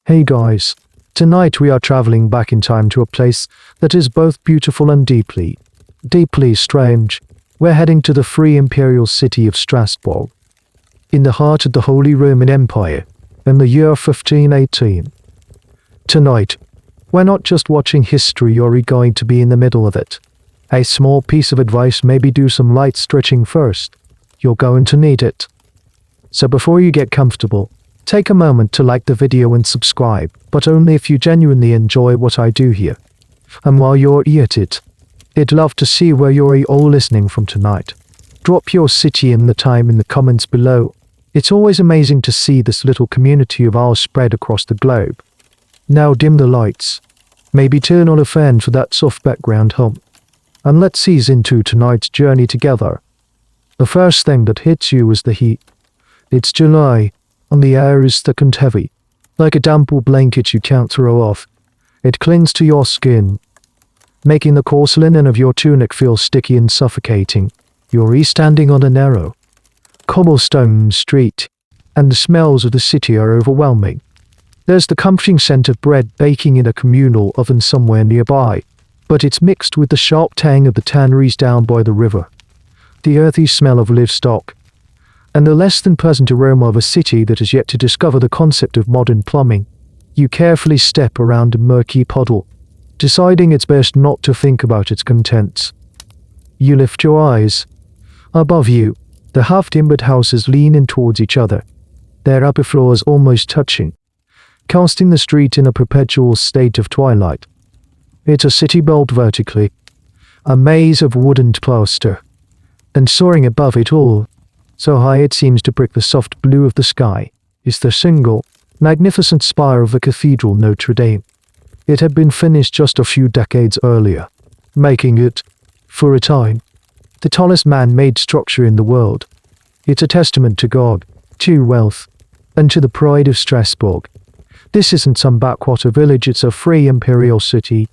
Hey guys, tonight we are traveling back in time to a place that is both beautiful and deeply strange. We're heading to the free imperial city of Strasbourg, in the heart of the Holy Roman Empire, in the year 1518. Tonight, we're not just watching history, you're going to be in the middle of it. A small piece of advice: maybe do some light stretching first. You're going to need it. So before you get comfortable, take a moment to like the video and subscribe, but only if you genuinely enjoy what I do here. And while you're at it, I'd love to see where you're all listening from tonight. Drop your city and the time in the comments below. It's always amazing to see this little community of ours spread across the globe. Now dim the lights. Maybe turn on a fan for that soft background hum. And let's ease into tonight's journey together. The first thing that hits you is the heat. It's July, and the air is thick and heavy, like a damp blanket you can't throw off. It clings to your skin, making the coarse linen of your tunic feel sticky and suffocating. You're standing on a narrow, cobblestone street, and the smells of the city are overwhelming. There's the comforting scent of bread baking in a communal oven somewhere nearby, but it's mixed with the sharp tang of the tanneries down by the river, the earthy smell of livestock, and the less than pleasant aroma of a city that has yet to discover the concept of modern plumbing. You carefully step around a murky puddle, deciding it's best not to think about its contents. You lift your eyes. Above you, the half-timbered houses lean in towards each other, their upper floors almost touching, casting the street in a perpetual state of twilight. It's a city built vertically, a maze of wood and plaster, and soaring above it all, so high it seems to prick the soft blue of the sky, is the single, magnificent spire of the Cathedral Notre Dame. It had been finished just a few decades earlier, making it, for a time, the tallest man-made structure in the world. It's a testament to God, to wealth, and to the pride of Strasbourg. This isn't some backwater village, it's a free imperial city,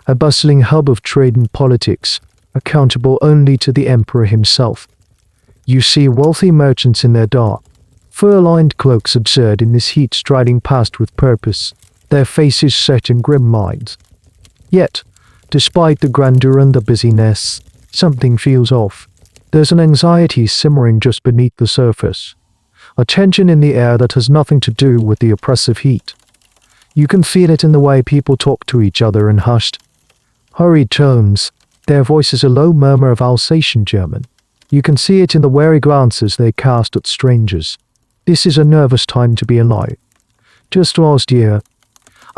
a bustling hub of trade and politics, accountable only to the emperor himself. You see wealthy merchants in their dark, fur-lined cloaks absurd in this heat striding past with purpose, their faces set in grim lines. Yet, despite the grandeur and the busyness, something feels off. There's an anxiety simmering just beneath the surface, a tension in the air that has nothing to do with the oppressive heat. You can feel it in the way people talk to each other in hushed, hurried tones, their voices a low murmur of Alsatian German. You can see it in the wary glances they cast at strangers. This is a nervous time to be alive. Just last year,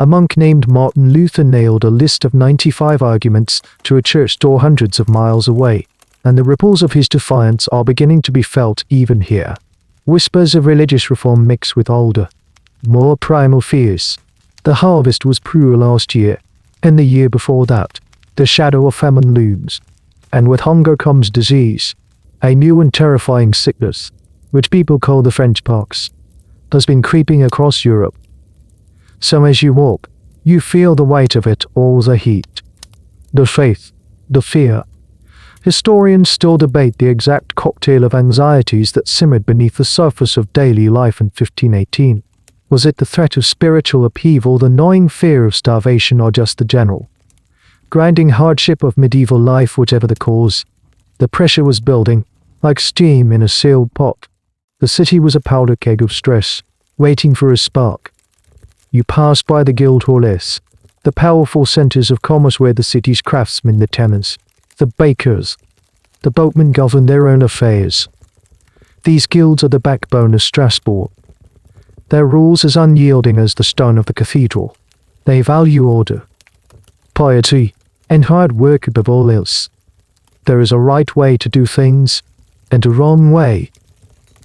a monk named Martin Luther nailed a list of 95 arguments to a church door hundreds of miles away, and the ripples of his defiance are beginning to be felt even here. Whispers of religious reform mix with older, more primal fears. The harvest was poor last year, and the year before that, the shadow of famine looms. And with hunger comes disease. A new and terrifying sickness, which people call the French pox, has been creeping across Europe. So as you walk, you feel the weight of it all: the heat, the faith, the fear. Historians still debate the exact cocktail of anxieties that simmered beneath the surface of daily life in 1518. Was it the threat of spiritual upheaval, the gnawing fear of starvation, or just the general, grinding hardship of medieval life? Whichever the cause, the pressure was building, like steam in a sealed pot. The city was a powder keg of stress, waiting for a spark. You pass by the Guildhalls, the powerful centers of commerce where the city's craftsmen, the tanners, the bakers, the boatmen govern their own affairs. These guilds are the backbone of Strasbourg. Their rules as unyielding as the stone of the cathedral. They value order, piety, and hard work above all else. There is a right way to do things, and a wrong way.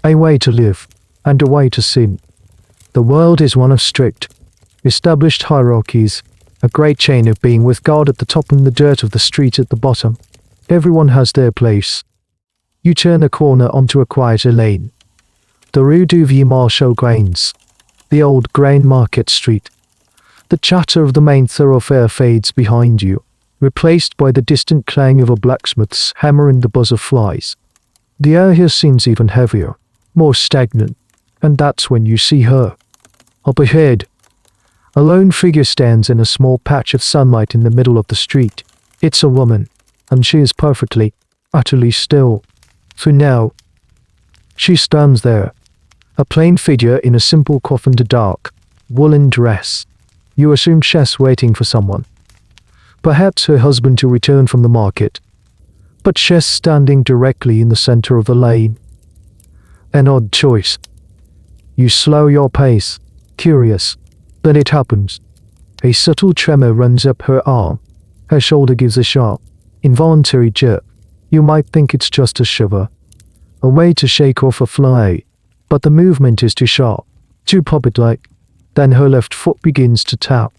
A way to live, and a way to sin. The world is one of strict, established hierarchies, a great chain of being with God at the top and the dirt of the street at the bottom. Everyone has their place. You turn a corner onto a quieter lane. The Rue du Vieux Marché Grains, the old grain market street. The chatter of the main thoroughfare fades behind you, replaced by the distant clang of a blacksmith's hammer and the buzz of flies. The air here seems even heavier, more stagnant, and that's when you see her. Up ahead, A lone figure stands in a small patch of sunlight in the middle of the street. It's a woman, and she is perfectly, utterly still. For now, she stands there, a plain figure in a simple coffined dark, woolen dress. You assume she's waiting for someone. Perhaps her husband to return from the market. But she's standing directly in the center of the lane. An odd choice. You slow your pace, curious. Then it happens. A subtle tremor runs up her arm. Her shoulder gives a sharp, involuntary jerk. You might think it's just a shiver, a way to shake off a fly, but the movement is too sharp, too puppet-like. Then her left foot begins to tap,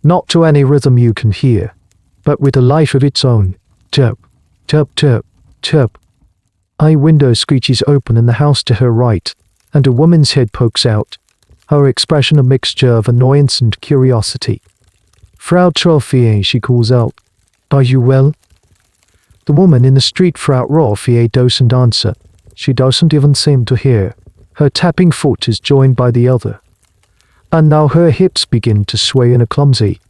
not to any rhythm you can hear, but with a life of its own. Tap, tap, tap, tap. A window screeches open in the house to her right, and a woman's head pokes out, her expression a mixture of annoyance and curiosity. Frau Troffier, she calls out. Are you well? The woman in the street, Frau Troffier, doesn't answer. She doesn't even seem to hear. Her tapping foot is joined by the other. And now her hips begin to sway in a clumsy,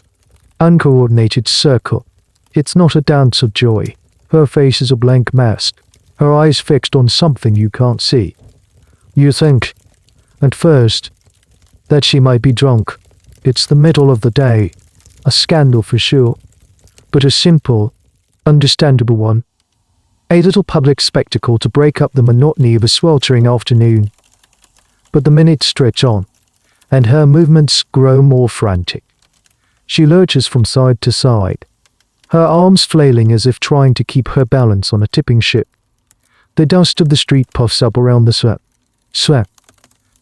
uncoordinated circle. It's not a dance of joy. Her face is a blank mask, her eyes fixed on something you can't see. You think, at first, that she might be drunk. It's the middle of the day, a scandal for sure, but a simple, understandable one. A little public spectacle to break up the monotony of a sweltering afternoon. But the minutes stretch on, and her movements grow more frantic. She lurches from side to side, her arms flailing as if trying to keep her balance on a tipping ship. The dust of the street puffs up around the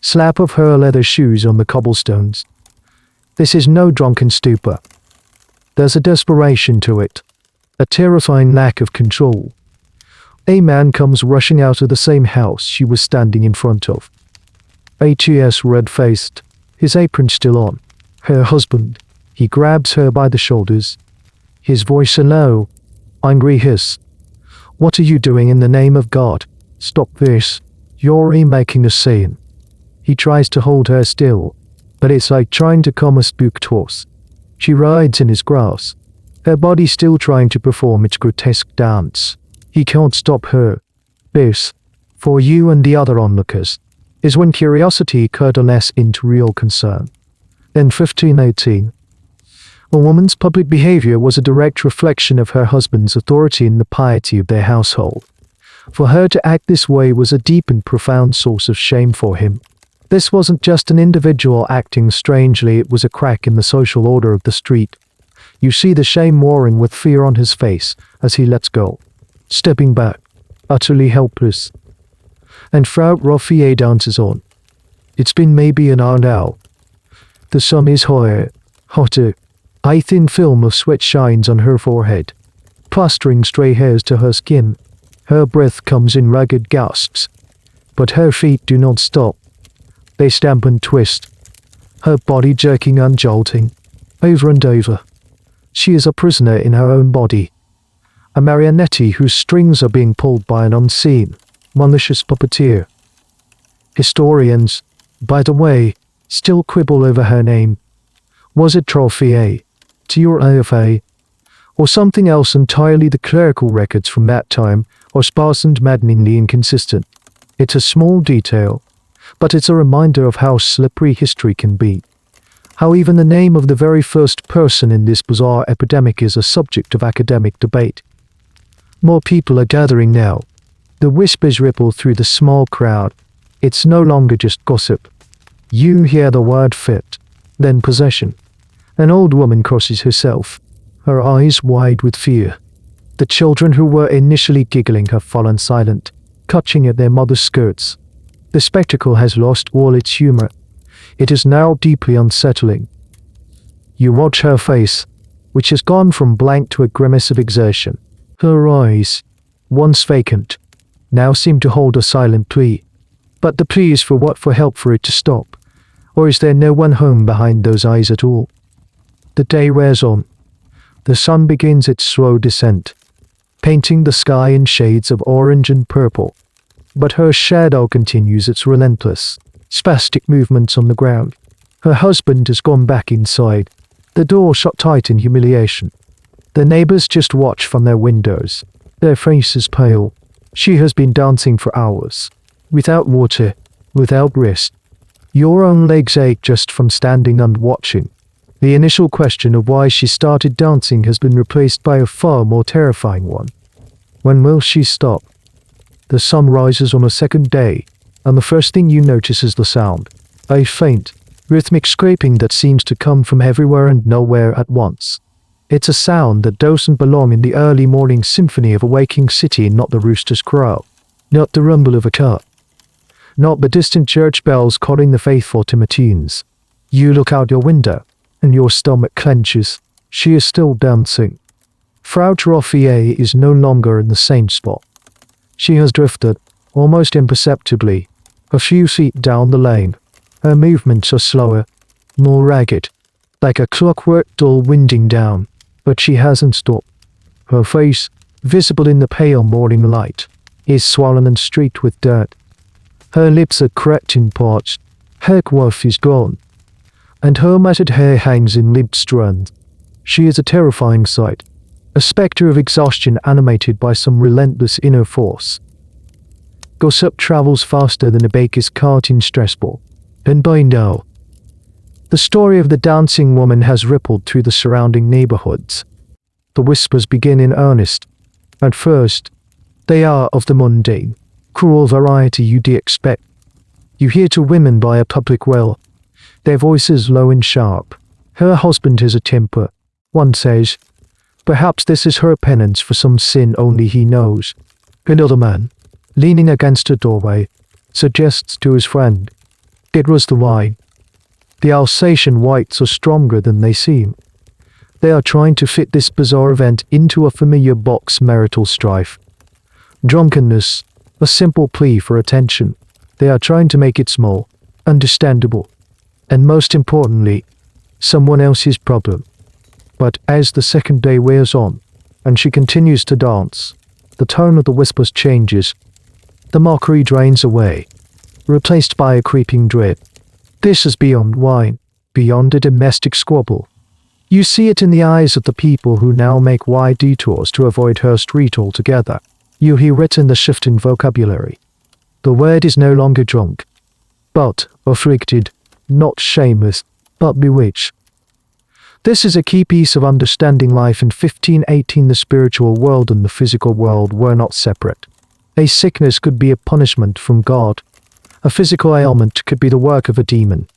slap of her leather shoes on the cobblestones. This is no drunken stupor. There's a desperation to it, a terrifying lack of control. A man comes rushing out of the same house she was standing in front of. A.T.S. red-faced, his apron still on. Her husband. He grabs her by the shoulders, his voice a low, angry hiss. What are you doing in the name of God? Stop this. You're making a scene. He tries to hold her still, but it's like trying to calm a spooked horse. She rides in his grasp, her body still trying to perform its grotesque dance. He can't stop her. This, for you and the other onlookers, is when curiosity coalesces into real concern. In 1518, a woman's public behavior was a direct reflection of her husband's authority and the piety of their household. For her to act this way was a deep and profound source of shame for him. This wasn't just an individual acting strangely, it was a crack in the social order of the street. You see the shame warring with fear on his face as he lets go, stepping back, utterly helpless. And Frau Troffier dances on. It's been maybe an hour now. The sun is hotter. A thin film of sweat shines on her forehead, plastering stray hairs to her skin. Her breath comes in ragged gasps, but her feet do not stop. They stamp and twist, her body jerking and jolting, over and over. She is a prisoner in her own body, a marionette whose strings are being pulled by an unseen, malicious puppeteer. Historians, by the way, still quibble over her name. Was it Troffier, T-R-A-F-A, or something else entirely? The clerical records from that time are sparse and maddeningly inconsistent. It's a small detail, but it's a reminder of how slippery history can be. How even the name of the very first person in this bizarre epidemic is a subject of academic debate. More people are gathering now. The whispers ripple through the small crowd. It's no longer just gossip. You hear the word fit, then possession. An old woman crosses herself, her eyes wide with fear. The children who were initially giggling have fallen silent, clutching at their mother's skirts. The spectacle has lost all its humor. It is now deeply unsettling. You watch her face, which has gone from blank to a grimace of exertion. Her eyes, once vacant, now seem to hold a silent plea. But the plea is for what? For help for it to stop. Or is there no one home behind those eyes at all? The day wears on. The sun begins its slow descent, painting the sky in shades of orange and purple. But her shadow continues its relentless, spastic movements on the ground. Her husband has gone back inside, the door shut tight in humiliation. The neighbors just watch from their windows, their faces pale. She has been dancing for hours, without water, without rest. Your own legs ache just from standing and watching. The initial question of why she started dancing has been replaced by a far more terrifying one. When will she stop? The sun rises on a second day, and the first thing you notice is the sound. A faint, rhythmic scraping that seems to come from everywhere and nowhere at once. It's a sound that doesn't belong in the early morning symphony of a waking city, not the rooster's crow, not the rumble of a car, not the distant church bells calling the faithful to matins. You look out your window, and your stomach clenches. She is still dancing. Frau Troffier is no longer in the same spot. She has drifted, almost imperceptibly, a few feet down the lane. Her movements are slower, more ragged, like a clockwork doll winding down, but she hasn't stopped. Her face, visible in the pale morning light, is swollen and streaked with dirt. Her lips are cracked and parched. Her coif is gone, and her matted hair hangs in limp strands. She is a terrifying sight, a spectre of exhaustion animated by some relentless inner force. Gossip travels faster than a baker's cart in Strasbourg, and by now, the story of the dancing woman has rippled through the surrounding neighborhoods. The whispers begin in earnest. At first, they are of the mundane, cruel variety you'd expect. You hear two women by a public well, their voices low and sharp. Her husband has a temper. One says, perhaps this is her penance for some sin only he knows. Another man, leaning against a doorway, suggests to his friend, it was the wine. The Alsatian whites are stronger than they seem. They are trying to fit this bizarre event into a familiar box: marital strife. Drunkenness, a simple plea for attention. They are trying to make it small, understandable, and most importantly, someone else's problem. But as the second day wears on, and she continues to dance, the tone of the whispers changes. The mockery drains away, replaced by a creeping dread. This is beyond wine, beyond a domestic squabble. You see it in the eyes of the people who now make wide detours to avoid her street altogether. You hear it in the shift in vocabulary. The word is no longer drunk, but afflicted, not shameless, but bewitched. This is a key piece of understanding life. In 1518, the spiritual world and the physical world were not separate. A sickness could be a punishment from God. A physical ailment could be the work of a demon.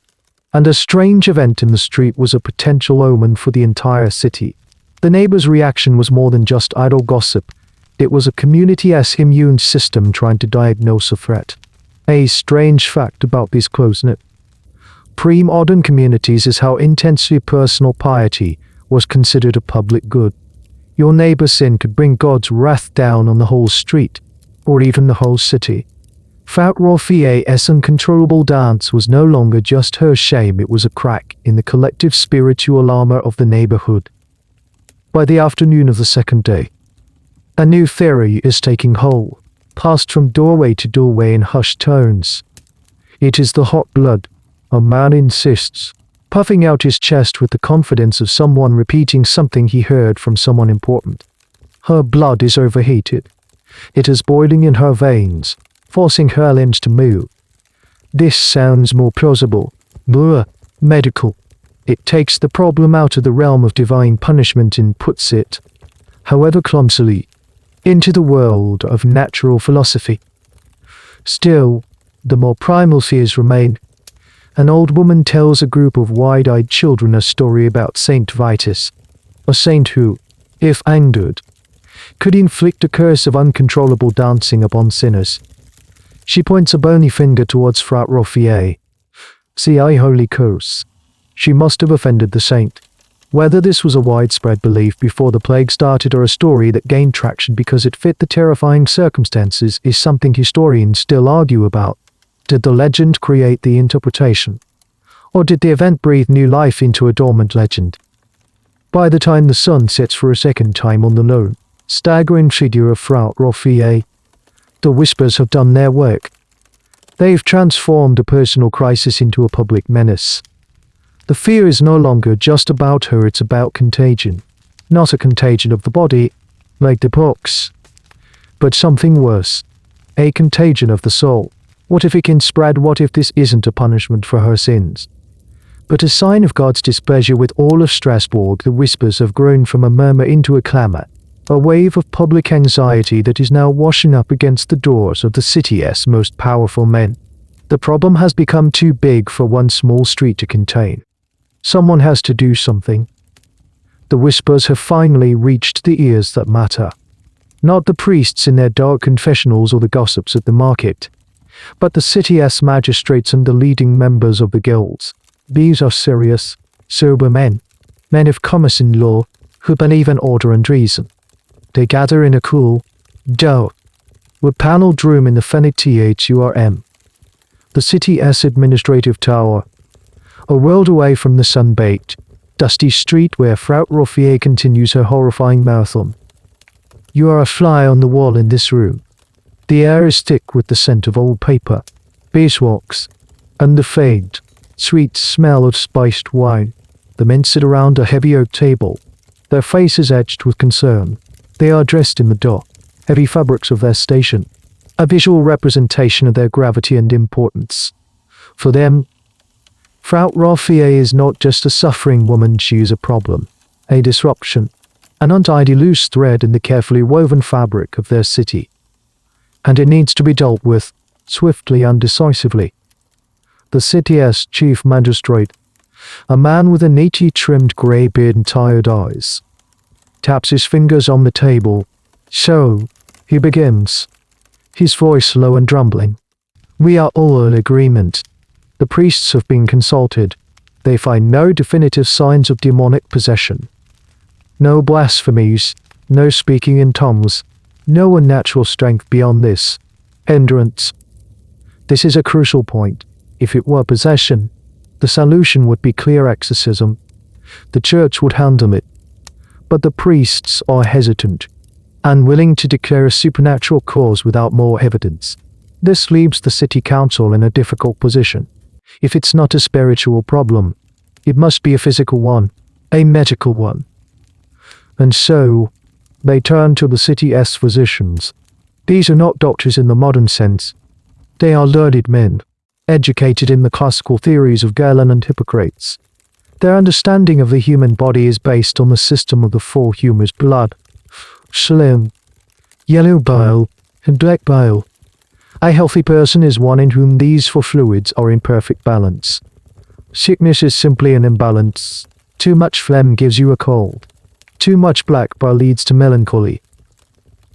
And a strange event in the street was a potential omen for the entire city. The neighbors' reaction was more than just idle gossip. It was a community's immune system trying to diagnose a threat. A strange fact about these close-knit, pre-modern communities is how intensely personal piety was considered a public good. Your neighbor's sin could bring God's wrath down on the whole street, or even the whole city. Frau Rothier's uncontrollable dance was no longer just her shame, it was a crack in the collective spiritual armor of the neighborhood. By the afternoon of the second day, a new theory is taking hold, passed from doorway to doorway in hushed tones. It is the hot blood, a man insists, puffing out his chest with the confidence of someone repeating something he heard from someone important. Her blood is overheated. It is boiling in her veins, forcing her limbs to move. This sounds more plausible, more medical. It takes the problem out of the realm of divine punishment and puts it, however clumsily, into the world of natural philosophy. Still, the more primal fears remain. An old woman tells a group of wide-eyed children a story about Saint Vitus, a saint who, if angered, could inflict a curse of uncontrollable dancing upon sinners. She points a bony finger towards Frau Roffier. See, I holy curse. She must have offended the saint. Whether this was a widespread belief before the plague started or a story that gained traction because it fit the terrifying circumstances is something historians still argue about. Did the legend create the interpretation? Or did the event breathe new life into a dormant legend? By the time the sun sets for a second time on the lone, staggering figure of Frau Roffier, the whispers have done their work. They've transformed a personal crisis into a public menace. The fear is no longer just about her, it's about contagion. Not a contagion of the body, like the pox, but something worse. A contagion of the soul. What if it can spread? What if this isn't a punishment for her sins, but a sign of God's displeasure with all of Strasbourg? The whispers have grown from a murmur into a clamor, a wave of public anxiety that is now washing up against the doors of the city's most powerful men. The problem has become too big for one small street to contain. Someone has to do something. The whispers have finally reached the ears that matter. Not the priests in their dark confessionals or the gossips at the market, but the city's magistrates and the leading members of the guilds. These are serious, sober men of commerce and law, who believe in order and reason. They gather in a cool, dull, wood-paneled room in the Theatrum, the city's administrative tower, a world away from the sun-baked, dusty street where Frau Roffier continues her horrifying marathon. You are a fly on the wall in this room. The air is thick with the scent of old paper, beeswax, and the faint, sweet smell of spiced wine. The men sit around a heavy oak table, their faces etched with concern. They are dressed in the dark, heavy fabrics of their station, a visual representation of their gravity and importance. For them, Frau Roffier is not just a suffering woman, she is a problem, a disruption, an untidy loose thread in the carefully woven fabric of their city. And it needs to be dealt with, swiftly and decisively. The city's chief magistrate, a man with a neatly trimmed grey beard and tired eyes, taps his fingers on the table. So, he begins, his voice low and rumbling. We are all in agreement. The priests have been consulted. They find no definitive signs of demonic possession. No blasphemies, no speaking in tongues, no unnatural strength beyond this. Hindrance. This is a crucial point. If it were possession, the solution would be clear exorcism. The church would handle it. But the priests are hesitant, unwilling to declare a supernatural cause without more evidence. This leaves the city council in a difficult position. If it's not a spiritual problem, it must be a physical one, a medical one. And so, they turn to the city's physicians. These are not doctors in the modern sense. They are learned men, educated in the classical theories of Galen and Hippocrates. Their understanding of the human body is based on the system of the four humours: blood, phlegm, yellow bile, and black bile. A healthy person is one in whom these four fluids are in perfect balance. Sickness is simply an imbalance. Too much phlegm gives you a cold. Too much black bile leads to melancholy.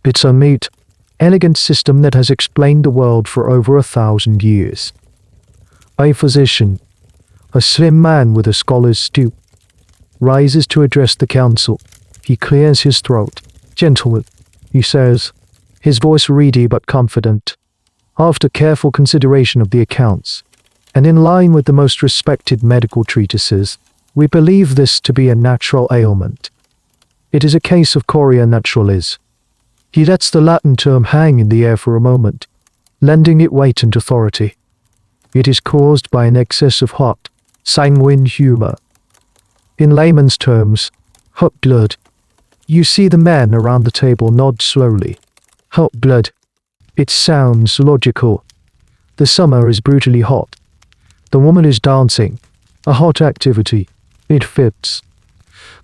It's a neat, elegant system that has explained the world for over 1,000 years. A physician, a slim man with a scholar's stoop, rises to address the council. He clears his throat. Gentlemen, he says, his voice reedy but confident. After careful consideration of the accounts, and in line with the most respected medical treatises, we believe this to be a natural ailment. It is a case of chorea naturalis. He lets the Latin term hang in the air for a moment, lending it weight and authority. It is caused by an excess of hot, sanguine humor. In layman's terms, hot blood. You see the men around the table nod slowly. Hot blood. It sounds logical. The summer is brutally hot. The woman is dancing. A hot activity. It fits.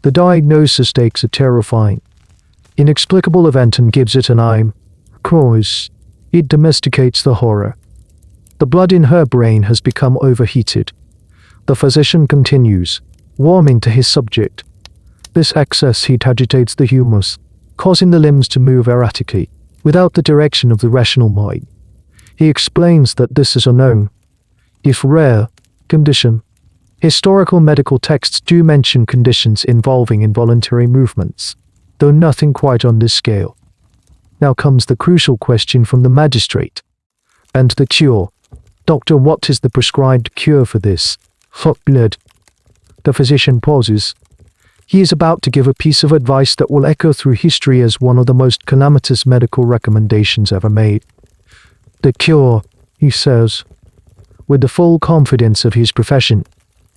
The diagnosis stakes are terrifying. Inexplicable event and gives it a name. Cause. It domesticates the horror. The blood in her brain has become overheated. The physician continues, warming to his subject. This excess heat agitates the humerus, causing the limbs to move erratically, without the direction of the rational mind. He explains that this is a known, if rare, condition. Historical medical texts do mention conditions involving involuntary movements, though nothing quite on this scale. Now comes the crucial question from the magistrate. And the cure. Doctor, what is the prescribed cure for this? Hot blood. The physician pauses. He is about to give a piece of advice that will echo through history as one of the most calamitous medical recommendations ever made. The cure, he says, with the full confidence of his profession,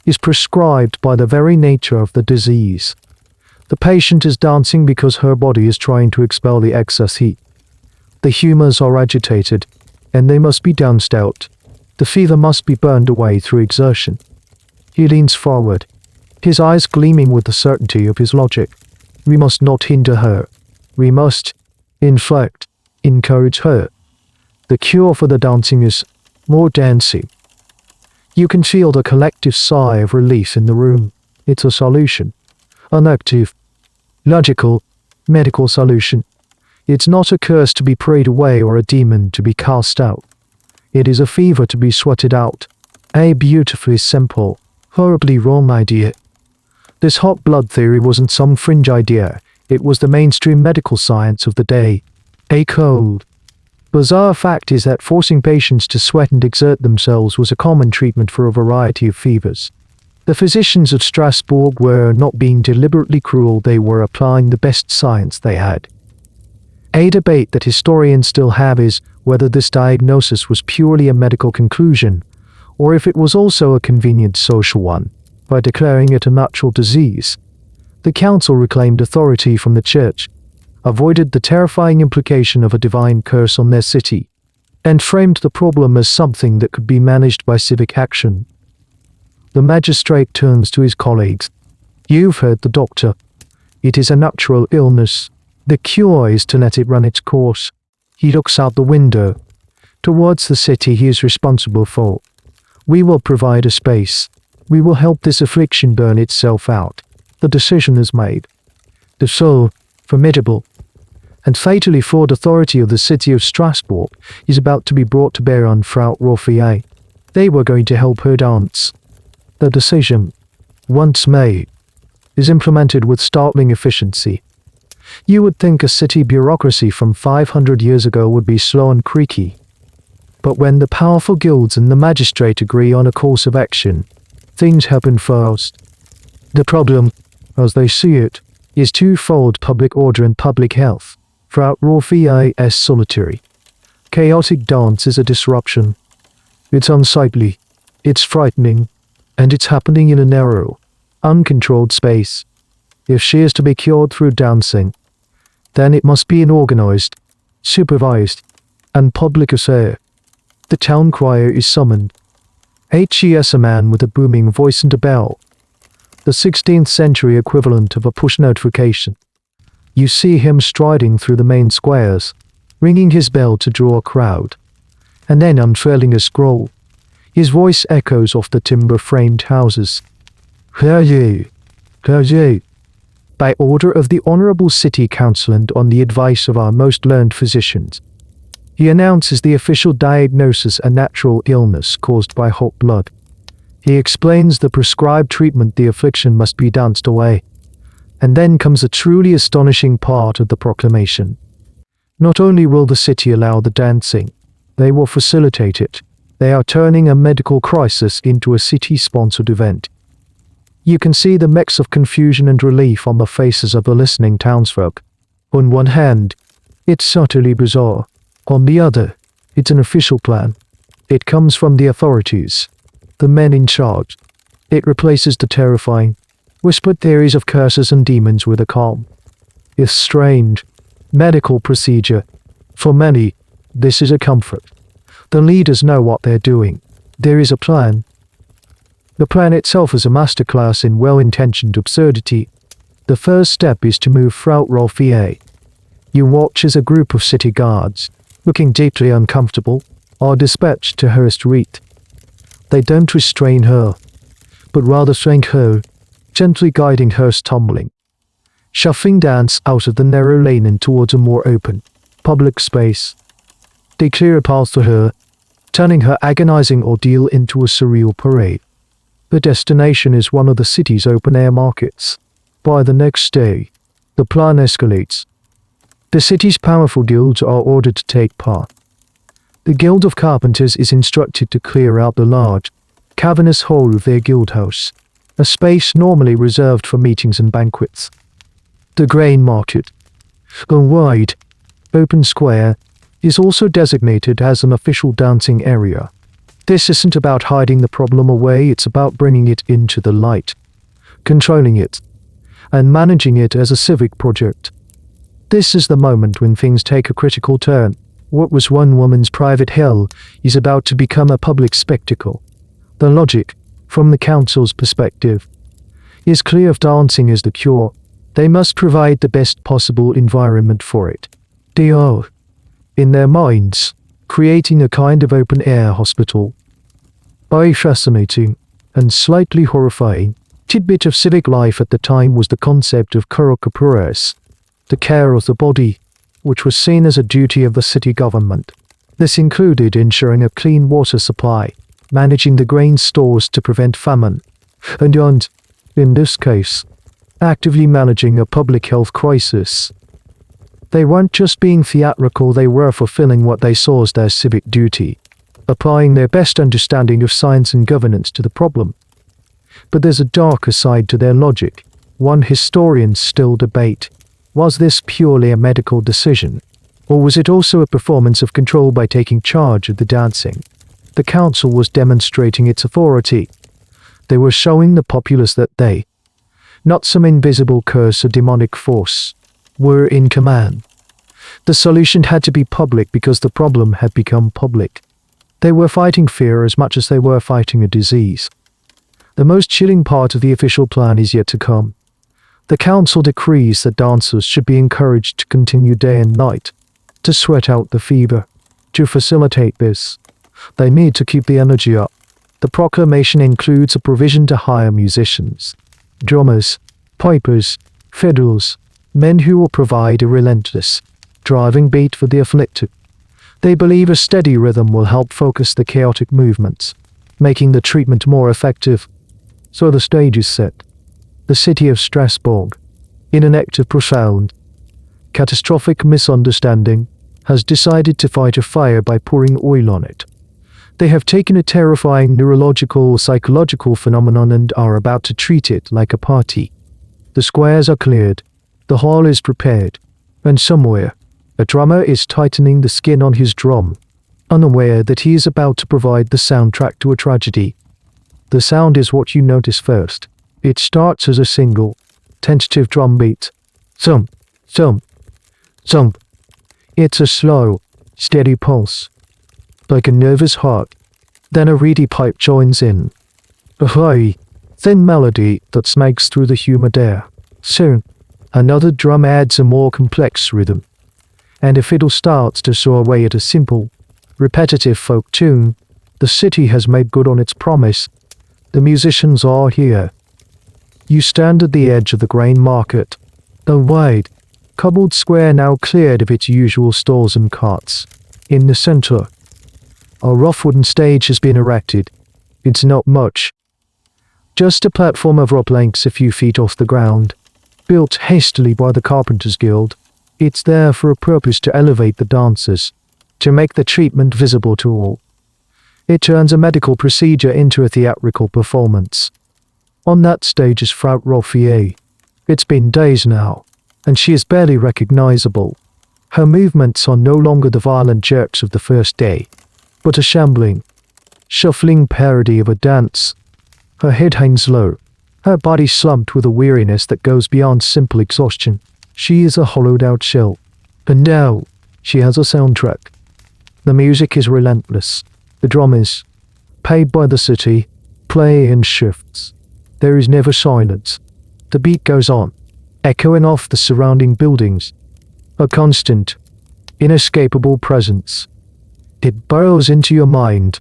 is prescribed by the very nature of the disease. The patient is dancing because her body is trying to expel the excess heat. The humors are agitated, and they must be danced out. The fever must be burned away through exertion. He leans forward, his eyes gleaming with the certainty of his logic. We must not hinder her. We must, in fact, encourage her. The cure for the dancing is more dancing. You can feel the collective sigh of relief in the room. It's a solution. An active, logical, medical solution. It's not a curse to be prayed away or a demon to be cast out. It is a fever to be sweated out. A beautifully simple, horribly wrong idea. This hot blood theory wasn't some fringe idea. It was the mainstream medical science of the day. A cold, bizarre fact is that forcing patients to sweat and exert themselves was a common treatment for a variety of fevers. The physicians of Strasbourg were not being deliberately cruel, they were applying the best science they had. A debate that historians still have is whether this diagnosis was purely a medical conclusion, or if it was also a convenient social one, by declaring it a natural disease. The council reclaimed authority from the church, avoided the terrifying implication of a divine curse on their city, and framed the problem as something that could be managed by civic action. The magistrate turns to his colleagues. You've heard the doctor. It is a natural illness. The cure is to let it run its course. He looks out the window, towards the city he is responsible for. We will provide a space. We will help this affliction burn itself out. The decision is made. The sole, formidable, and fatally flawed authority of the city of Strasbourg is about to be brought to bear on Frau Roffier. They were going to help her dance. The decision, once made, is implemented with startling efficiency. You would think a city bureaucracy from 500 years ago would be slow and creaky. But when the powerful guilds and the magistrate agree on a course of action, things happen fast. The problem, as they see it, is twofold: public order and public health. Frau Roffier is solitary. Chaotic dance is a disruption. It's unsightly, it's frightening, and it's happening in a narrow, uncontrolled space. If she is to be cured through dancing, then it must be an organized, supervised, and public affair. The town crier is summoned. H.E.S. a man with a booming voice and a bell. The 16th century equivalent of a push notification. You see him striding through the main squares, ringing his bell to draw a crowd, and then unfurling a scroll. His voice echoes off the timber-framed houses. Clergy, clergy. By order of the Honorable City Council and on the advice of our most learned physicians. He announces the official diagnosis: a natural illness caused by hot blood. He explains the prescribed treatment: the affliction must be danced away. And then comes a truly astonishing part of the proclamation. Not only will the city allow the dancing, they will facilitate it. They are turning a medical crisis into a city-sponsored event. You can see the mix of confusion and relief on the faces of the listening townsfolk. On one hand, it's utterly bizarre. On the other, it's an official plan. It comes from the authorities, the men in charge. It replaces the terrifying, whispered theories of curses and demons with a calm, if strange, medical procedure. For many, this is a comfort. The leaders know what they're doing. There is a plan. The plan itself is a masterclass in well-intentioned absurdity. The first step is to move Frau Roffier. You watch as a group of city guards, looking deeply uncomfortable, are dispatched to her street. They don't restrain her, but rather thank her, gently guiding her stumbling, shuffling dance out of the narrow lane and towards a more open, public space. They clear a path for her, turning her agonizing ordeal into a surreal parade. The destination is one of the city's open-air markets. By the next day, the plan escalates. The city's powerful guilds are ordered to take part. The Guild of Carpenters is instructed to clear out the large, cavernous hall of their guild house, a space normally reserved for meetings and banquets. The grain market, a wide, open square, is also designated as an official dancing area. This isn't about hiding the problem away, it's about bringing it into the light, controlling it, and managing it as a civic project. This is the moment when things take a critical turn. What was one woman's private hell is about to become a public spectacle. The logic, from the council's perspective, is clear. If dancing is the cure, they must provide the best possible environment for it. They are, in their minds, creating a kind of open-air hospital. A fascinating and slightly horrifying tidbit of civic life at the time was the concept of corpores, the care of the body, which was seen as a duty of the city government. This included ensuring a clean water supply, managing the grain stores to prevent famine, and, in this case, actively managing a public health crisis. They weren't just being theatrical, they were fulfilling what they saw as their civic duty, applying their best understanding of science and governance to the problem. But there's a darker side to their logic. One historians still debate. Was this purely a medical decision, or was it also a performance of control by taking charge of the dancing? The council was demonstrating its authority. They were showing the populace that they, not some invisible curse or demonic force, were in command. The solution had to be public because the problem had become public. They were fighting fear as much as they were fighting a disease. The most chilling part of the official plan is yet to come. The council decrees that dancers should be encouraged to continue day and night, to sweat out the fever. To facilitate this, they need to keep the energy up. The proclamation includes a provision to hire musicians, drummers, pipers, fiddlers, men who will provide a relentless, driving beat for the afflicted. They believe a steady rhythm will help focus the chaotic movements, making the treatment more effective. So the stage is set. The city of Strasbourg, in an act of profound, catastrophic misunderstanding, has decided to fight a fire by pouring oil on it. They have taken a terrifying neurological or psychological phenomenon and are about to treat it like a party. The squares are cleared, the hall is prepared, and somewhere, a drummer is tightening the skin on his drum, unaware that he is about to provide the soundtrack to a tragedy. The sound is what you notice first. It starts as a single, tentative drum beat. Thump, thump, thump. It's a slow, steady pulse, like a nervous heart. Then a reedy pipe joins in. A high, thin melody that smokes through the humid air. Soon, another drum adds a more complex rhythm, and a fiddle starts to saw away at a simple, repetitive folk tune. The city has made good on its promise. The musicians are here. You stand at the edge of the grain market, the wide, cobbled square now cleared of its usual stalls and carts. In the center, a rough wooden stage has been erected. It's not much, just a platform of rope lengths a few feet off the ground, built hastily by the Carpenters Guild. It's there for a purpose: to elevate the dancers, to make the treatment visible to all. It turns a medical procedure into a theatrical performance. On that stage is Frau Roffier. It's been days now, and she is barely recognizable. Her movements are no longer the violent jerks of the first day, but a shambling, shuffling parody of a dance. Her head hangs low, her body slumped with a weariness that goes beyond simple exhaustion. She is a hollowed-out shell. And now, she has a soundtrack. The music is relentless. The drummers, paid by the city, play in shifts. There is never silence. The beat goes on, echoing off the surrounding buildings. A constant, inescapable presence. It burrows into your mind,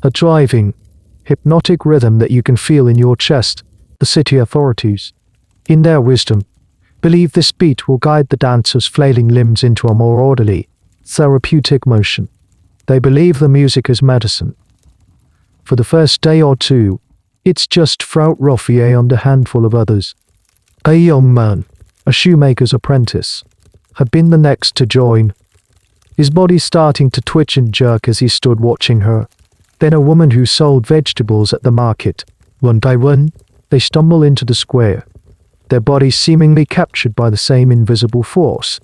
a driving, hypnotic rhythm that you can feel in your chest. The city authorities, in their wisdom, believe this beat will guide the dancers' flailing limbs into a more orderly, therapeutic motion. They believe the music is medicine. For the first day or two, it's just Frau Roffier and a handful of others. A young man, a shoemaker's apprentice, had been the next to join, his body starting to twitch and jerk as he stood watching her. Then a woman who sold vegetables at the market. One by one, they stumble into the square, their bodies seemingly captured by the same invisible force.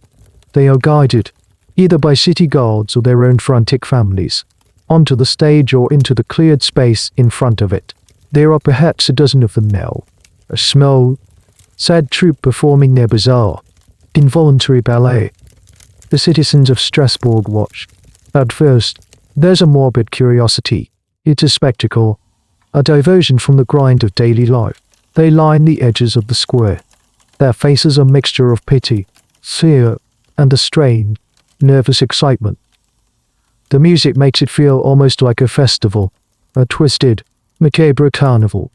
They are guided, either by city guards or their own frantic families. onto the stage or into the cleared space in front of it. There are perhaps a dozen of them now. A small, sad troupe performing their bizarre, involuntary ballet. The citizens of Strasbourg watch. At first, there's a morbid curiosity. It's a spectacle, a diversion from the grind of daily life. They line the edges of the square. Their faces are a mixture of pity, fear, and a strained, nervous excitement. The music makes it feel almost like a festival, a twisted, macabre carnival.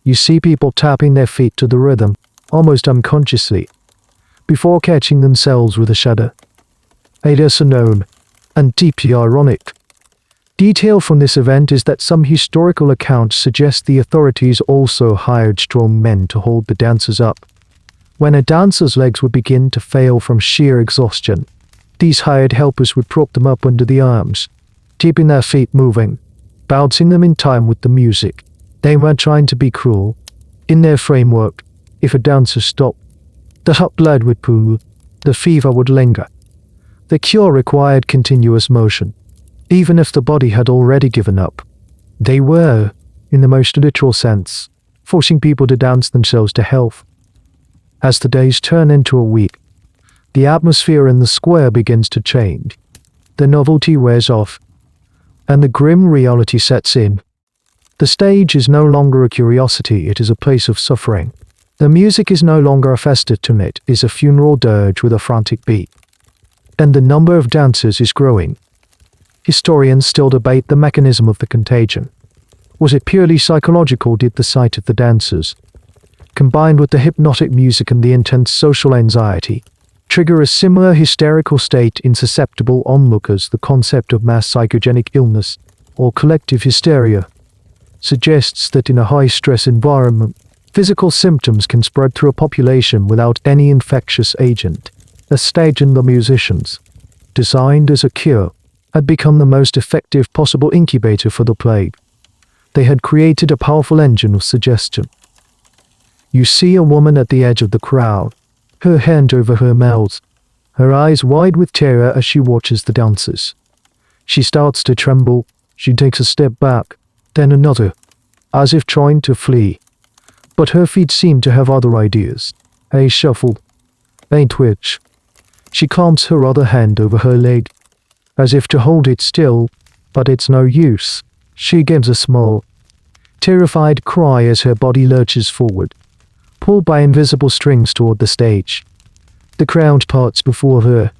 You see people tapping their feet to the rhythm, almost unconsciously, before catching themselves with a shudder. A lesser known, and deeply ironic detail from this event is that some historical accounts suggest the authorities also hired strong men to hold the dancers up. When a dancer's legs would begin to fail from sheer exhaustion, these hired helpers would prop them up under the arms, keeping their feet moving, bouncing them in time with the music. They weren't trying to be cruel. In their framework, if a dancer stopped, the hot blood would pool, the fever would linger. The cure required continuous motion, even if the body had already given up. They were, in the most literal sense, forcing people to dance themselves to health. As the days turn into a week, the atmosphere in the square begins to change. The novelty wears off, and the grim reality sets in. The stage is no longer a curiosity, it is a place of suffering. The music is no longer a festive tune, it is a funeral dirge with a frantic beat. And the number of dancers is growing. Historians still debate the mechanism of the contagion. Was it purely psychological? Did the sight of the dancers, combined with the hypnotic music and the intense social anxiety, trigger a similar hysterical state in susceptible onlookers? The concept of mass psychogenic illness, or collective hysteria, suggests that in a high-stress environment, physical symptoms can spread through a population without any infectious agent. The stage and the musicians, designed as a cure, had become the most effective possible incubator for the plague. They had created a powerful engine of suggestion. You see a woman at the edge of the crowd, her hand over her mouth, her eyes wide with terror as she watches the dancers. She starts to tremble, she takes a step back, then another, as if trying to flee. But her feet seem to have other ideas. A shuffle, a twitch. She calms her other hand over her leg, as if to hold it still, but it's no use. She gives a small, terrified cry as her body lurches forward, pulled by invisible strings toward the stage. The crowd parts before her,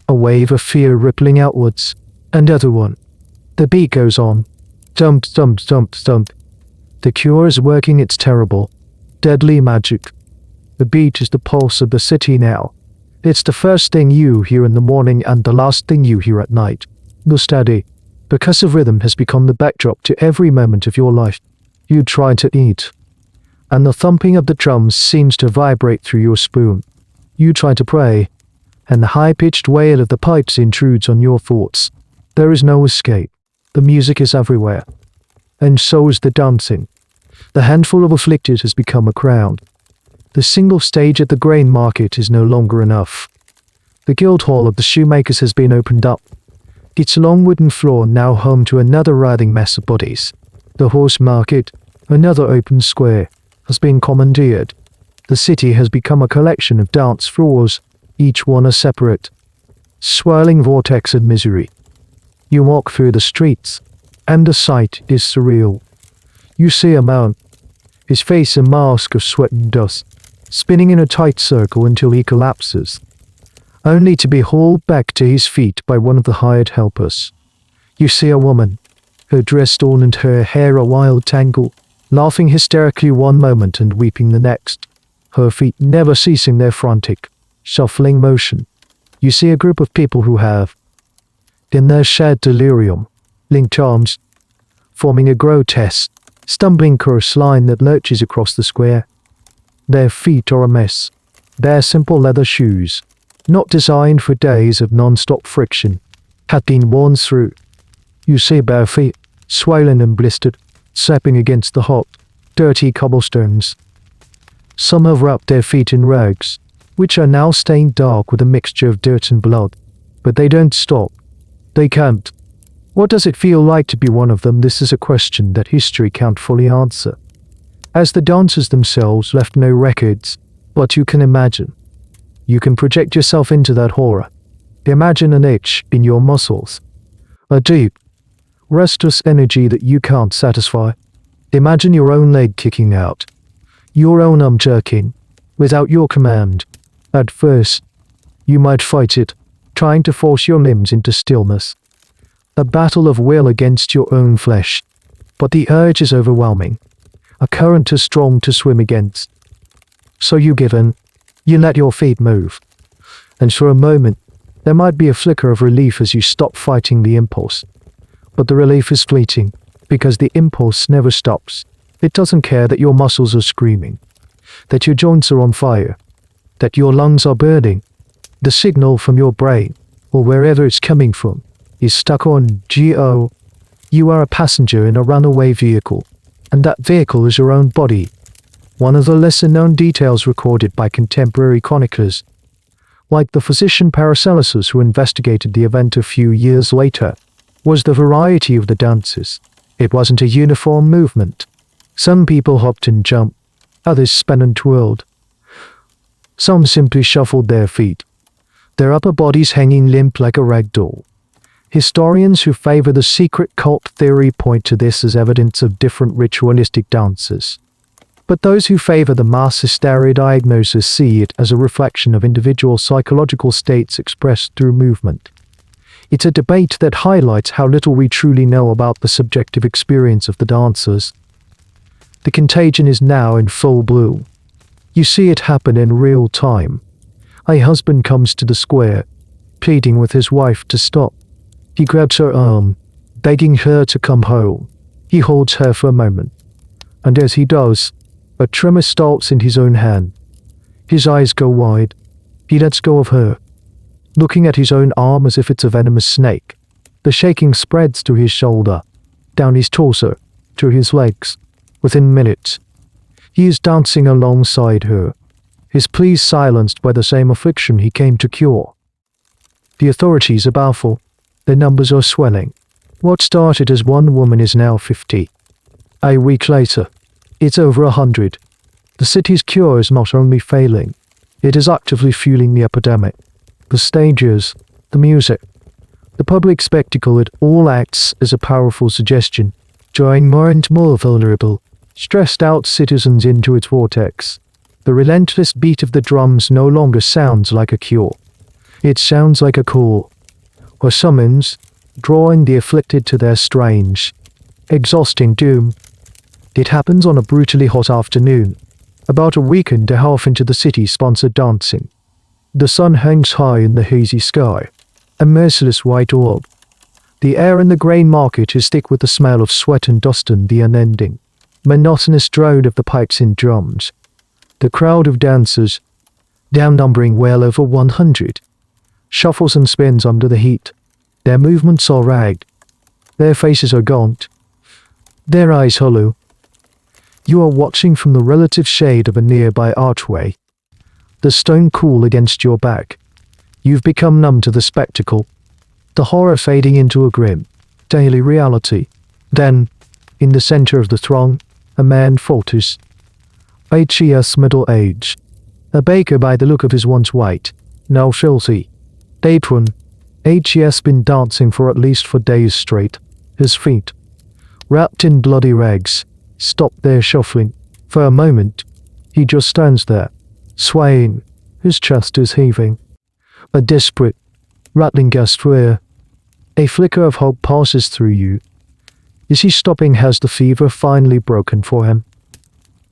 a wave of fear rippling outwards. Another one. The beat goes on. Thump, thump, thump, thump. The cure is working its terrible, deadly magic. The beat is the pulse of the city now. It's the first thing you hear in the morning and the last thing you hear at night. The steady, percussive rhythm has become the backdrop to every moment of your life. You try to eat, and the thumping of the drums seems to vibrate through your spoon. You try to pray, and the high-pitched wail of the pipes intrudes on your thoughts. There is no escape. The music is everywhere, and so is the dancing. The handful of afflicted has become a crowd. The single stage at the grain market is no longer enough. The guild hall of the shoemakers has been opened up, its long wooden floor now home to another writhing mess of bodies. The horse market, another open square, has been commandeered. The city has become a collection of dance floors, each one a separate, swirling vortex of misery. You walk through the streets, and the sight is surreal. You see a man, his face a mask of sweat and dust, spinning in a tight circle until he collapses, only to be hauled back to his feet by one of the hired helpers. You see a woman, her dress torn and her hair a wild tangle, laughing hysterically one moment and weeping the next, her feet never ceasing their frantic, shuffling motion. You see a group of people who have, in their shared delirium, linked arms, forming a grotesque, stumbling curse line that lurches across the square. Their feet are a mess. Their simple leather shoes, not designed for days of non-stop friction, had been worn through. You see bare feet, swollen and blistered, slapping against the hot, dirty cobblestones. Some have wrapped their feet in rags, which are now stained dark with a mixture of dirt and blood. But they don't stop. They can't. What does it feel like to be one of them? This is a question that history can't fully answer, as the dancers themselves left no records, but you can imagine. You can project yourself into that horror. Imagine an itch in your muscles, a deep, restless energy that you can't satisfy. Imagine your own leg kicking out, your own arm jerking, without your command. At first, you might fight it, trying to force your limbs into stillness. A battle of will against your own flesh. But the urge is overwhelming, a current too strong to swim against. So you give in, you let your feet move. And for a moment, there might be a flicker of relief as you stop fighting the impulse. But the relief is fleeting, because the impulse never stops. It doesn't care that your muscles are screaming, that your joints are on fire, that your lungs are burning. The signal from your brain, or wherever it's coming from, is stuck on go. You are a passenger in a runaway vehicle, and that vehicle is your own body. One of the lesser-known details recorded by contemporary chroniclers, like the physician Paracelsus who investigated the event a few years later, was the variety of the dances. It wasn't a uniform movement. Some people hopped and jumped, others spun and twirled. Some simply shuffled their feet, their upper bodies hanging limp like a rag doll. Historians who favor the secret cult theory point to this as evidence of different ritualistic dances. But those who favor the mass hysteria diagnosis see it as a reflection of individual psychological states expressed through movement. It's a debate that highlights how little we truly know about the subjective experience of the dancers. The contagion is now in full bloom. You see it happen in real time. A husband comes to the square, pleading with his wife to stop. He grabs her arm, begging her to come home. He holds her for a moment, and as he does, a tremor starts in his own hand. His eyes go wide. He lets go of her, looking at his own arm as if it's a venomous snake. The shaking spreads to his shoulder, down his torso, to his legs. Within minutes, he is dancing alongside her, his pleas silenced by the same affliction he came to cure. The authorities are baffled. Their numbers are swelling. What started as one woman is now 50. A week later, it's over 100. The city's cure is not only failing, it is actively fueling the epidemic. The stages, the music, the public spectacle, it all acts as a powerful suggestion, drawing more and more vulnerable, stressed out citizens into its vortex. The relentless beat of the drums no longer sounds like a cure. It sounds like a call, or summons, drawing the afflicted to their strange, exhausting doom. It happens on a brutally hot afternoon, about a week and a half into the city-sponsored dancing. The sun hangs high in the hazy sky, a merciless white orb. The air in the grain market is thick with the smell of sweat and dust and the unending, monotonous drone of the pipes and drums. The crowd of dancers, now numbering well over 100, shuffles and spins under the heat. Their movements are ragged. Their faces are gaunt. Their eyes hollow. You are watching from the relative shade of a nearby archway, the stone cool against your back. You've become numb to the spectacle, the horror fading into a grim, daily reality. Then, in the center of the throng, a man falters. H.E.S. middle age. A baker by the look of his once white, now filthy apron. H.E.S. been dancing for at least 4 days straight. His feet, wrapped in bloody rags, stop their shuffling. For a moment, he just stands there, swaying. His chest is heaving. A desperate, rattling gasp where a flicker of hope passes through you. Is he stopping? Has the fever finally broken for him?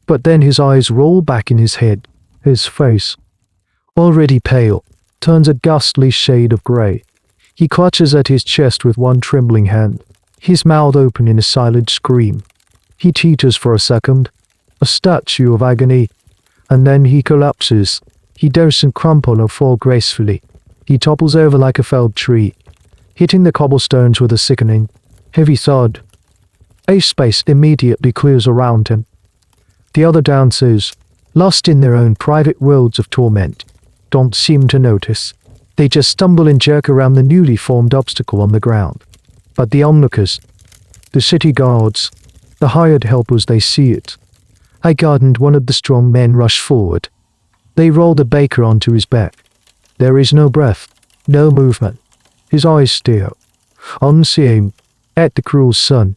But then his eyes roll back in his head. His face, already pale, turns a ghastly shade of grey. He clutches at his chest with one trembling hand, his mouth open in a silent scream. He teeters for a second, a statue of agony, and then he collapses. He doesn't crumple or fall gracefully. He topples over like a felled tree, hitting the cobblestones with a sickening, heavy thud. A space immediately clears around him. The other dancers, lost in their own private worlds of torment, don't seem to notice. They just stumble and jerk around the newly formed obstacle on the ground. But the onlookers, the city guards, the hired helpers, they see it. I gardened one of the strong men rush forward. They roll the baker onto his back. There is no breath, no movement. His eyes stare, unseeing, at the cruel sun.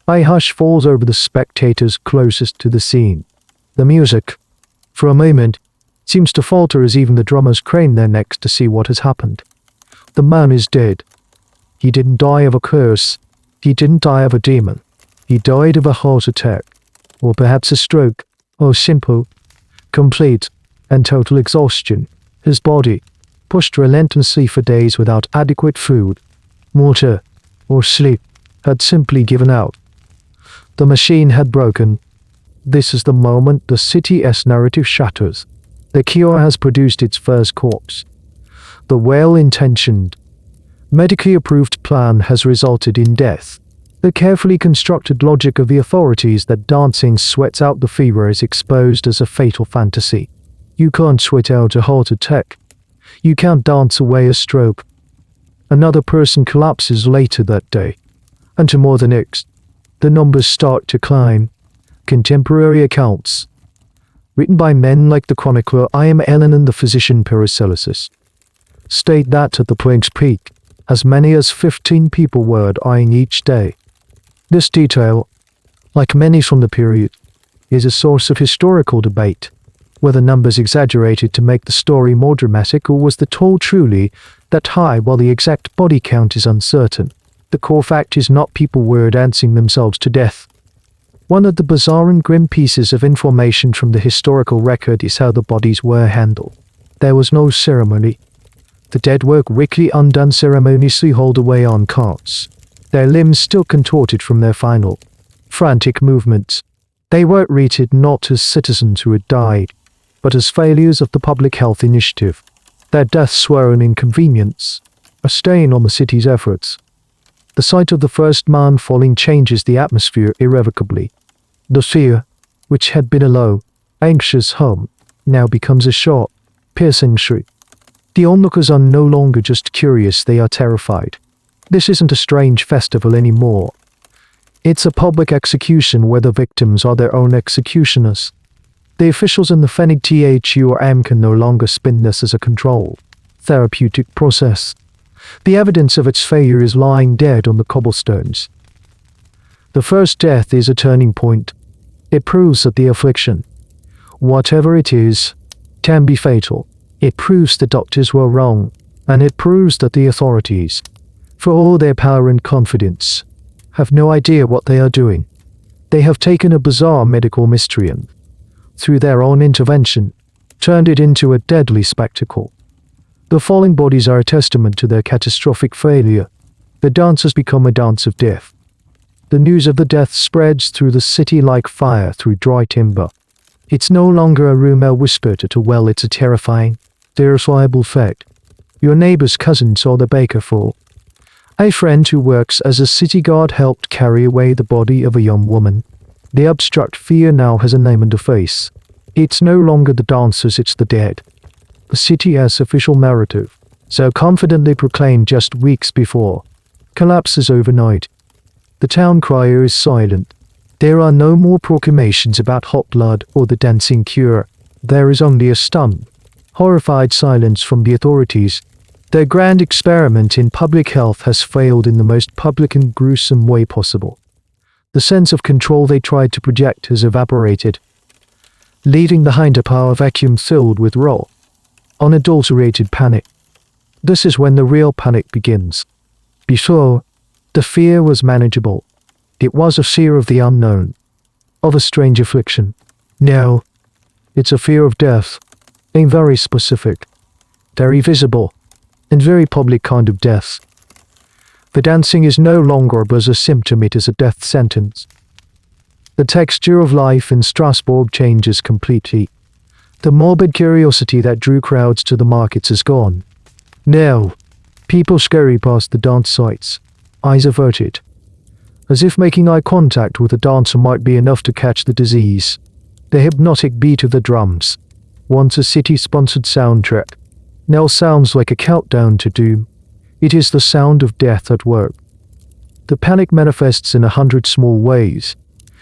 A hush falls over the spectators closest to the scene. The music, for a moment, seems to falter as even the drummers crane their necks to see what has happened. The man is dead. He didn't die of a curse. He didn't die of a demon. He died of a heart attack, or perhaps a stroke, or simple, complete, and total exhaustion. His body, pushed relentlessly for days without adequate food, water, or sleep, had simply given out. The machine had broken. This is the moment the city's narrative shatters. The cure has produced its first corpse. The well-intentioned, medically approved plan has resulted in death. The carefully constructed logic of the authorities that dancing sweats out the fever is exposed as a fatal fantasy. You can't sweat out a heart attack. You can't dance away a stroke. Another person collapses later that day, and tomorrow the next. The numbers start to climb. Contemporary accounts, written by men like the chronicler I am Ellen and the physician Paracelsus, state that at the plague's peak, as many as 15 people were dying each day. This detail, like many from the period, is a source of historical debate, whether numbers exaggerated to make the story more dramatic or was the toll truly that high while the exact body count is uncertain. The core fact is not people were dancing themselves to death. One of the bizarre and grim pieces of information from the historical record is how the bodies were handled. There was no ceremony. The dead were quickly and unceremoniously hauled away on carts, their limbs still contorted from their final, frantic movements. They were treated not as citizens who had died, but as failures of the public health initiative. Their deaths were an inconvenience, a stain on the city's efforts. The sight of the first man falling changes the atmosphere irrevocably. The fear, which had been a low, anxious hum, now becomes a sharp, piercing shriek. The onlookers are no longer just curious, they are terrified. This isn't a strange festival anymore. It's a public execution where the victims are their own executioners. The officials in the Pfennig THU or AM can no longer spin this as a controlled, therapeutic process. The evidence of its failure is lying dead on the cobblestones. The first death is a turning point. It proves that the affliction, whatever it is, can be fatal. It proves the doctors were wrong, and it proves that the authorities, for all their power and confidence, have no idea what they are doing. They have taken a bizarre medical mystery and, through their own intervention, turned it into a deadly spectacle. The falling bodies are a testament to their catastrophic failure. The dance has become a dance of death. The news of the death spreads through the city like fire through dry timber. It's no longer a rumor whispered at a well, it's a terrifying, verifiable fact. Your neighbor's cousin saw the baker fall. A friend who works as a city guard helped carry away the body of a young woman. The abstract fear now has a name and a face. It's no longer the dancers, it's the dead. The city has official narrative, so confidently proclaimed just weeks before, collapses overnight. The town crier is silent. There are no more proclamations about hot blood or the dancing cure. There is only a stunned, horrified silence from the authorities. Their grand experiment in public health has failed in the most public and gruesome way possible. The sense of control they tried to project has evaporated, leaving behind a power vacuum filled with raw, unadulterated panic. This is when the real panic begins. Before, the fear was manageable. It was a fear of the unknown, of a strange affliction. Now, it's a fear of death, a very specific, very visible, and very public kind of death. The dancing is no longer but a symptom, it is a death sentence. The texture of life in Strasbourg changes completely. The morbid curiosity that drew crowds to the markets is gone. Now, people scurry past the dance sites, eyes averted, as if making eye contact with a dancer might be enough to catch the disease. The hypnotic beat of the drums, once a city-sponsored soundtrack, now sounds like a countdown to doom. It is the sound of death at work. The panic manifests in 100 small ways.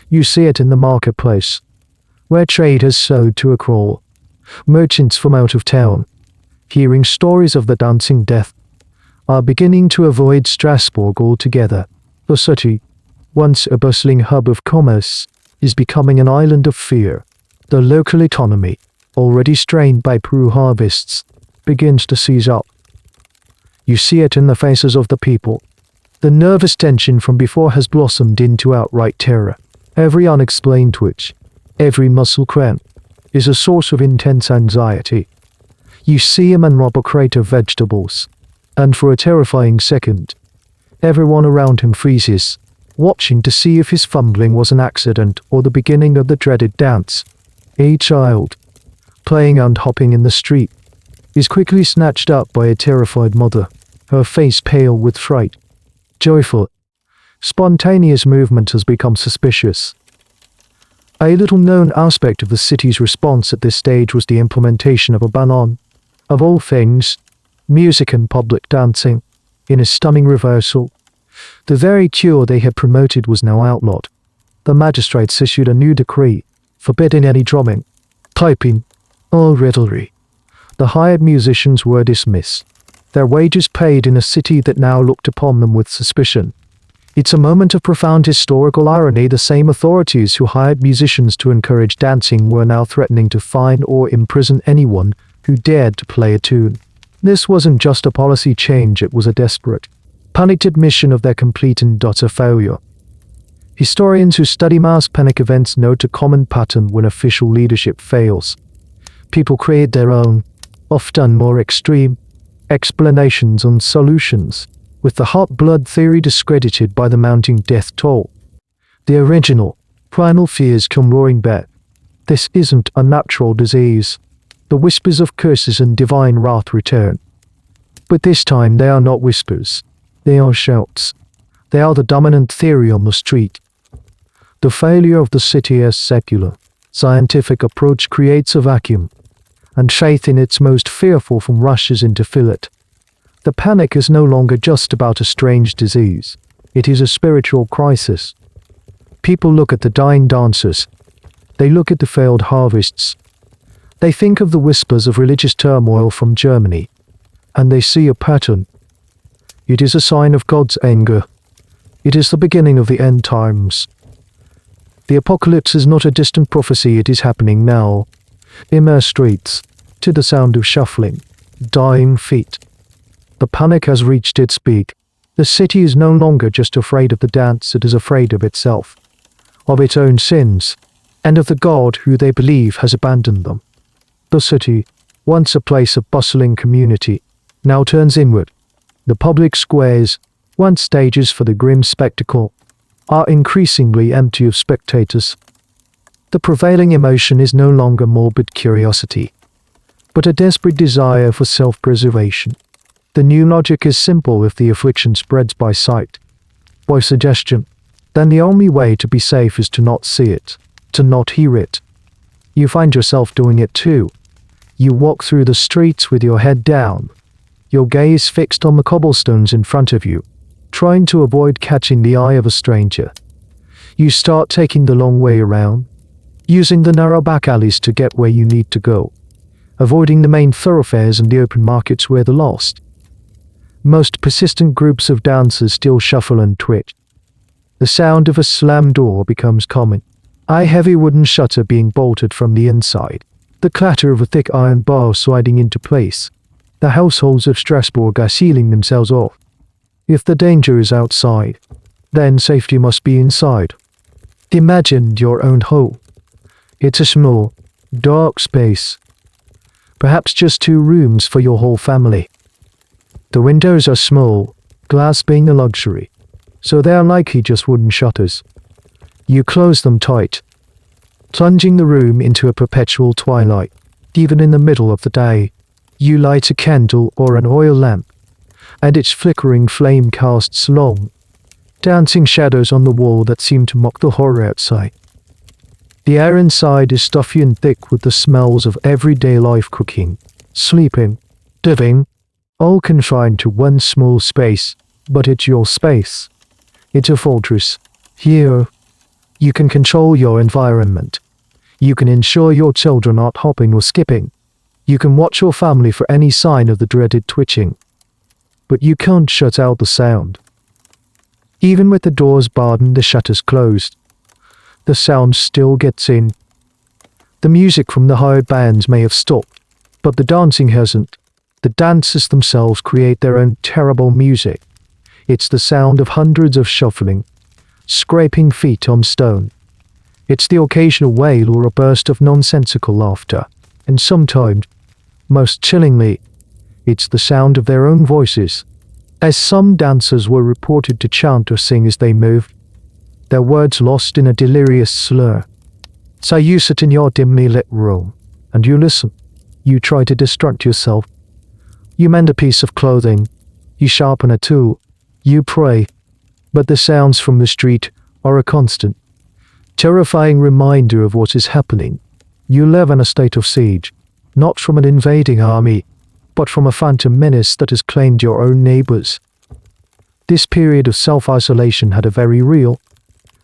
You see it in the marketplace, where trade has slowed to a crawl. Merchants from out of town, hearing stories of the dancing death, are beginning to avoid Strasbourg altogether. The city, once a bustling hub of commerce, is becoming an island of fear. The local economy, already strained by poor harvests, begins to seize up. You see it in the faces of the people. The nervous tension from before has blossomed into outright terror. Every unexplained twitch, every muscle cramp, is a source of intense anxiety. You see a man rob a crate of vegetables, and for a terrifying second, everyone around him freezes, watching to see if his fumbling was an accident or the beginning of the dreaded dance. A child, playing and hopping in the street, is quickly snatched up by a terrified mother, her face pale with fright. Joyful, spontaneous movement has become suspicious. A little-known aspect of the city's response at this stage was the implementation of a ban on, of all things, music and public dancing. In a stunning reversal, the very cure they had promoted was now outlawed. The magistrates issued a new decree, forbidding any drumming, piping, or revelry. The hired musicians were dismissed, their wages paid in a city that now looked upon them with suspicion. It's a moment of profound historical irony. The same authorities who hired musicians to encourage dancing were now threatening to fine or imprison anyone who dared to play a tune. This wasn't just a policy change, it was a desperate, panicked admission of their complete and utter failure. Historians who study mass panic events note a common pattern when official leadership fails. People create their own, often more extreme, explanations and solutions, with the hot blood theory discredited by the mounting death toll. The original, primal fears come roaring back. This isn't a natural disease. The whispers of curses and divine wrath return. But this time they are not whispers. They are shouts. They are the dominant theory on the street. The failure of the city as secular, scientific approach creates a vacuum, and faith in its most fearful form rushes in to fill it. The panic is no longer just about a strange disease. It is a spiritual crisis. People look at the dying dancers. They look at the failed harvests. They think of the whispers of religious turmoil from Germany, and they see a pattern. It is a sign of God's anger. It is the beginning of the end times. The apocalypse is not a distant prophecy, it is happening now. In our streets, to the sound of shuffling, dying feet. The panic has reached its peak. The city is no longer just afraid of the dance, it is afraid of itself, of its own sins, and of the God who they believe has abandoned them. The city, once a place of bustling community, now turns inward. The public squares, once stages for the grim spectacle, are increasingly empty of spectators. The prevailing emotion is no longer morbid curiosity, but a desperate desire for self-preservation. The new logic is simple: if the affliction spreads by sight, by suggestion, then the only way to be safe is to not see it, to not hear it. You find yourself doing it too. You walk through the streets with your head down, your gaze fixed on the cobblestones in front of you, trying to avoid catching the eye of a stranger. You start taking the long way around, using the narrow back alleys to get where you need to go, avoiding the main thoroughfares and the open markets where the lost. Most persistent groups of dancers still shuffle and twitch. The sound of a slammed door becomes common, a heavy wooden shutter being bolted from the inside, the clatter of a thick iron bar sliding into place. The households of Strasbourg are sealing themselves off. If the danger is outside, then safety must be inside. Imagine your own home. It's a small, dark space. Perhaps just 2 rooms for your whole family. The windows are small, glass being a luxury, so they are likely just wooden shutters. You close them tight, plunging the room into a perpetual twilight. Even in the middle of the day, you light a candle or an oil lamp, and its flickering flame casts long, dancing shadows on the wall that seem to mock the horror outside. The air inside is stuffy and thick with the smells of everyday life, cooking, sleeping, living, all confined to one small space, but it's your space. It's a fortress. Here, you can control your environment. You can ensure your children aren't hopping or skipping. You can watch your family for any sign of the dreaded twitching. But you can't shut out the sound. Even with the doors barred and the shutters closed, the sound still gets in. The music from the hired bands may have stopped, but the dancing hasn't. The dancers themselves create their own terrible music. It's the sound of hundreds of shuffling, scraping feet on stone. It's the occasional wail or a burst of nonsensical laughter, and sometimes, most chillingly, it's the sound of their own voices, as some dancers were reported to chant or sing as they moved, their words lost in a delirious slur. So you sit in your dimly lit room, and you listen. You try to distract yourself. You mend a piece of clothing. You sharpen a tool. You pray. But the sounds from the street are a constant, terrifying reminder of what is happening. You live in a state of siege, not from an invading army, but from a phantom menace that has claimed your own neighbors. This period of self-isolation had a very real,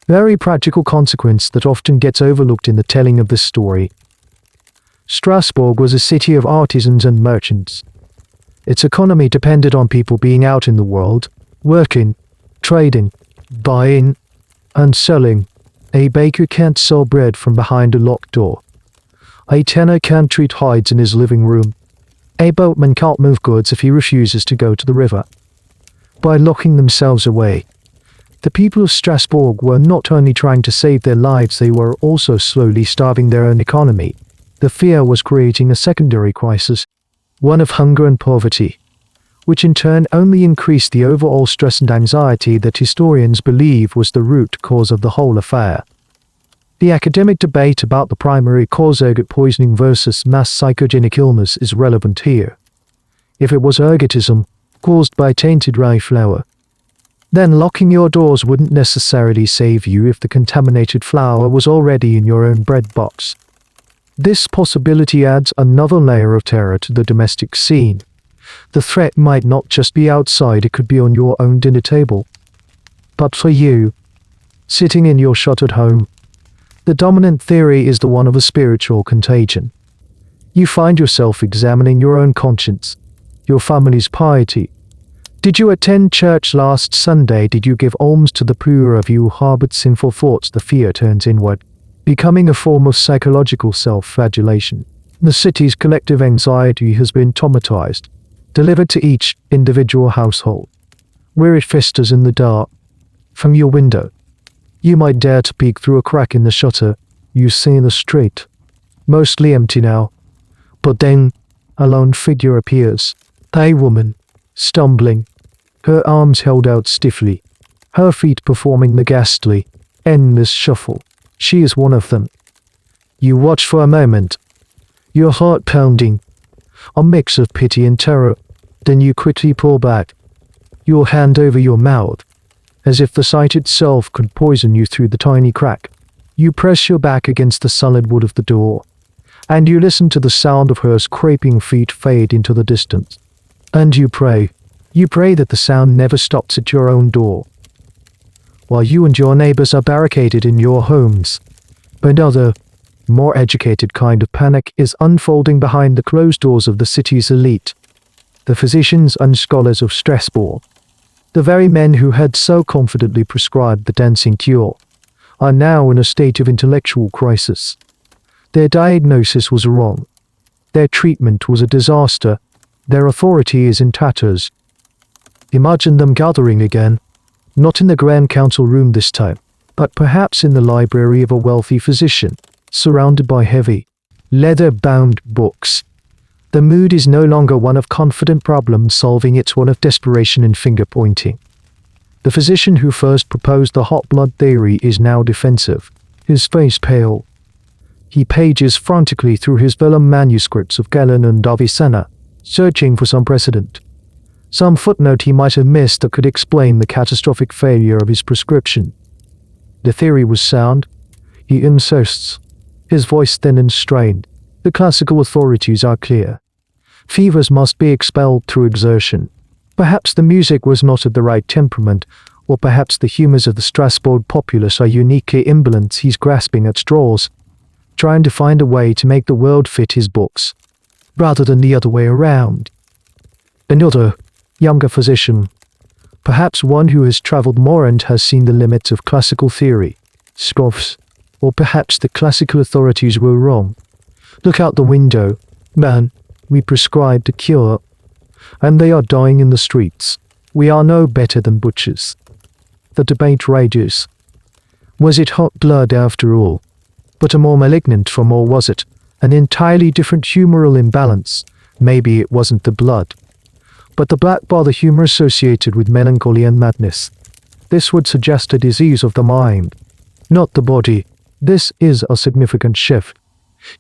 very practical consequence that often gets overlooked in the telling of this story. Strasbourg was a city of artisans and merchants. Its economy depended on people being out in the world, working, trading, buying, and selling. A baker can't sell bread from behind a locked door. A tanner can't treat hides in his living room. A boatman can't move goods if he refuses to go to the river. By locking themselves away, the people of Strasbourg were not only trying to save their lives, they were also slowly starving their own economy. The fear was creating a secondary crisis, one of hunger and poverty, which in turn only increased the overall stress and anxiety that historians believe was the root cause of the whole affair. The academic debate about the primary cause ergot poisoning versus mass psychogenic illness is relevant here. If it was ergotism, caused by tainted rye flour, then locking your doors wouldn't necessarily save you if the contaminated flour was already in your own bread box. This possibility adds another layer of terror to the domestic scene. The threat might not just be outside, it could be on your own dinner table. But for you, sitting in your shuttered home, the dominant theory is the one of a spiritual contagion. You find yourself examining your own conscience, your family's piety. Did you attend church last Sunday? Did you give alms to the poor? Have you harbored sinful thoughts? The fear turns inward, becoming a form of psychological self-flagellation. The city's collective anxiety has been traumatized, delivered to each individual household, where it festers in the dark. From your window, you might dare to peek through a crack in the shutter. You see the street, mostly empty now. But then, a lone figure appears. A woman, stumbling, her arms held out stiffly, her feet performing the ghastly, endless shuffle. She is one of them. You watch for a moment, your heart pounding, a mix of pity and terror. Then you quickly pull back, your hand over your mouth, as if the sight itself could poison you through the tiny crack. You press your back against the solid wood of the door, and you listen to the sound of her scraping feet fade into the distance. And you pray that the sound never stops at your own door, while you and your neighbors are barricaded in your homes. Another, more educated kind of panic is unfolding behind the closed doors of the city's elite, the physicians and scholars of Strasbourg. The very men who had so confidently prescribed the dancing cure are now in a state of intellectual crisis. Their diagnosis was wrong. Their treatment was a disaster. Their authority is in tatters. Imagine them gathering again, not in the Grand Council room this time, but perhaps in the library of a wealthy physician, surrounded by heavy, leather-bound books. The mood is no longer one of confident problem-solving, it's one of desperation and finger-pointing. The physician who first proposed the hot blood theory is now defensive, his face pale. He pages frantically through his vellum manuscripts of Galen and Avicenna, searching for some precedent, some footnote he might have missed that could explain the catastrophic failure of his prescription. The theory was sound, he insists, his voice thin and strained. The classical authorities are clear. Fevers must be expelled through exertion. Perhaps the music was not of the right temperament, Or perhaps the humors of the Strasbourg populace are uniquely imbalance. He's grasping at straws, trying to find a way to make the world fit his books, rather than the other way around. Another, younger physician, perhaps one who has traveled more and has seen the limits of classical theory, scoffs, or perhaps the classical authorities were wrong. Look out the window, man, we prescribed a cure, and they are dying in the streets. We are no better than butchers. The debate rages. Was it hot blood after all? But a more malignant form, or was it an entirely different humoral imbalance? Maybe it wasn't the blood, but the black bar, the humor associated with melancholy and madness. This would suggest a disease of the mind, not the body. This is a significant shift.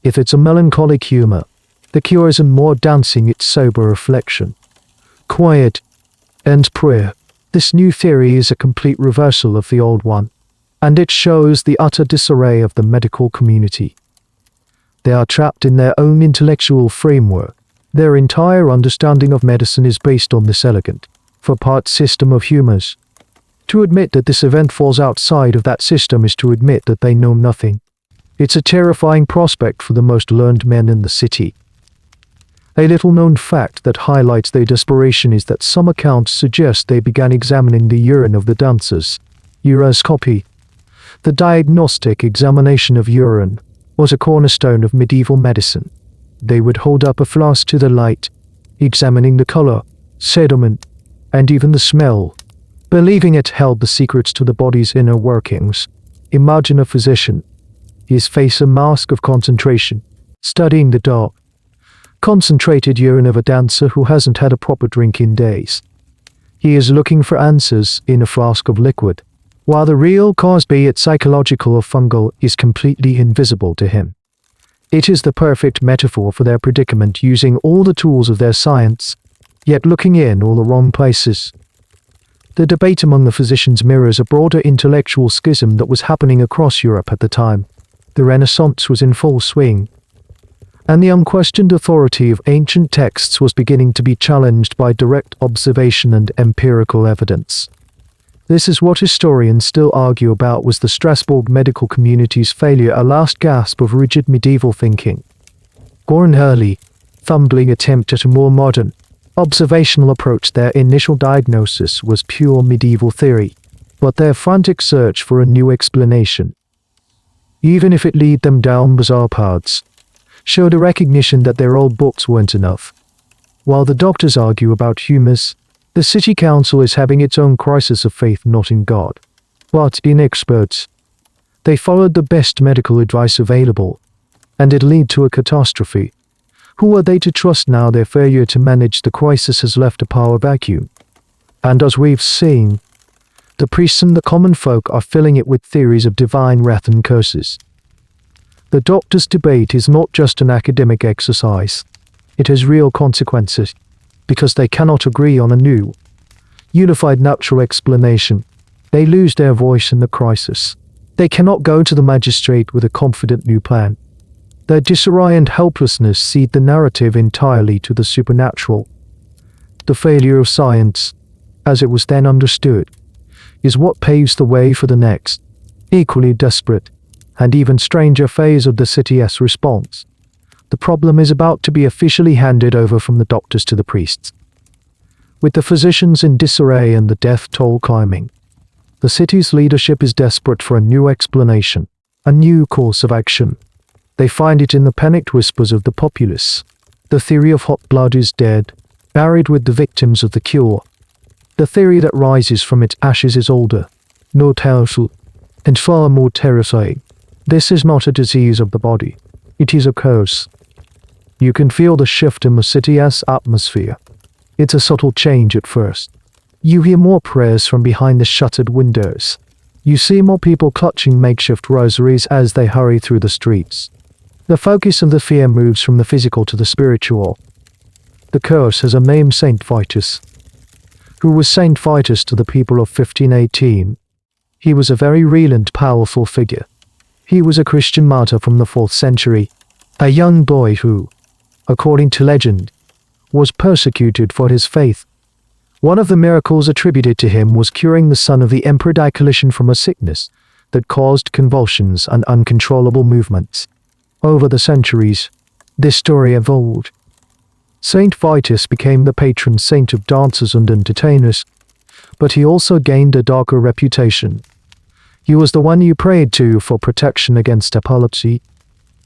If it's a melancholic humor, the cure isn't more dancing, it's sober reflection, quiet, and prayer. This new theory is a complete reversal of the old one, and it shows the utter disarray of the medical community. They are trapped in their own intellectual framework. Their entire understanding of medicine is based on this elegant, four-part system of humors. To admit that this event falls outside of that system is to admit that they know nothing. It's a terrifying prospect for the most learned men in the city. A little-known fact that highlights their desperation is that some accounts suggest they began examining the urine of the dancers. Uroscopy, the diagnostic examination of urine, was a cornerstone of medieval medicine. They would hold up a flask to the light, examining the color, sediment, and even the smell, believing it held the secrets to the body's inner workings. Imagine a physician, his face a mask of concentration, studying the dark, concentrated urine of a dancer who hasn't had a proper drink in days. He is looking for answers in a flask of liquid, while the real cause, be it psychological or fungal, is completely invisible to him. It is the perfect metaphor for their predicament, using all the tools of their science, yet looking in all the wrong places. The debate among the physicians mirrors a broader intellectual schism that was happening across Europe at the time. The Renaissance was in full swing, and the unquestioned authority of ancient texts was beginning to be challenged by direct observation and empirical evidence. This is what historians still argue about was the Strasbourg medical community's failure, a last gasp of rigid medieval thinking. Goran Hurley, fumbling attempt at a more modern, observational approach. Their initial diagnosis was pure medieval theory, but their frantic search for a new explanation, even if it led them down bizarre paths, showed a recognition that their old books weren't enough. While the doctors argue about humors, the city council is having its own crisis of faith not in God, but in experts. They followed the best medical advice available, and it led to a catastrophe. Who are they to trust now? Their failure to manage the crisis has left a power vacuum. And as we've seen, the priests and the common folk are filling it with theories of divine wrath and curses. The doctors' debate is not just an academic exercise. It has real consequences, because they cannot agree on a new, unified natural explanation. They lose their voice in the crisis. They cannot go to the magistrate with a confident new plan. Their disarray and helplessness cede the narrative entirely to the supernatural. The failure of science, as it was then understood, is what paves the way for the next, equally desperate, and even stranger phase of the city's response. The problem is about to be officially handed over from the doctors to the priests. With the physicians in disarray and the death toll climbing, the city's leadership is desperate for a new explanation, a new course of action. They find it in the panicked whispers of the populace. The theory of hot blood is dead, buried with the victims of the cure. The theory that rises from its ashes is older, more powerful, and far more terrifying. This is not a disease of the body. It is a curse. You can feel the shift in the city's atmosphere. It's a subtle change at first. You hear more prayers from behind the shuttered windows. You see more people clutching makeshift rosaries as they hurry through the streets. The focus of the fear moves from the physical to the spiritual. The curse has a name, Saint Vitus. Who was Saint Vitus to the people of 1518? He was a very real and powerful figure. He was a Christian martyr from the 4th century, a young boy who, according to legend, was persecuted for his faith. One of the miracles attributed to him was curing the son of the Emperor Diocletian from a sickness that caused convulsions and uncontrollable movements. Over the centuries, this story evolved. Saint Vitus became the patron saint of dancers and entertainers, but he also gained a darker reputation. He was the one you prayed to for protection against epilepsy,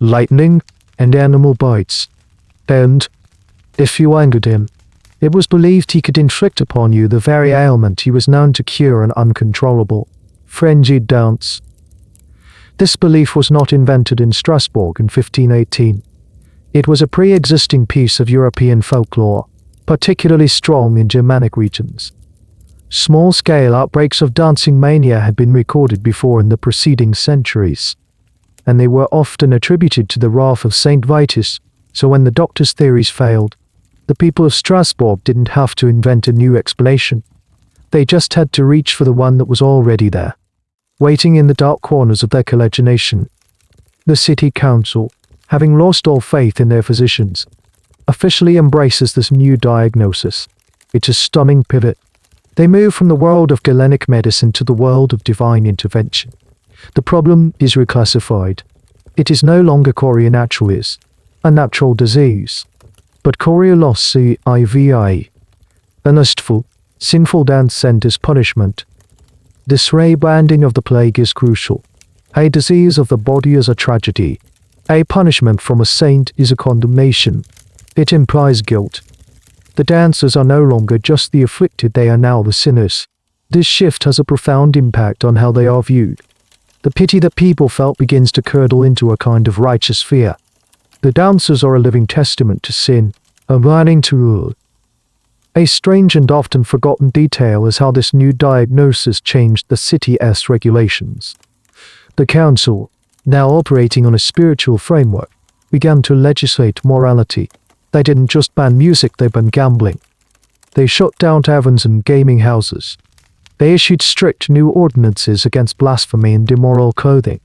lightning, and animal bites. And, if you angered him, it was believed he could inflict upon you the very ailment he was known to cure, an uncontrollable, frenzied dance. This belief was not invented in Strasbourg in 1518. It was a pre-existing piece of European folklore, particularly strong in Germanic regions. Small-scale outbreaks of dancing mania had been recorded before in the preceding centuries, and they were often attributed to the wrath of Saint Vitus, so when the doctor's theories failed, the people of Strasbourg didn't have to invent a new explanation. They just had to reach for the one that was already there, waiting in the dark corners of their collegination. The city council, having lost all faith in their physicians, officially embraces this new diagnosis. It's a stunning pivot. They move from the world of Galenic medicine to the world of divine intervention. The problem is reclassified. It is no longer chorea naturalis, a natural disease, but chorea loci ivi, a lustful, sinful dance sent as punishment. This rebranding of the plague is crucial. A disease of the body is a tragedy. A punishment from a saint is a condemnation. It implies guilt. The dancers are no longer just the afflicted, they are now the sinners. This shift has a profound impact on how they are viewed. The pity that people felt begins to curdle into a kind of righteous fear. The dancers are a living testament to sin, a warning to rule. A strange and often forgotten detail is how this new diagnosis changed the city's regulations. The council, now operating on a spiritual framework, began to legislate morality. They didn't just ban music, they banned gambling. They shut down taverns and gaming houses. They issued strict new ordinances against blasphemy and immoral clothing.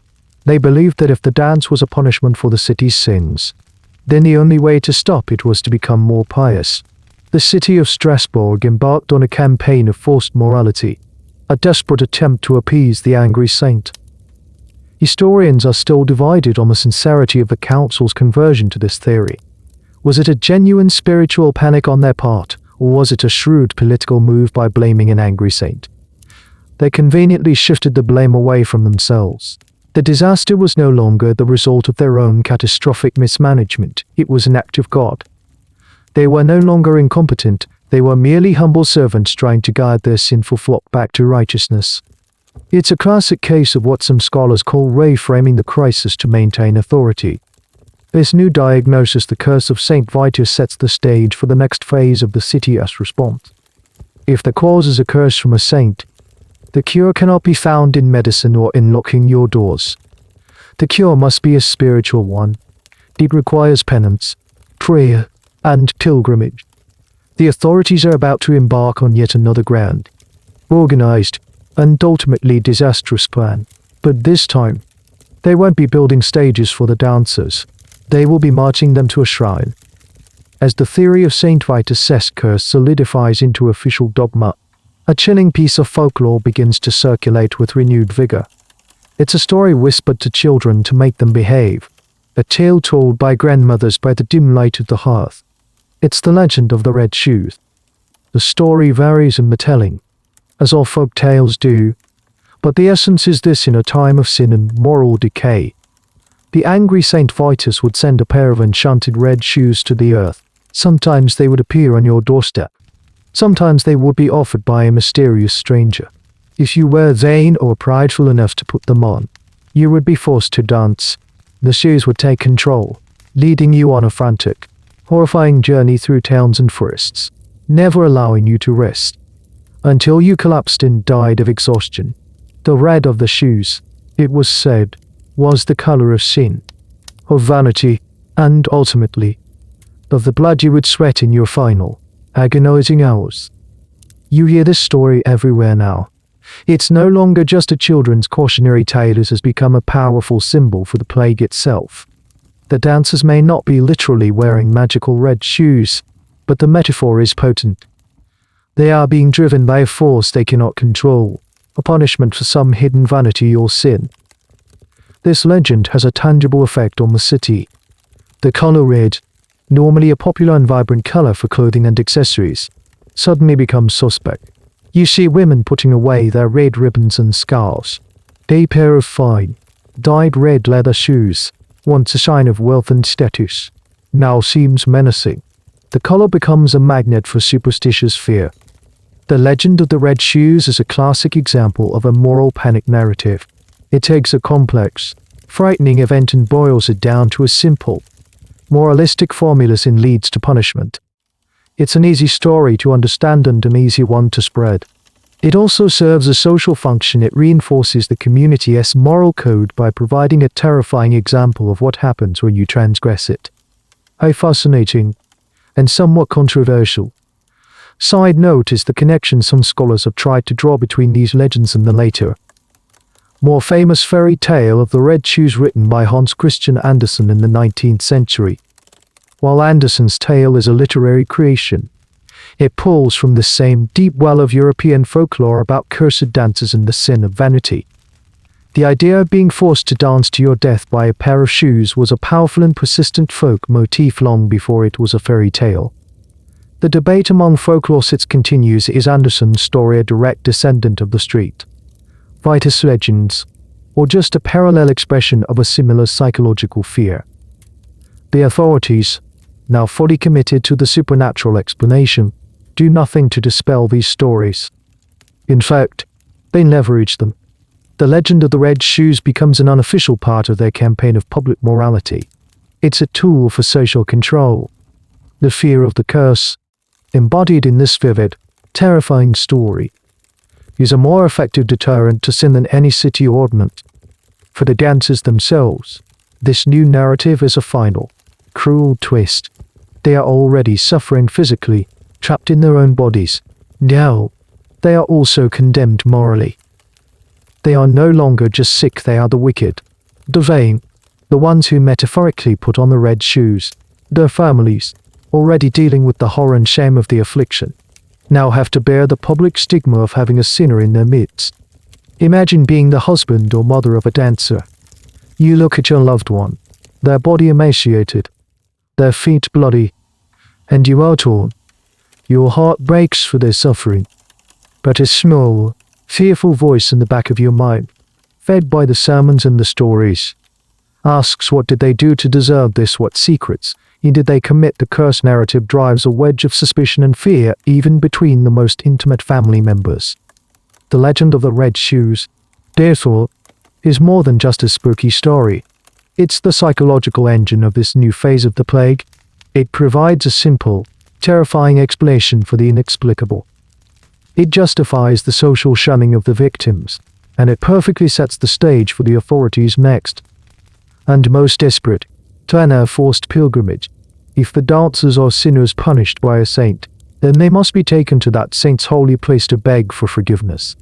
They believed that if the dance was a punishment for the city's sins, then the only way to stop it was to become more pious. The city of Strasbourg embarked on a campaign of forced morality, a desperate attempt to appease the angry saint. Historians are still divided on the sincerity of the council's conversion to this theory. Was it a genuine spiritual panic on their part, or was it a shrewd political move by blaming an angry saint? They conveniently shifted the blame away from themselves. The disaster was no longer the result of their own catastrophic mismanagement, it was an act of God. They were no longer incompetent, they were merely humble servants trying to guide their sinful flock back to righteousness. It's a classic case of what some scholars call reframing the crisis to maintain authority. This new diagnosis, the curse of Saint Vitus, sets the stage for the next phase of the city's response. If the cause is a curse from a saint, the cure cannot be found in medicine or in locking your doors. The cure must be a spiritual one. It requires penance, prayer, and pilgrimage. The authorities are about to embark on yet another grand, organized, and ultimately disastrous plan. But this time, they won't be building stages for the dancers. They will be marching them to a shrine. As the theory of Saint Vitus' curse solidifies into official dogma, a chilling piece of folklore begins to circulate with renewed vigor. It's a story whispered to children to make them behave, a tale told by grandmothers by the dim light of the hearth. It's the legend of the red shoes. The story varies in the telling, as all folk tales do, but the essence is this: in a time of sin and moral decay, the angry Saint Vitus would send a pair of enchanted red shoes to the earth. Sometimes they would appear on your doorstep. Sometimes they would be offered by a mysterious stranger. If you were vain or prideful enough to put them on, you would be forced to dance. The shoes would take control, leading you on a frantic, horrifying journey through towns and forests, never allowing you to rest, until you collapsed and died of exhaustion. The red of the shoes, it was said, was the color of sin, of vanity, and ultimately, of the blood you would sweat in your final, agonizing hours. You hear this story everywhere now. It's no longer just a children's cautionary tale, it has become a powerful symbol for the plague itself. The dancers may not be literally wearing magical red shoes, but the metaphor is potent. They are being driven by a force they cannot control, a punishment for some hidden vanity or sin. This legend has a tangible effect on the city. The color red, normally a popular and vibrant color for clothing and accessories, suddenly becomes suspect. You see women putting away their red ribbons and scarves. A pair of fine, dyed red leather shoes, once a sign of wealth and status, now seems menacing. The color becomes a magnet for superstitious fear. The legend of the red shoes is a classic example of a moral panic narrative. It takes a complex, frightening event and boils it down to a simple, moralistic formula and leads to punishment. It's an easy story to understand and an easy one to spread. It also serves a social function. It reinforces the community's moral code by providing a terrifying example of what happens when you transgress it. A fascinating, and somewhat controversial, side note is the connection some scholars have tried to draw between these legends and the later, more famous fairy tale of the red shoes written by Hans Christian Andersen in the 19th century. While Andersen's tale is a literary creation, it pulls from the same deep well of European folklore about cursed dances and the sin of vanity. The idea of being forced to dance to your death by a pair of shoes was a powerful and persistent folk motif long before it was a fairy tale. The debate among folklorists continues. Is Andersen's story a direct descendant of the street Vitus legends, or just a parallel expression of a similar psychological fear? The authorities, now fully committed to the supernatural explanation, do nothing to dispel these stories. In fact, they leverage them. The legend of the red shoes becomes an unofficial part of their campaign of public morality. It's a tool for social control. The fear of the curse, embodied in this vivid, terrifying story, is a more effective deterrent to sin than any city ordinance. For the dancers themselves, this new narrative is a final, cruel twist. They are already suffering physically, trapped in their own bodies. Now, they are also condemned morally. They are no longer just sick, they are the wicked, the vain, the ones who metaphorically put on the red shoes. Their families, already dealing with the horror and shame of the affliction, now have to bear the public stigma of having a sinner in their midst. Imagine being the husband or mother of a dancer. You look at your loved one, their body emaciated, their feet bloody, and you are torn. Your heart breaks for their suffering. But a small, fearful voice in the back of your mind, fed by the sermons and the stories, asks, what did they do to deserve this? What secrets did they commit? The curse narrative drives a wedge of suspicion and fear even between the most intimate family members. The legend of the red shoes, therefore, is more than just a spooky story. It's the psychological engine of this new phase of the plague. It provides a simple, terrifying explanation for the inexplicable. It justifies the social shunning of the victims, and it perfectly sets the stage for the authorities next, and most desperate, to a forced pilgrimage. If the dancers are sinners punished by a saint, then they must be taken to that saint's holy place to beg for forgiveness.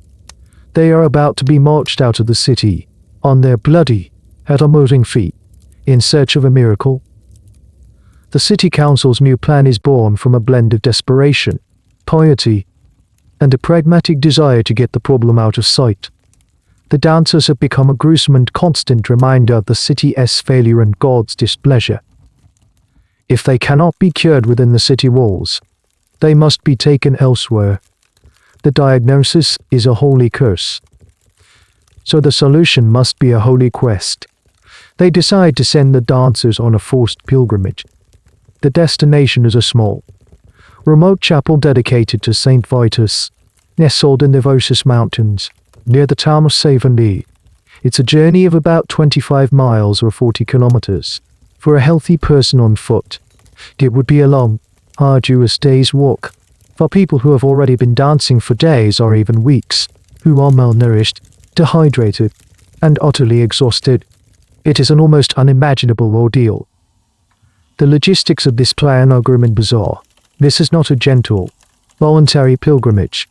They are about to be marched out of the city, on their bloody, head-moving feet, in search of a miracle. The city council's new plan is born from a blend of desperation, piety, and a pragmatic desire to get the problem out of sight. The dancers have become a gruesome and constant reminder of the city's failure and God's displeasure. If they cannot be cured within the city walls, they must be taken elsewhere. The diagnosis is a holy curse. So the solution must be a holy quest. They decide to send the dancers on a forced pilgrimage. The destination is a small, remote chapel dedicated to Saint Vitus, nestled in the Vosus Mountains, near the town of Savendy. It's a journey of about 25 miles or 40 kilometers. For a healthy person on foot, it would be a long, arduous day's walk. For people who have already been dancing for days or even weeks, who are malnourished, dehydrated, and utterly exhausted, it is an almost unimaginable ordeal. The logistics of this plan are grim and bizarre. This is not a gentle, voluntary pilgrimage.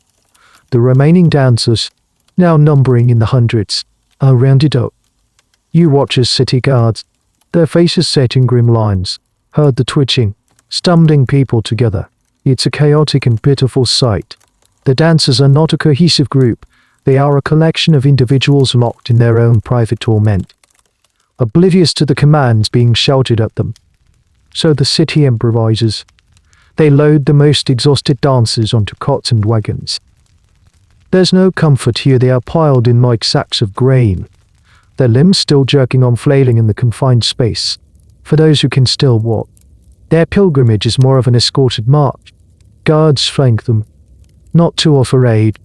The remaining dancers, now numbering in the hundreds, are rounded up. You watch as city guards, their faces set in grim lines, herd the twitching, stumbling people together. It's a chaotic and pitiful sight. The dancers are not a cohesive group, they are a collection of individuals locked in their own private torment, oblivious to the commands being shouted at them. So the city improvises. They load the most exhausted dancers onto cots and wagons. There's no comfort here, they are piled in like sacks of grain, their limbs still jerking on, flailing in the confined space. For those who can still walk, their pilgrimage is more of an escorted march. Guards flank them, not to offer aid,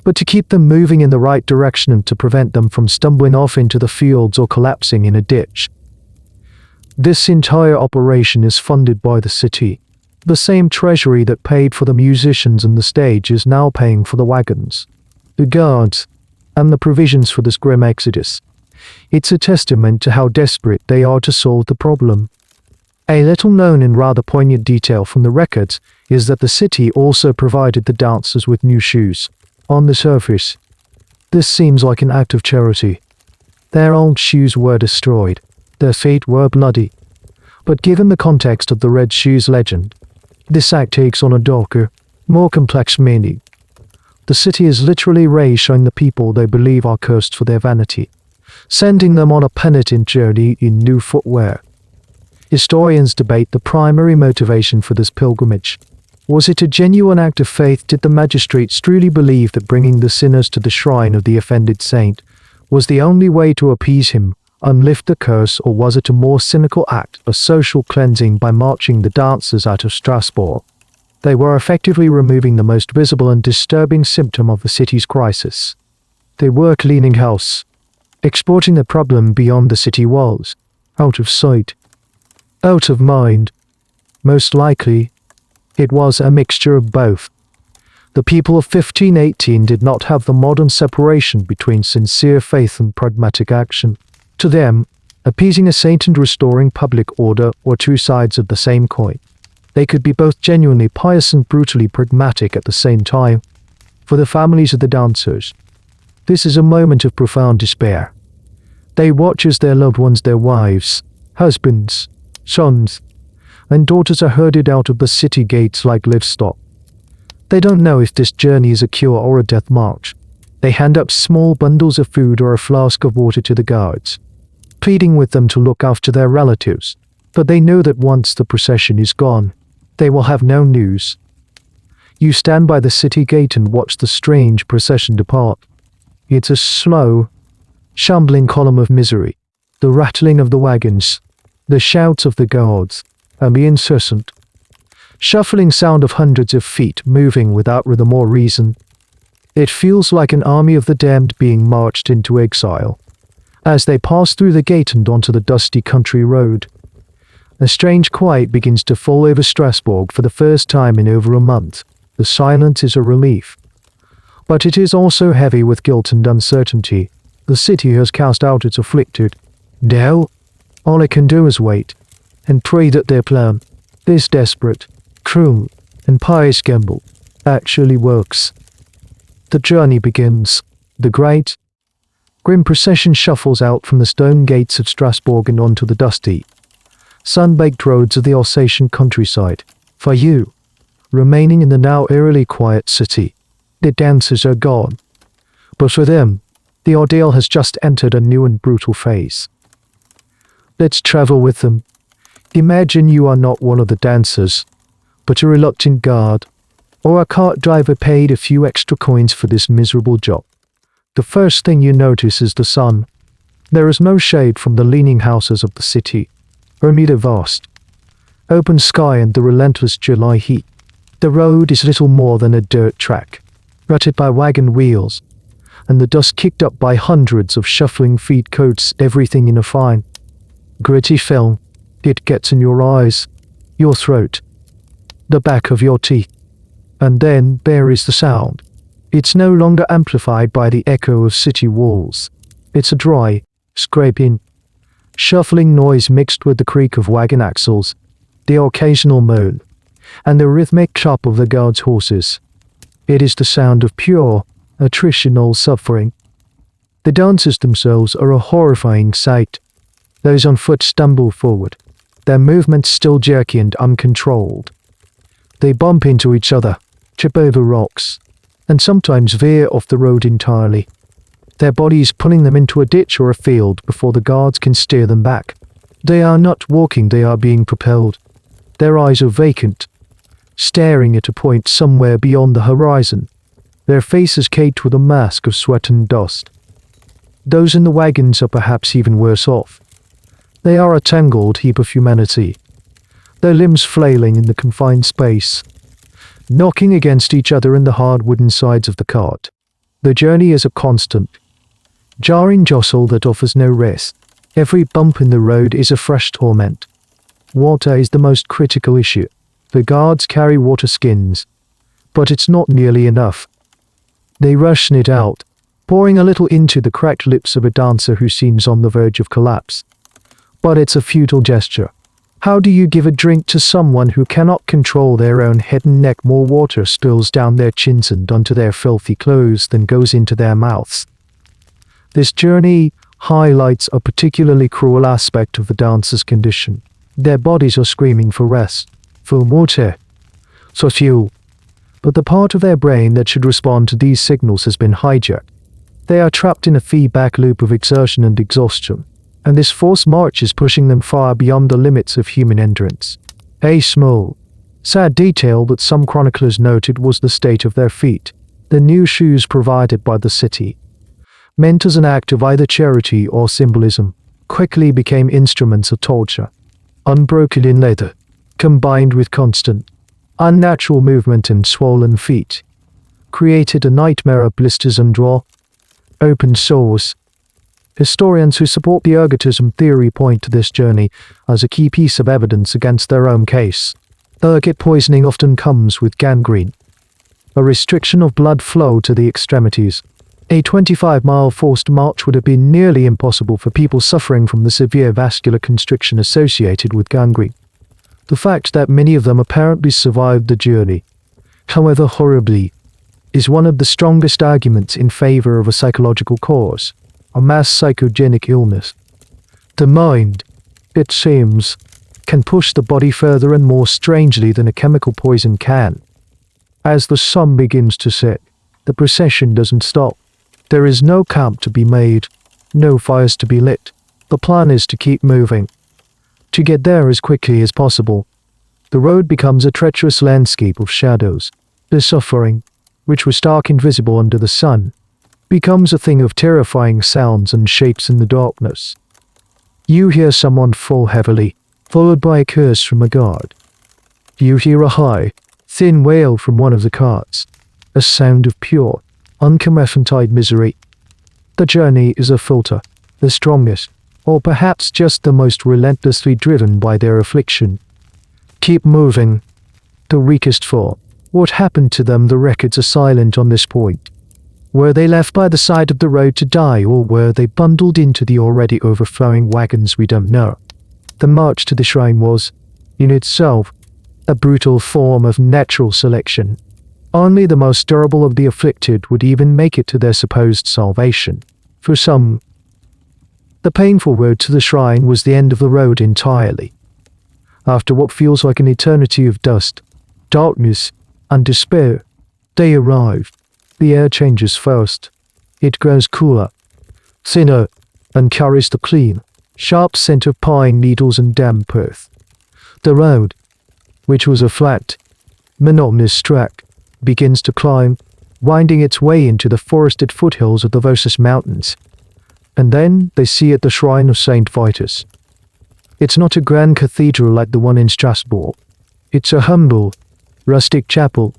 but to keep them moving in the right direction and to prevent them from stumbling off into the fields or collapsing in a ditch. This entire operation is funded by the city. The same treasury that paid for the musicians and the stage is now paying for the wagons, the guards, and the provisions for this grim exodus. It's a testament to how desperate they are to solve the problem. A little known and rather poignant detail from the records is that the city also provided the dancers with new shoes. On the surface, this seems like an act of charity. Their old shoes were destroyed, their feet were bloody. But given the context of the Red Shoes legend, this act takes on a darker, more complex meaning. The city is literally reassuring the people they believe are cursed for their vanity, sending them on a penitent journey in new footwear. Historians debate the primary motivation for this pilgrimage. Was it a genuine act of faith? Did the magistrates truly believe that bringing the sinners to the shrine of the offended saint was the only way to appease him, unlift the curse, or was it a more cynical act of social cleansing by marching the dancers out of Strasbourg? They were effectively removing the most visible and disturbing symptom of the city's crisis. They were cleaning house, exporting the problem beyond the city walls, out of sight, out of mind. Most likely, it was a mixture of both. The people of 1518 did not have the modern separation between sincere faith and pragmatic action. To them, appeasing a saint and restoring public order were two sides of the same coin. They could be both genuinely pious and brutally pragmatic at the same time. For the families of the dancers, this is a moment of profound despair. They watch as their loved ones, their wives, husbands, sons, and daughters are herded out of the city gates like livestock. They don't know if this journey is a cure or a death march. They hand up small bundles of food or a flask of water to the guards, pleading with them to look after their relatives, but they know that once the procession is gone, they will have no news. You stand by the city gate and watch the strange procession depart. It's a slow, shambling column of misery, the rattling of the wagons, the shouts of the guards, and the incessant, shuffling sound of hundreds of feet moving without rhythm or reason. It feels like an army of the damned being marched into exile. As they pass through the gate and onto the dusty country road, a strange quiet begins to fall over Strasbourg for the first time in over a month. The silence is a relief, but it is also heavy with guilt and uncertainty. The city has cast out its afflicted. Now, all it can do is wait, and pray that their plan, this desperate, cruel, and pious gamble, actually works. The journey begins. The great, grim procession shuffles out from the stone gates of Strasbourg and onto the dusty, sun-baked roads of the Alsatian countryside. For you, remaining in the now eerily quiet city, the dancers are gone. But for them, the ordeal has just entered a new and brutal phase. Let's travel with them. Imagine you are not one of the dancers, but a reluctant guard, or a cart driver paid a few extra coins for this miserable job. The first thing you notice is the sun. There is no shade from the leaning houses of the city, only the vast, open sky and the relentless July heat. The road is little more than a dirt track, rutted by wagon wheels, and the dust kicked up by hundreds of shuffling feet coats everything in a fine, gritty film. It gets in your eyes, your throat, the back of your teeth. And then there is the sound. It's no longer amplified by the echo of city walls. It's a dry, scraping, shuffling noise mixed with the creak of wagon axles, the occasional moan, and the rhythmic chop of the guards' horses. It is the sound of pure, attritional suffering. The dancers themselves are a horrifying sight. Those on foot stumble forward, their movements still jerky and uncontrolled. They bump into each other, trip over rocks, and sometimes veer off the road entirely, their bodies pulling them into a ditch or a field before the guards can steer them back. They are not walking, they are being propelled. Their eyes are vacant, staring at a point somewhere beyond the horizon, their faces caked with a mask of sweat and dust. Those in the wagons are perhaps even worse off. They are a tangled heap of humanity, their limbs flailing in the confined space, knocking against each other in the hard wooden sides of the cart. The journey is a constant, jarring jostle that offers no rest. Every bump in the road is a fresh torment. Water is the most critical issue. The guards carry water skins, but it's not nearly enough. They ration it out, pouring a little into the cracked lips of a dancer who seems on the verge of collapse. But it's a futile gesture. How do you give a drink to someone who cannot control their own head and neck? More water spills down their chins and onto their filthy clothes than goes into their mouths. This journey highlights a particularly cruel aspect of the dancer's condition. Their bodies are screaming for rest, for water, for fuel. But the part of their brain that should respond to these signals has been hijacked. They are trapped in a feedback loop of exertion and exhaustion, and this forced march is pushing them far beyond the limits of human endurance. A small, sad detail that some chroniclers noted was the state of their feet. The new shoes provided by the city, meant as an act of either charity or symbolism, quickly became instruments of torture. Unbroken in leather, combined with constant, unnatural movement and swollen feet, created a nightmare of blisters and open sores. Historians who support the ergotism theory point to this journey as a key piece of evidence against their own case. Ergot poisoning often comes with gangrene, a restriction of blood flow to the extremities. A 25-mile forced march would have been nearly impossible for people suffering from the severe vascular constriction associated with gangrene. The fact that many of them apparently survived the journey, however horribly, is one of the strongest arguments in favor of a psychological cause, a mass psychogenic illness. The mind, it seems, can push the body further and more strangely than a chemical poison can. As the sun begins to set, the procession doesn't stop. There is no camp to be made, no fires to be lit. The plan is to keep moving, to get there as quickly as possible. The road becomes a treacherous landscape of shadows. The suffering, which was stark and visible under the sun, becomes a thing of terrifying sounds and shapes in the darkness. You hear someone fall heavily, followed by a curse from a guard. You hear a high, thin wail from one of the carts, a sound of pure, uncommented misery. The journey is a filter, the strongest, or perhaps just the most relentlessly driven by their affliction. Keep moving. The weakest fall. What happened to them? The records are silent on this point. Were they left by the side of the road to die, or were they bundled into the already overflowing wagons? We don't know. The march to the shrine was, in itself, a brutal form of natural selection. Only the most durable of the afflicted would even make it to their supposed salvation. For some, the painful road to the shrine was the end of the road entirely. After what feels like an eternity of dust, darkness, and despair, they arrive. The air changes first. It grows cooler, thinner, and carries the clean, sharp scent of pine needles and damp earth. The road, which was a flat, monotonous track, begins to climb, winding its way into the forested foothills of the Vosges Mountains. And then they see at the shrine of Saint Vitus. It's not a grand cathedral like the one in Strasbourg. It's a humble, rustic chapel,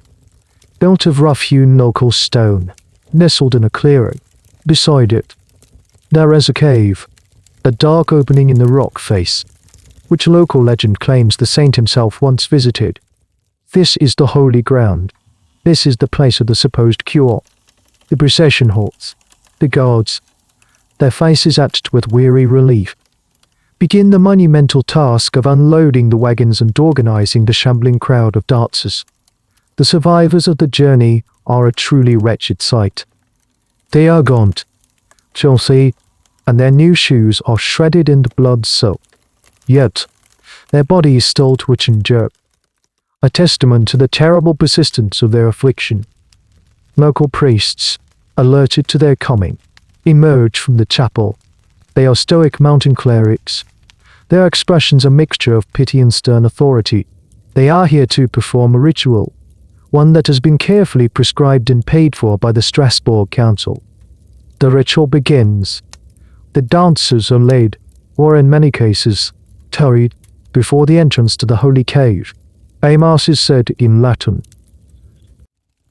built of rough-hewn local stone, nestled in a clearing. Beside it, there is a cave, a dark opening in the rock face, which local legend claims the saint himself once visited. This is the holy ground. This is the place of the supposed cure. The procession halts. The guards, their faces etched with weary relief, begin the monumental task of unloading the wagons and organizing the shambling crowd of dancers. The survivors of the journey are a truly wretched sight. They are gaunt, filthy, and their new shoes are shredded and blood-soaked. Yet, their bodies still twitch and jerk, a testament to the terrible persistence of their affliction. Local priests, alerted to their coming, emerge from the chapel. They are stoic mountain clerics. Their expressions a mixture of pity and stern authority. They are here to perform a ritual, one that has been carefully prescribed and paid for by the Strasbourg Council. The ritual begins. The dancers are laid, or in many cases, carried, before the entrance to the holy cave. A mass is said in Latin.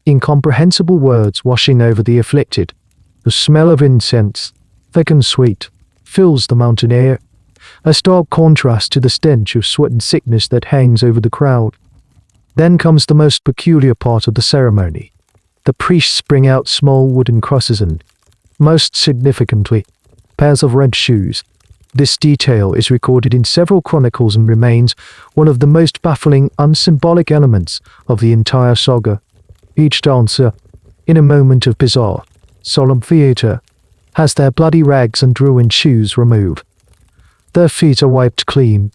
Incomprehensible words washing over the afflicted. The smell of incense, thick and sweet, fills the mountain air, a stark contrast to the stench of sweat and sickness that hangs over the crowd. Then comes the most peculiar part of the ceremony. The priests bring out small wooden crosses and, most significantly, pairs of red shoes. This detail is recorded in several chronicles and remains one of the most baffling, unsymbolic elements of the entire saga. Each dancer, in a moment of bizarre, solemn theatre, has their bloody rags and ruined shoes removed. Their feet are wiped clean,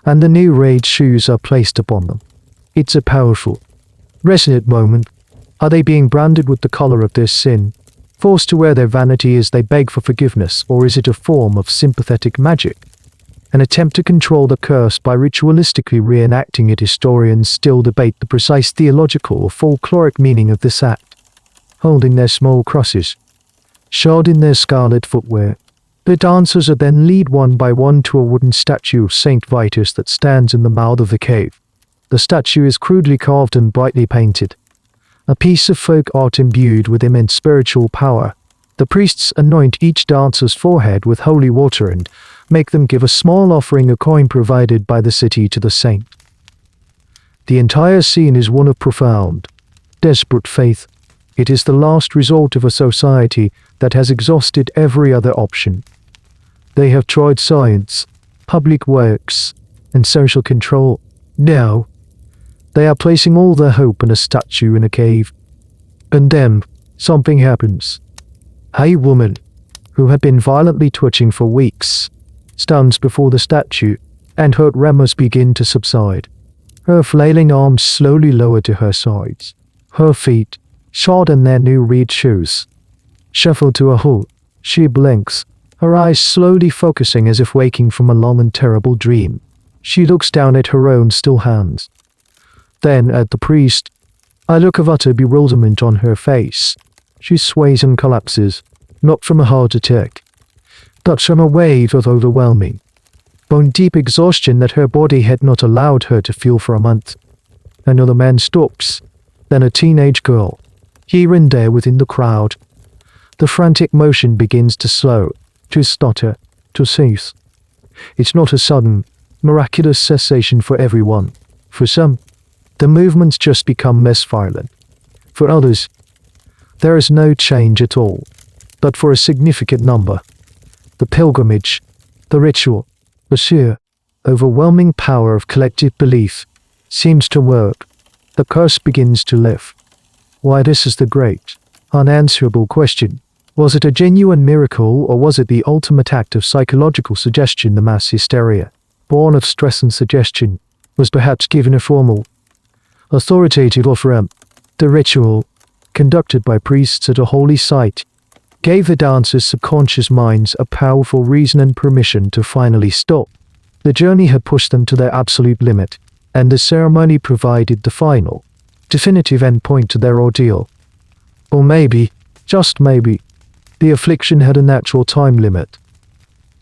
and the new red shoes are placed upon them. It's a powerful, resonant moment. Are they being branded with the color of their sin, forced to wear their vanity as they beg for forgiveness, or is it a form of sympathetic magic? An attempt to control the curse by ritualistically reenacting it. Historians still debate the precise theological or folkloric meaning of this act. Holding their small crosses, shod in their scarlet footwear, the dancers are then led one by one to a wooden statue of Saint Vitus that stands in the mouth of the cave. The statue is crudely carved and brightly painted, a piece of folk art imbued with immense spiritual power. The priests anoint each dancer's forehead with holy water and make them give a small offering, a coin provided by the city to the saint. The entire scene is one of profound, desperate faith. It is the last resort of a society that has exhausted every other option. They have tried science, public works, and social control. Now, they are placing all their hope in a statue in a cave. And then, something happens. A woman, who had been violently twitching for weeks, stands before the statue, and her tremors begin to subside. Her flailing arms slowly lower to her sides. Her feet, shod in their new red shoes, shuffle to a halt. She blinks, her eyes slowly focusing as if waking from a long and terrible dream. She looks down at her own still hands, then at the priest, a look of utter bewilderment on her face. She sways and collapses, not from a heart attack, but from a wave of overwhelming, bone-deep exhaustion that her body had not allowed her to feel for a month. Another man stops, then a teenage girl, here and there within the crowd. The frantic motion begins to slow, to stutter, to cease. It's not a sudden, miraculous cessation for everyone. For some, the movements just become less violent. For others, there is no change at all. But for a significant number, the pilgrimage, the ritual, the sheer, overwhelming power of collective belief seems to work. The curse begins to lift. Why, this is the great, unanswerable question. Was it a genuine miracle, or was it the ultimate act of psychological suggestion? The mass hysteria, born of stress and suggestion, was perhaps given a formal, authoritative offer. The ritual, conducted by priests at a holy site, gave the dancers' subconscious minds a powerful reason and permission to finally stop. The journey had pushed them to their absolute limit, and the ceremony provided the final, definitive endpoint to their ordeal. Or maybe, just maybe, the affliction had a natural time limit,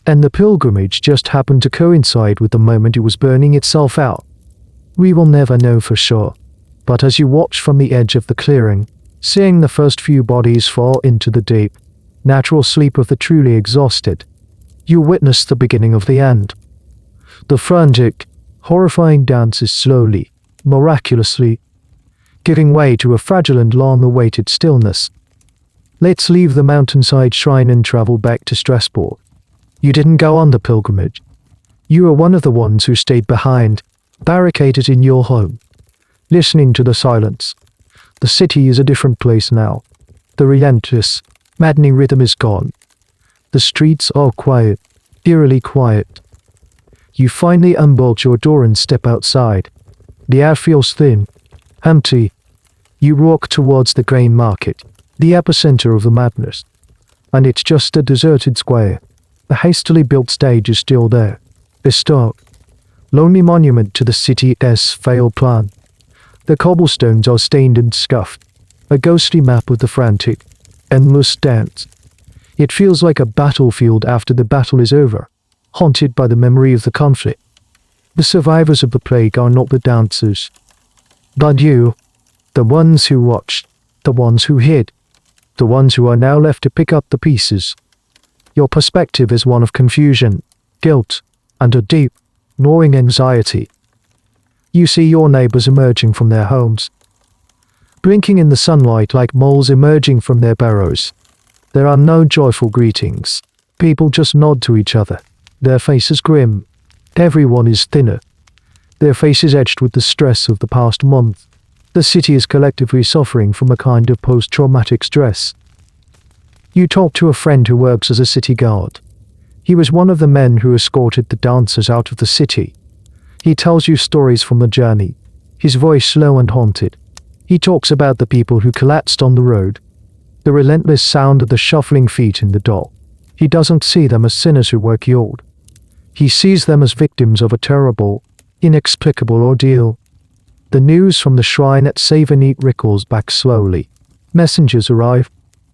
and the pilgrimage just happened to coincide with the moment it was burning itself out. We will never know for sure, but as you watch from the edge of the clearing, seeing the first few bodies fall into the deep, natural sleep of the truly exhausted, you witness the beginning of the end. The frantic, horrifying dance is slowly, miraculously, giving way to a fragile and long-awaited stillness. Let's leave the mountainside shrine and travel back to Strasbourg. You didn't go on the pilgrimage. You were one of the ones who stayed behind, barricaded in your home, listening to the silence. The city is a different place now. The relentless, maddening rhythm is gone. The streets are quiet, eerily quiet. You finally unbolt your door and step outside. The air feels thin, empty, You walk towards the grain market, the epicenter of the madness. And it's just a deserted square. The hastily built stage is still there. A stark, lonely monument to the city's failed plan. The cobblestones are stained and scuffed. A ghostly map of the frantic, endless dance. It feels like a battlefield after the battle is over, haunted by the memory of the conflict. The survivors of the plague are not the dancers, but you, the ones who watched, the ones who hid, the ones who are now left to pick up the pieces. Your perspective is one of confusion, guilt, and a deep, gnawing anxiety. You see your neighbors emerging from their homes, blinking in the sunlight like moles emerging from their burrows. There are no joyful greetings. People just nod to each other, their faces grim. Everyone is thinner, their faces etched with the stress of the past month. The city is collectively suffering from a kind of post-traumatic stress. You talk to a friend who works as a city guard. He was one of the men who escorted the dancers out of the city. He tells you stories from the journey, his voice slow and haunted. He talks about the people who collapsed on the road, the relentless sound of the shuffling feet in the dock. He doesn't see them as sinners who were killed. He sees them as victims of a terrible, inexplicable ordeal. The news from the shrine at Savanite ripples back slowly. Messengers arrive,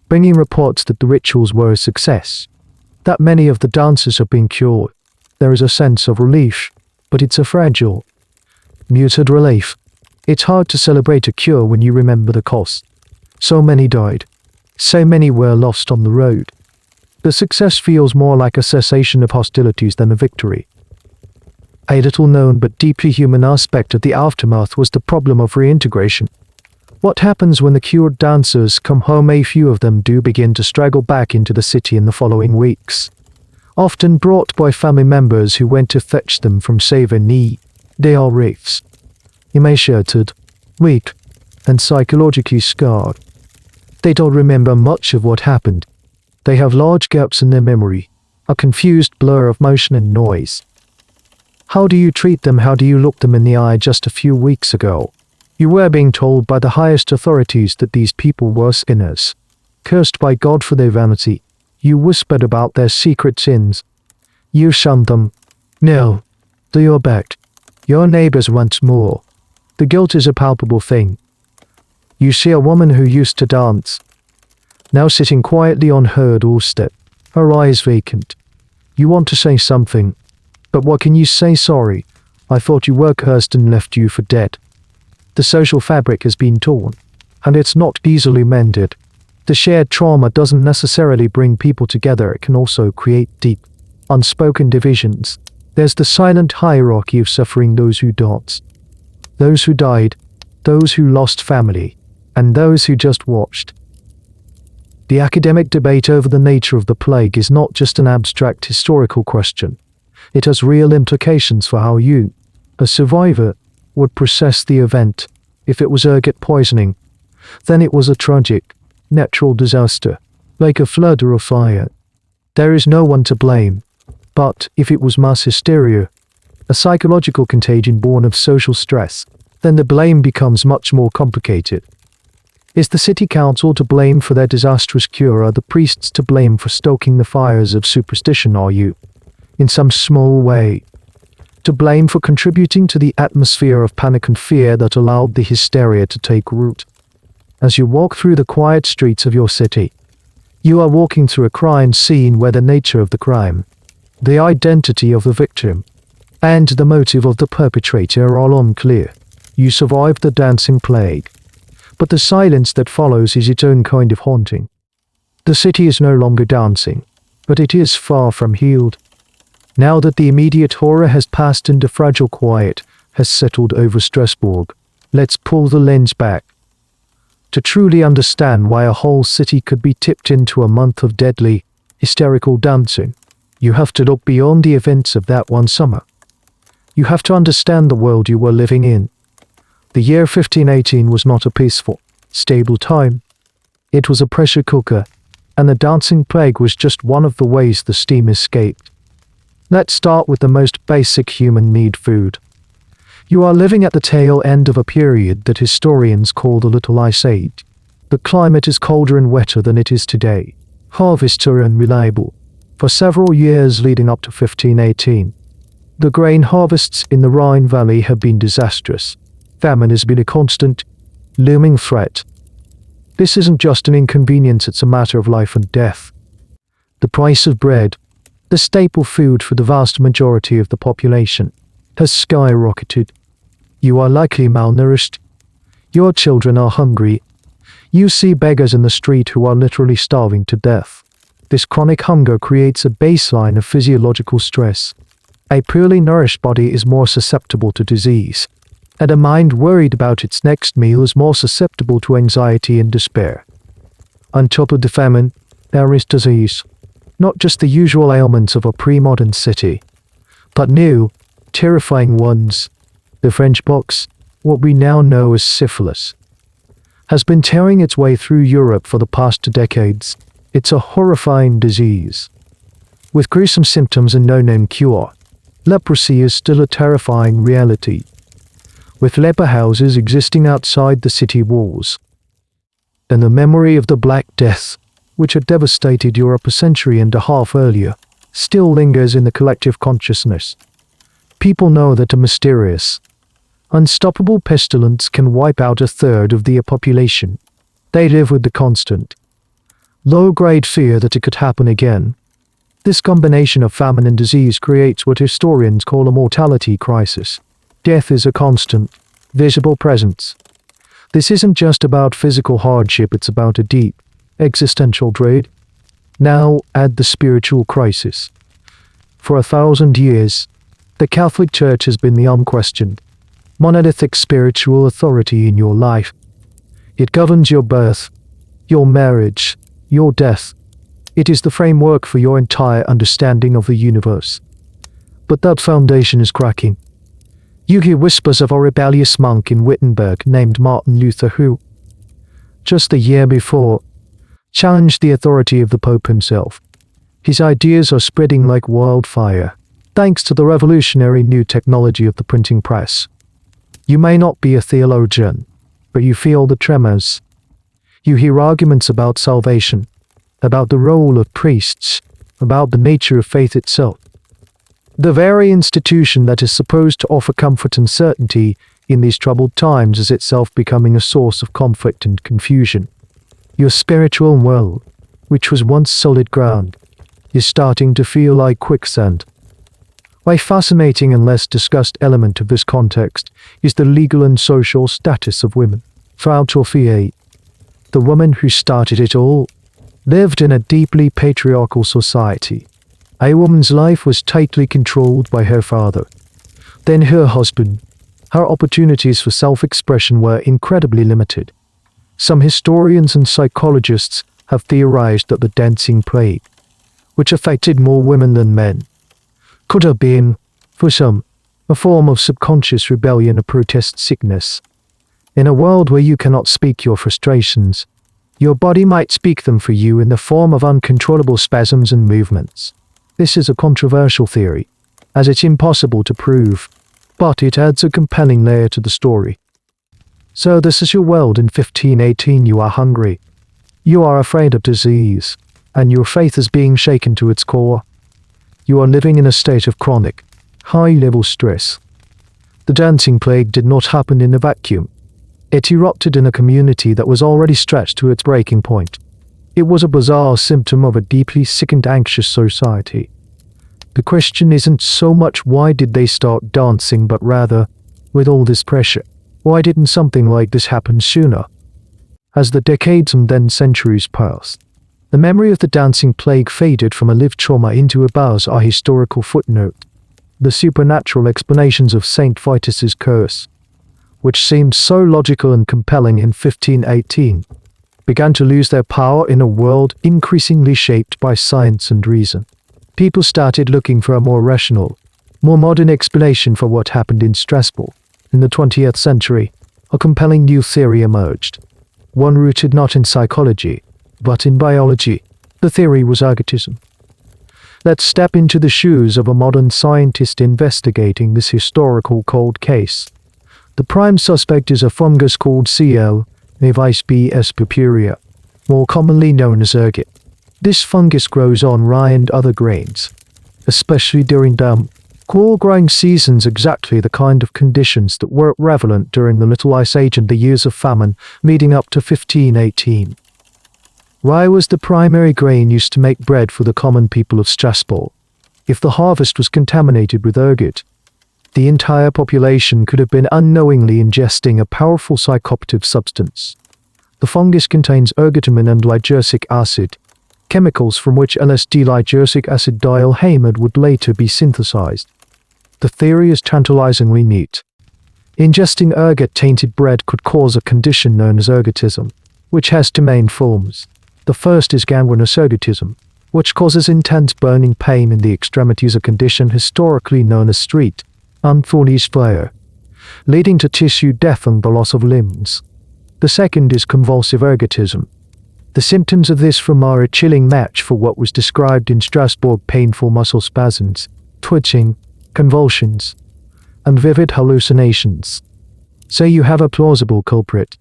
bringing reports that the rituals were a success, that many of the dancers have been cured. There is a sense of relief, but it's a fragile, muted relief. It's hard to celebrate a cure when you remember the cost. So many died. So many were lost on the road. The success feels more like a cessation of hostilities than a victory. A little-known but deeply human aspect of the aftermath was the problem of reintegration. What happens when the cured dancers come home? A few of them do begin to straggle back into the city in the following weeks, often brought by family members who went to fetch them from Savanite. They are wraiths, emaciated, weak, and psychologically scarred. They don't remember much of what happened. They have large gaps in their memory, a confused blur of motion and noise. How do you treat them? How do you look them in the eye? Just a few weeks ago, you were being told by the highest authorities that these people were sinners, cursed by God for their vanity. You whispered about their secret sins. You shunned them. No, they are back. Your neighbors once more. The guilt is a palpable thing. You see a woman who used to dance, now sitting quietly on her doorstep, her eyes vacant. You want to say something, but what can you say? Sorry, I thought you were cursed and left you for dead. The social fabric has been torn, and it's not easily mended. The shared trauma doesn't necessarily bring people together, it can also create deep, unspoken divisions. There's the silent hierarchy of suffering: those who danced, those who died, those who lost family, and those who just watched. The academic debate over the nature of the plague is not just an abstract historical question. It has real implications for how you, a survivor, would process the event. If it was ergot poisoning, then it was a tragic, natural disaster, like a flood or a fire. There is no one to blame. But if it was mass hysteria, a psychological contagion born of social stress, then the blame becomes much more complicated. Is the city council to blame for their disastrous cure? Are the priests to blame for stoking the fires of superstition? Are you, in some small way, to blame for contributing to the atmosphere of panic and fear that allowed the hysteria to take root? As you walk through the quiet streets of your city, you are walking through a crime scene where the nature of the crime, the identity of the victim, and the motive of the perpetrator are all unclear. You survived the dancing plague, but the silence that follows is its own kind of haunting. The city is no longer dancing, but it is far from healed. Now that the immediate horror has passed and a fragile quiet has settled over Strasbourg, let's pull the lens back. To truly understand why a whole city could be tipped into a month of deadly, hysterical dancing, you have to look beyond the events of that one summer. You have to understand the world you were living in. The year 1518 was not a peaceful, stable time. It was a pressure cooker, and the dancing plague was just one of the ways the steam escaped. Let's start with the most basic human need: food. You are living at the tail end of a period that historians call the Little Ice Age. The climate is colder and wetter than it is today. Harvests are unreliable. For several years leading up to 1518, the grain harvests in the Rhine Valley have been disastrous. Famine has been a constant, looming threat. This isn't just an inconvenience, it's a matter of life and death. The price of bread, the staple food for the vast majority of the population, has skyrocketed. You are likely malnourished. Your children are hungry. You see beggars in the street who are literally starving to death. This chronic hunger creates a baseline of physiological stress. A poorly nourished body is more susceptible to disease, and a mind worried about its next meal is more susceptible to anxiety and despair. On top of the famine, there is disease. Not just the usual ailments of a pre-modern city, but new, terrifying ones. The French pox, what we now know as syphilis, has been tearing its way through Europe for the past 2 decades. It's a horrifying disease, with gruesome symptoms and no known cure. Leprosy is still a terrifying reality, with leper houses existing outside the city walls. And the memory of the Black Death, which had devastated Europe a century and a half earlier, still lingers in the collective consciousness. People know that a mysterious, unstoppable pestilence can wipe out 1/3 of the population. They live with the constant, low-grade fear that it could happen again. This combination of famine and disease creates what historians call a mortality crisis. Death is a constant, visible presence. This isn't just about physical hardship, it's about a deep, existential dread. Now add the spiritual crisis. For 1,000 years, the Catholic Church has been the unquestioned, monolithic spiritual authority in your life. It governs your birth, your marriage, your death. It is the framework for your entire understanding of the universe. But that foundation is cracking. You hear whispers of a rebellious monk in Wittenberg named Martin Luther who, just a year before, challenged the authority of the Pope himself. His ideas are spreading like wildfire, thanks to the revolutionary new technology of the printing press. You may not be a theologian, but you feel the tremors. You hear arguments about salvation, about the role of priests, about the nature of faith itself. The very institution that is supposed to offer comfort and certainty in these troubled times is itself becoming a source of conflict and confusion. Your spiritual world, which was once solid ground, is starting to feel like quicksand. A fascinating and less discussed element of this context is the legal and social status of women. Frau Torfier, the woman who started it all, lived in a deeply patriarchal society. A woman's life was tightly controlled by her father, then her husband. Her opportunities for self-expression were incredibly limited. Some historians and psychologists have theorized that the dancing plague, which affected more women than men, could have been, for some, a form of subconscious rebellion or protest sickness. In a world where you cannot speak your frustrations, your body might speak them for you in the form of uncontrollable spasms and movements. This is a controversial theory, as it's impossible to prove, but it adds a compelling layer to the story. So this is your world in 1518. You are hungry. You are afraid of disease, and your faith is being shaken to its core. You are living in a state of chronic, high-level stress. The dancing plague did not happen in a vacuum. It erupted in a community that was already stretched to its breaking point. It was a bizarre symptom of a deeply sick and anxious society. The question isn't so much why did they start dancing, but rather, with all this pressure, why didn't something like this happen sooner? As the decades and then centuries passed, the memory of the dancing plague faded from a lived trauma into a bizarre historical footnote. The supernatural explanations of Saint Vitus's curse, which seemed so logical and compelling in 1518, began to lose their power in a world increasingly shaped by science and reason. People started looking for a more rational, more modern explanation for what happened in Strasbourg. In the 20th century, a compelling new theory emerged, one rooted not in psychology, but in biology. The theory was ergotism. Let's step into the shoes of a modern scientist investigating this historical cold case. The prime suspect is a fungus called Cl. Avice purpurea, more commonly known as ergot. This fungus grows on rye and other grains, especially during cool growing seasons, exactly the kind of conditions that were prevalent during the Little Ice Age and the years of famine leading up to 1518. Rye was the primary grain used to make bread for the common people of Strasbourg. If the harvest was contaminated with ergot, the entire population could have been unknowingly ingesting a powerful psychoactive substance. The fungus contains ergotamine and lysergic acid, chemicals from which LSD lysergic acid dialhamide would later be synthesized. The theory is tantalizingly neat. Ingesting ergot-tainted bread could cause a condition known as ergotism, which has two main forms. The first is gangrenous ergotism, which causes intense burning pain in the extremities, a condition historically known as street unfinished fire, leading to tissue death and the loss of limbs. The second is convulsive ergotism. The symptoms of this form are a chilling match for what was described in Strasbourg: painful muscle spasms, twitching, convulsions, and vivid hallucinations. So you have a plausible culprit,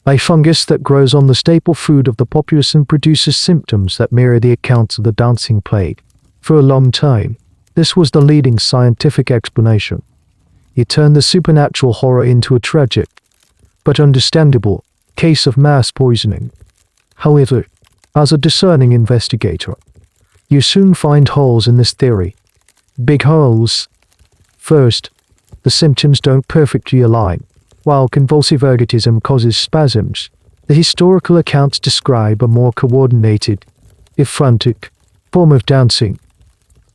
a fungus that grows on the staple food of the populace and produces symptoms that mirror the accounts of the dancing plague. For a long time, this was the leading scientific explanation. It turned the supernatural horror into a tragic, but understandable, case of mass poisoning. However, as a discerning investigator, you soon find holes in this theory. Big holes. First, the symptoms don't perfectly align. While convulsive ergotism causes spasms, the historical accounts describe a more coordinated, if frantic, form of dancing.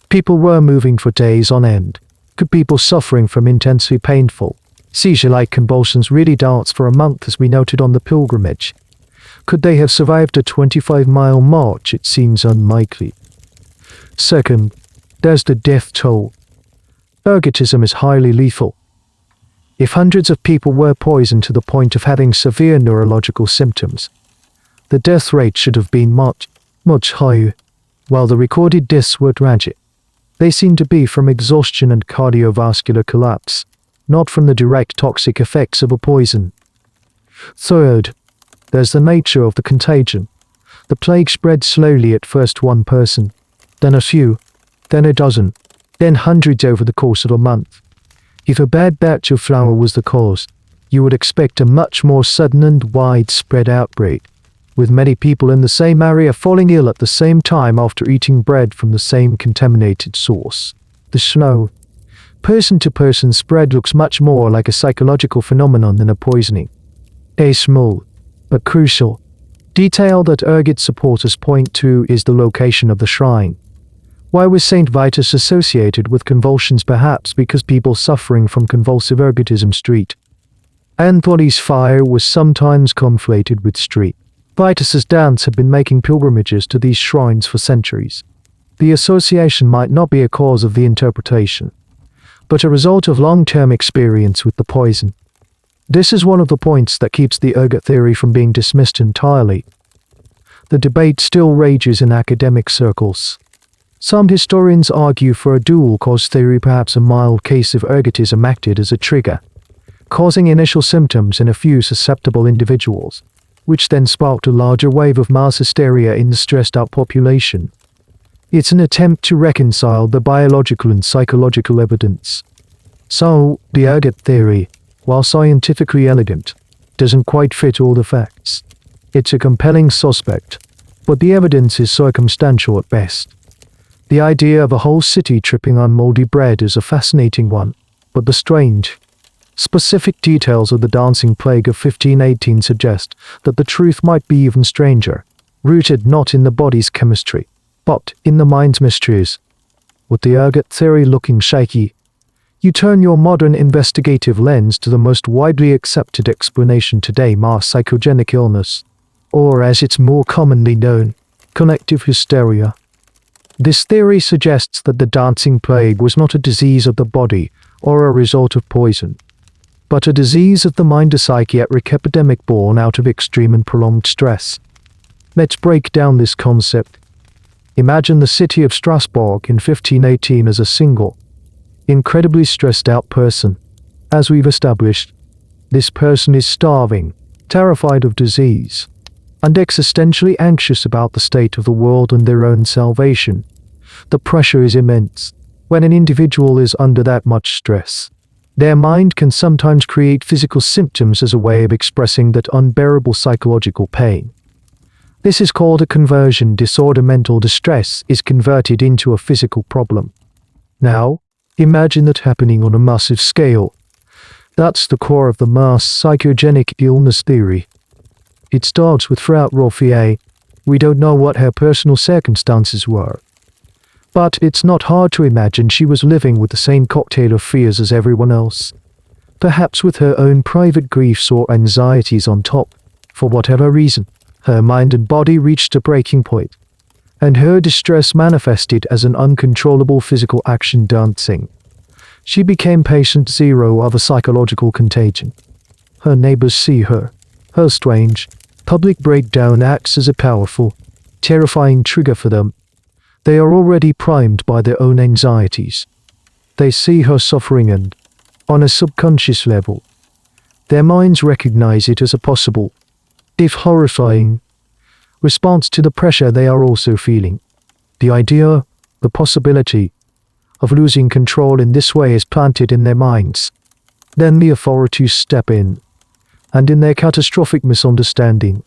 People were moving for days on end. Could people suffering from intensely painful, seizure-like convulsions really dance for a month, as we noted on the pilgrimage? Could they have survived a 25-mile march? It seems unlikely. Second, there's the death toll. Ergotism is highly lethal. If hundreds of people were poisoned to the point of having severe neurological symptoms, the death rate should have been much, much higher. While the recorded deaths were tragic, they seem to be from exhaustion and cardiovascular collapse, not from the direct toxic effects of a poison. Third, there's the nature of the contagion. The plague spread slowly, at first one person, then a few, then a dozen, then hundreds over the course of a month. If a bad batch of flour was the cause, you would expect a much more sudden and widespread outbreak, with many people in the same area falling ill at the same time after eating bread from the same contaminated source. The slow, person-to-person spread looks much more like a psychological phenomenon than a poisoning. A small, but crucial, detail that ergot supporters point to is the location of the shrine. Why was St. Vitus associated with convulsions? Perhaps because people suffering from convulsive ergotism street Antony's fire was sometimes conflated with street. Vitus's dance had been making pilgrimages to these shrines for centuries. The association might not be a cause of the interpretation, but a result of long-term experience with the poison. This is one of the points that keeps the ergot theory from being dismissed entirely. The debate still rages in academic circles. Some historians argue for a dual-cause theory. Perhaps a mild case of ergotism acted as a trigger, causing initial symptoms in a few susceptible individuals, which then sparked a larger wave of mass hysteria in the stressed-out population. It's an attempt to reconcile the biological and psychological evidence. So, the ergot theory, while scientifically elegant, doesn't quite fit all the facts. It's a compelling suspect, but the evidence is circumstantial at best. The idea of a whole city tripping on moldy bread is a fascinating one, but the strange, specific details of the dancing plague of 1518 suggest that the truth might be even stranger, rooted not in the body's chemistry, but in the mind's mysteries. With the ergot theory looking shaky, you turn your modern investigative lens to the most widely accepted explanation today: mass psychogenic illness, or as it's more commonly known, collective hysteria. This theory suggests that the dancing plague was not a disease of the body or a result of poison, but a disease of the mind, a psychiatric epidemic born out of extreme and prolonged stress. Let's break down this concept. Imagine the city of Strasbourg in 1518 as a single, incredibly stressed out person. As we've established, This person is starving, terrified of disease, and existentially anxious about the state of the world and their own salvation. The pressure is immense. When an individual is under that much stress, their mind can sometimes create physical symptoms as a way of expressing that unbearable psychological pain. This is called a conversion disorder. Mental distress is converted into a physical problem. Now, imagine that happening on a massive scale. That's the core of the mass psychogenic illness theory. It starts with Frau Rolfier. We don't know what her personal circumstances were, but it's not hard to imagine she was living with the same cocktail of fears as everyone else, perhaps with her own private griefs or anxieties on top. For whatever reason, her mind and body reached a breaking point, and her distress manifested as an uncontrollable physical action. Dancing. She became patient zero of a psychological contagion. Her neighbors see her. Her strange, public breakdown acts as a powerful, terrifying trigger for them. They are already primed by their own anxieties. They see her suffering and, on a subconscious level, their minds recognize it as a possible, if horrifying, response to the pressure they are also feeling. The idea, the possibility, of losing control in this way is planted in their minds. Then the authorities step in, and in their catastrophic misunderstanding,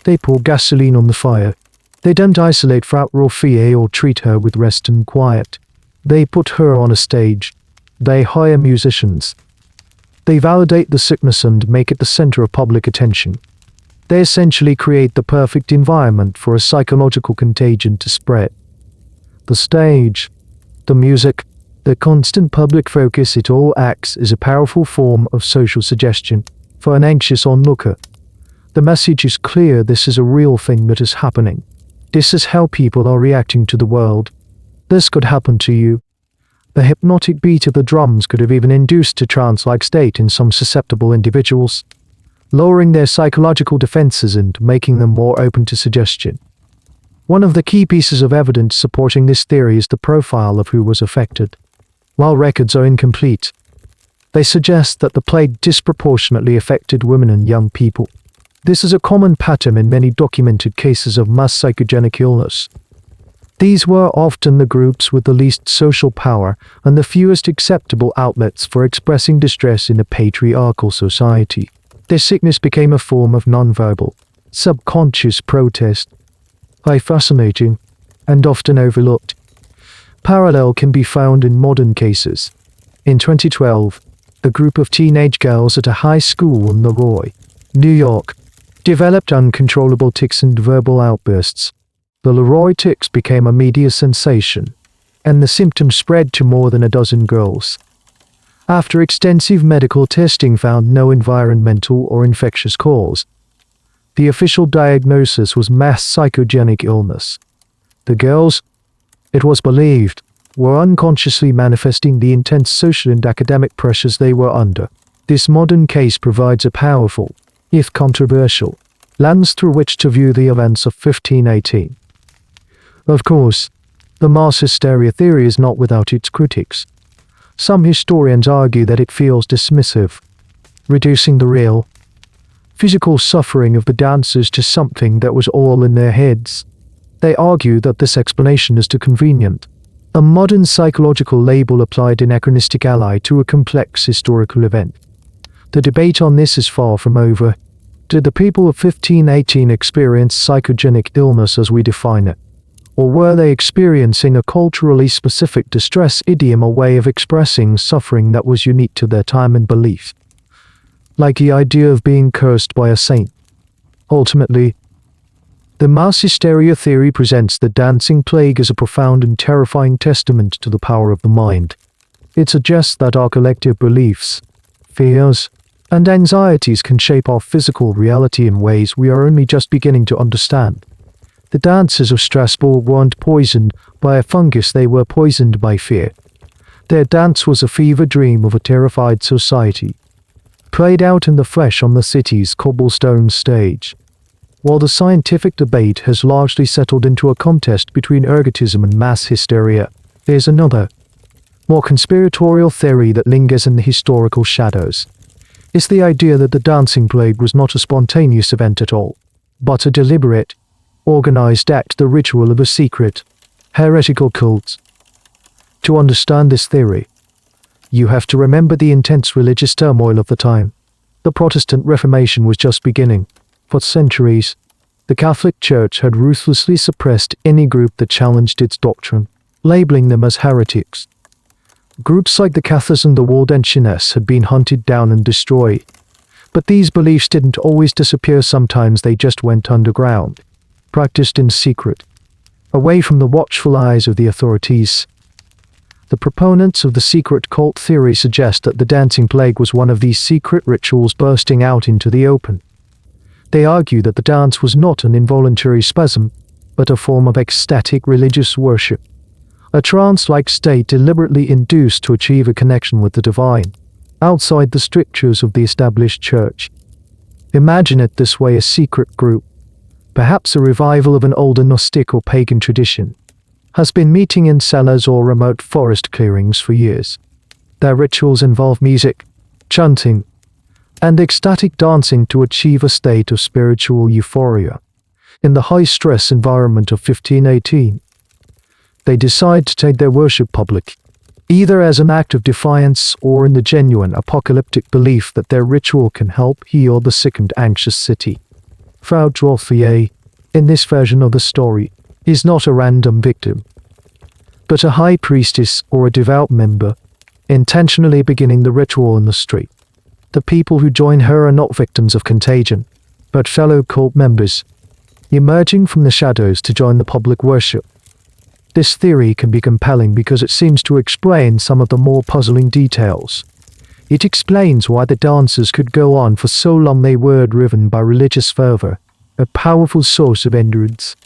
they pour gasoline on the fire. They don't isolate Frau Rolfier or treat her with rest and quiet. They put her on a stage. They hire musicians. They validate the sickness and make it the center of public attention. They essentially create the perfect environment for a psychological contagion to spread. The stage, the music, the constant public focus, it all acts as a powerful form of social suggestion for an anxious onlooker. The message is clear: this is a real thing that is happening. This is how people are reacting to the world. This could happen to you. The hypnotic beat of the drums could have even induced a trance-like state in some susceptible individuals, lowering their psychological defenses and making them more open to suggestion. One of the key pieces of evidence supporting this theory is the profile of who was affected. While records are incomplete, they suggest that the plague disproportionately affected women and young people. This is a common pattern in many documented cases of mass psychogenic illness. These were often the groups with the least social power and the fewest acceptable outlets for expressing distress in a patriarchal society. Their sickness became a form of nonverbal, subconscious protest. A fascinating, and often overlooked, parallel can be found in modern cases. In 2012, a group of teenage girls at a high school in Leroy, New York, developed uncontrollable tics and verbal outbursts. The Leroy tics became a media sensation, and the symptoms spread to more than a dozen girls. After extensive medical testing found no environmental or infectious cause, the official diagnosis was mass psychogenic illness. The girls, it was believed, were unconsciously manifesting the intense social and academic pressures they were under. This modern case provides a powerful, if controversial, lens through which to view the events of 1518. Of course, the mass hysteria theory is not without its critics. Some historians argue that it feels dismissive, reducing the real, physical suffering of the dancers to something that was all in their heads. They argue that this explanation is too convenient, a modern psychological label applied anachronistic ally to a complex historical event. The debate on this is far from over. Did the people of 1518 experience psychogenic illness as we define it? Or were they experiencing a culturally specific distress idiom, a way of expressing suffering that was unique to their time and belief? Like the idea of being cursed by a saint. Ultimately, the mass hysteria theory presents the dancing plague as a profound and terrifying testament to the power of the mind. It suggests that our collective beliefs, fears, and anxieties can shape our physical reality in ways we are only just beginning to understand. The dancers of Strasbourg weren't poisoned by a fungus, they were poisoned by fear. Their dance was a fever dream of a terrified society, played out in the flesh on the city's cobblestone stage. While the scientific debate has largely settled into a contest between ergotism and mass hysteria, there's another, more conspiratorial theory that lingers in the historical shadows. is the idea that the dancing plague was not a spontaneous event at all, but a deliberate, organized act, the ritual of a secret, heretical cult. To understand this theory, you have to remember the intense religious turmoil of the time. The Protestant Reformation was just beginning. For centuries, the Catholic Church had ruthlessly suppressed any group that challenged its doctrine, labeling them as heretics. Groups like the Cathars and the Waldensians had been hunted down and destroyed. But these beliefs didn't always disappear. Sometimes they just went underground, practiced in secret, away from the watchful eyes of the authorities. The proponents of the secret cult theory suggest that the dancing plague was one of these secret rituals bursting out into the open. They argue that the dance was not an involuntary spasm, but a form of ecstatic religious worship, a trance-like state deliberately induced to achieve a connection with the divine, outside the strictures of the established church. Imagine it this way: a secret group, perhaps a revival of an older Gnostic or pagan tradition, has been meeting in cellars or remote forest clearings for years. Their rituals involve music, chanting, and ecstatic dancing to achieve a state of spiritual euphoria. In the high-stress environment of 1518, they decide to take their worship public, either as an act of defiance or in the genuine apocalyptic belief that their ritual can help heal the sick and anxious city. Frau Drolfier, in this version of the story, is not a random victim, but a high priestess or a devout member, intentionally beginning the ritual in the street. The people who join her are not victims of contagion, but fellow cult members, emerging from the shadows to join the public worship. This theory can be compelling because it seems to explain some of the more puzzling details. It explains why the dancers could go on for so long. They were driven by religious fervor, a powerful source of endurance.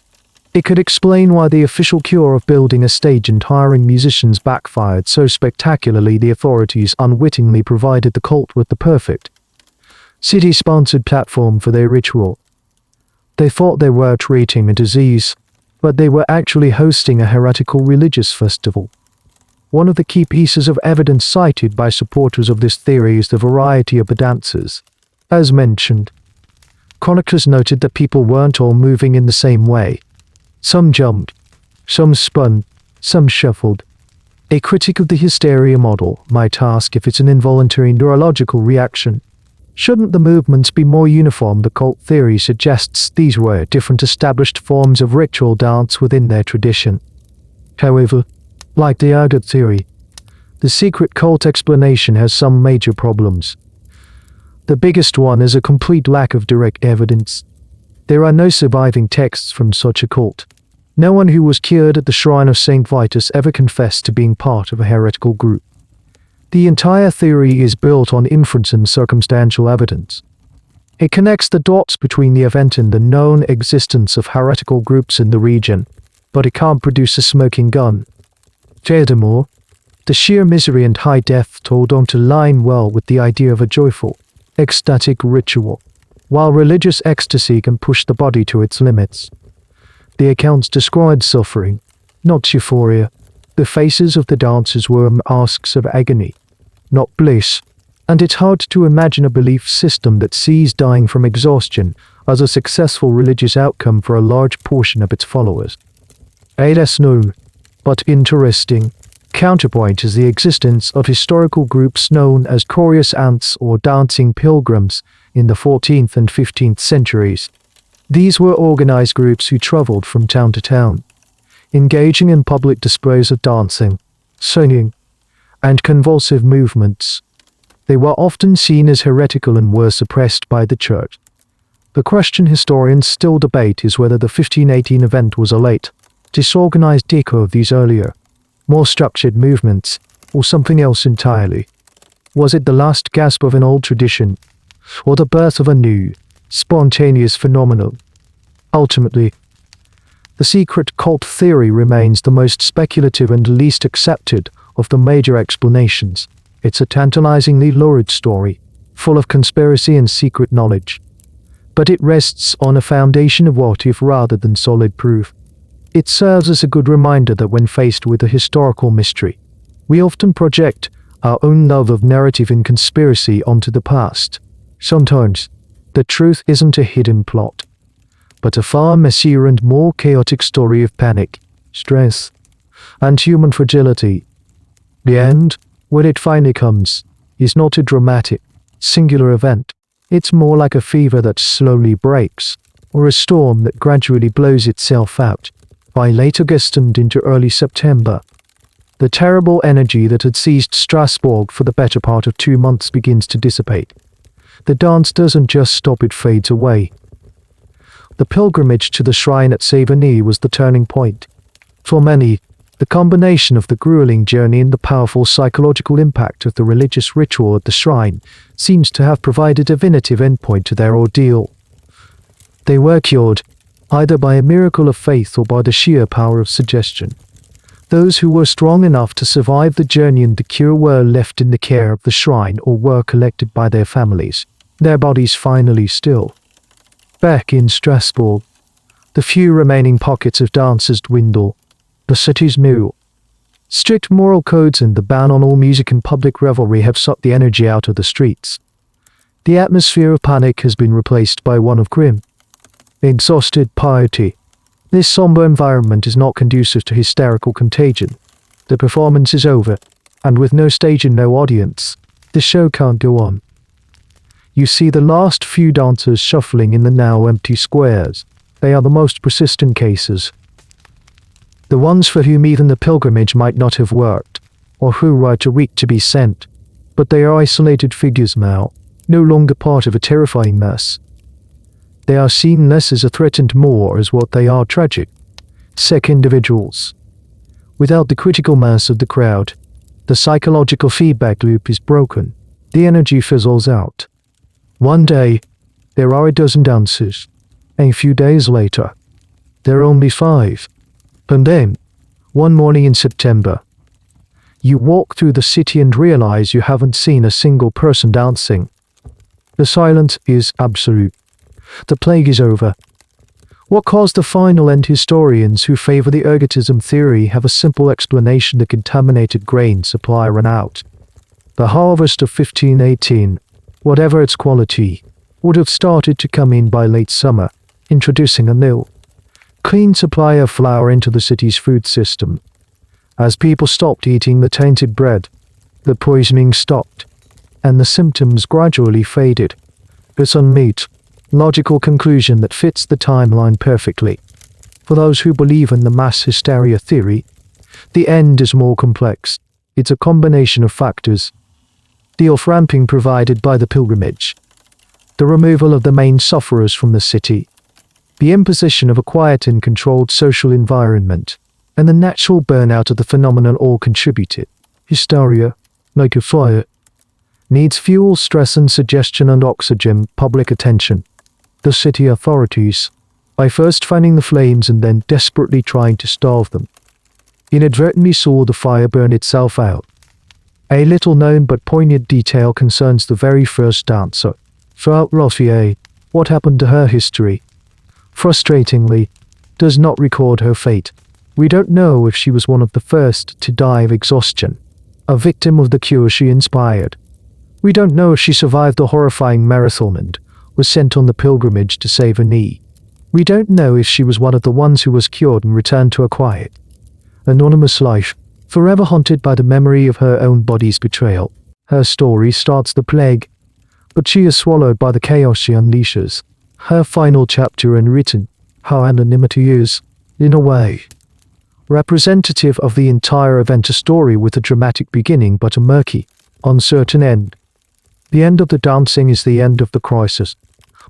It could explain why the official cure of building a stage and hiring musicians backfired so spectacularly. The authorities unwittingly provided the cult with the perfect, city-sponsored platform for their ritual. They thought they were treating a disease, but they were actually hosting a heretical religious festival. One of the key pieces of evidence cited by supporters of this theory is the variety of the dancers. As mentioned, chroniclers noted that people weren't all moving in the same way. Some jumped, some spun, some shuffled. A critic of the hysteria model might ask if it's an involuntary neurological reaction. Shouldn't the movements be more uniform? The cult theory suggests these were different established forms of ritual dance within their tradition. However, like the other theory, the secret cult explanation has some major problems. The biggest one is a complete lack of direct evidence. There are no surviving texts from such a cult. No one who was cured at the shrine of Saint Vitus ever confessed to being part of a heretical group. The entire theory is built on inference and circumstantial evidence. It connects the dots between the event and the known existence of heretical groups in the region, but it can't produce a smoking gun. Furthermore, the sheer misery and high death toll don't align well with the idea of a joyful, ecstatic ritual. While religious ecstasy can push the body to its limits, the accounts described suffering, not euphoria. The faces of the dancers were masks of agony, not bliss, and it's hard to imagine a belief system that sees dying from exhaustion as a successful religious outcome for a large portion of its followers. That's no, but interesting. Counterpoint is the existence of historical groups known as chorus ants or dancing pilgrims in the 14th and 15th centuries. These were organized groups who traveled from town to town, engaging in public displays of dancing, singing, and convulsive movements. They were often seen as heretical and were suppressed by the church. The question historians still debate is whether the 1518 event was a late, disorganized echo of these earlier, more structured movements, or something else entirely. Was it the last gasp of an old tradition, or the birth of a new, spontaneous phenomenon? Ultimately, the secret cult theory remains the most speculative and least accepted of the major explanations. It's a tantalizingly lurid story, full of conspiracy and secret knowledge. But it rests on a foundation of what if rather than solid proof. It serves as a good reminder that when faced with a historical mystery, we often project our own love of narrative and conspiracy onto the past. Sometimes, the truth isn't a hidden plot, but a far messier and more chaotic story of panic, stress, and human fragility. The end, when it finally comes, is not a dramatic, singular event. It's more like a fever that slowly breaks, or a storm that gradually blows itself out. By late August and into early September, the terrible energy that had seized Strasbourg for the better part of 2 months begins to dissipate. The dance doesn't just stop, it fades away. The pilgrimage to the shrine at Savigny was the turning point. For many, the combination of the grueling journey and the powerful psychological impact of the religious ritual at the shrine seems to have provided a definitive endpoint to their ordeal. They were cured, either by a miracle of faith or by the sheer power of suggestion. Those who were strong enough to survive the journey and the cure were left in the care of the shrine or were collected by their families, their bodies finally still. Back in Strasbourg, the few remaining pockets of dancers dwindle. The city's new, strict moral codes and the ban on all music and public revelry have sucked the energy out of the streets. The atmosphere of panic has been replaced by one of grim, exhausted piety. This somber environment is not conducive to hysterical contagion. The performance is over, and with no stage and no audience, the show can't go on. You see the last few dancers shuffling in the now empty squares. They are the most persistent cases. The ones for whom even the pilgrimage might not have worked, or who write a week to be sent. But they are isolated figures now, no longer part of a terrifying mess. They are seen less as a threat and more as what they are: tragic, sick individuals. Without the critical mass of the crowd, the psychological feedback loop is broken. The energy fizzles out. One day, there are a dozen dancers. A few days later, there are only 5. And then, one morning in September, you walk through the city and realize you haven't seen a single person dancing. The silence is absolute. The plague is over. What caused the final end? Historians who favor the ergotism theory have a simple explanation: the contaminated grain supply ran out. The harvest of 1518, whatever its quality, would have started to come in by late summer, introducing a new, clean supply of flour into the city's food system. As people stopped eating the tainted bread, the poisoning stopped, and the symptoms gradually faded. It's a neat, logical conclusion that fits the timeline perfectly. For those who believe in the mass hysteria theory, the end is more complex. It's a combination of factors: the off-ramping provided by the pilgrimage, the removal of the main sufferers from the city, the imposition of a quiet and controlled social environment, and the natural burnout of the phenomenon all contributed. Hysteria, like a fire, needs fuel, stress and suggestion and oxygen, public attention. The city authorities, by first fanning the flames and then desperately trying to starve them, inadvertently saw the fire burn itself out. A little known but poignant detail concerns the very first dancer, Frau Rothier. What happened to her history, frustratingly, does not record her fate. We don't know if she was one of the first to die of exhaustion, a victim of the cure she inspired. We don't know if she survived the horrifying marathon and was sent on the pilgrimage to Savigny. We don't know if she was one of the ones who was cured and returned to a quiet, anonymous life, forever haunted by the memory of her own body's betrayal. Her story starts the plague, but she is swallowed by the chaos she unleashes. Her final chapter unwritten, her anonymity is, in a way, representative of the entire event, a story with a dramatic beginning but a murky, uncertain end. The end of the dancing is the end of the crisis,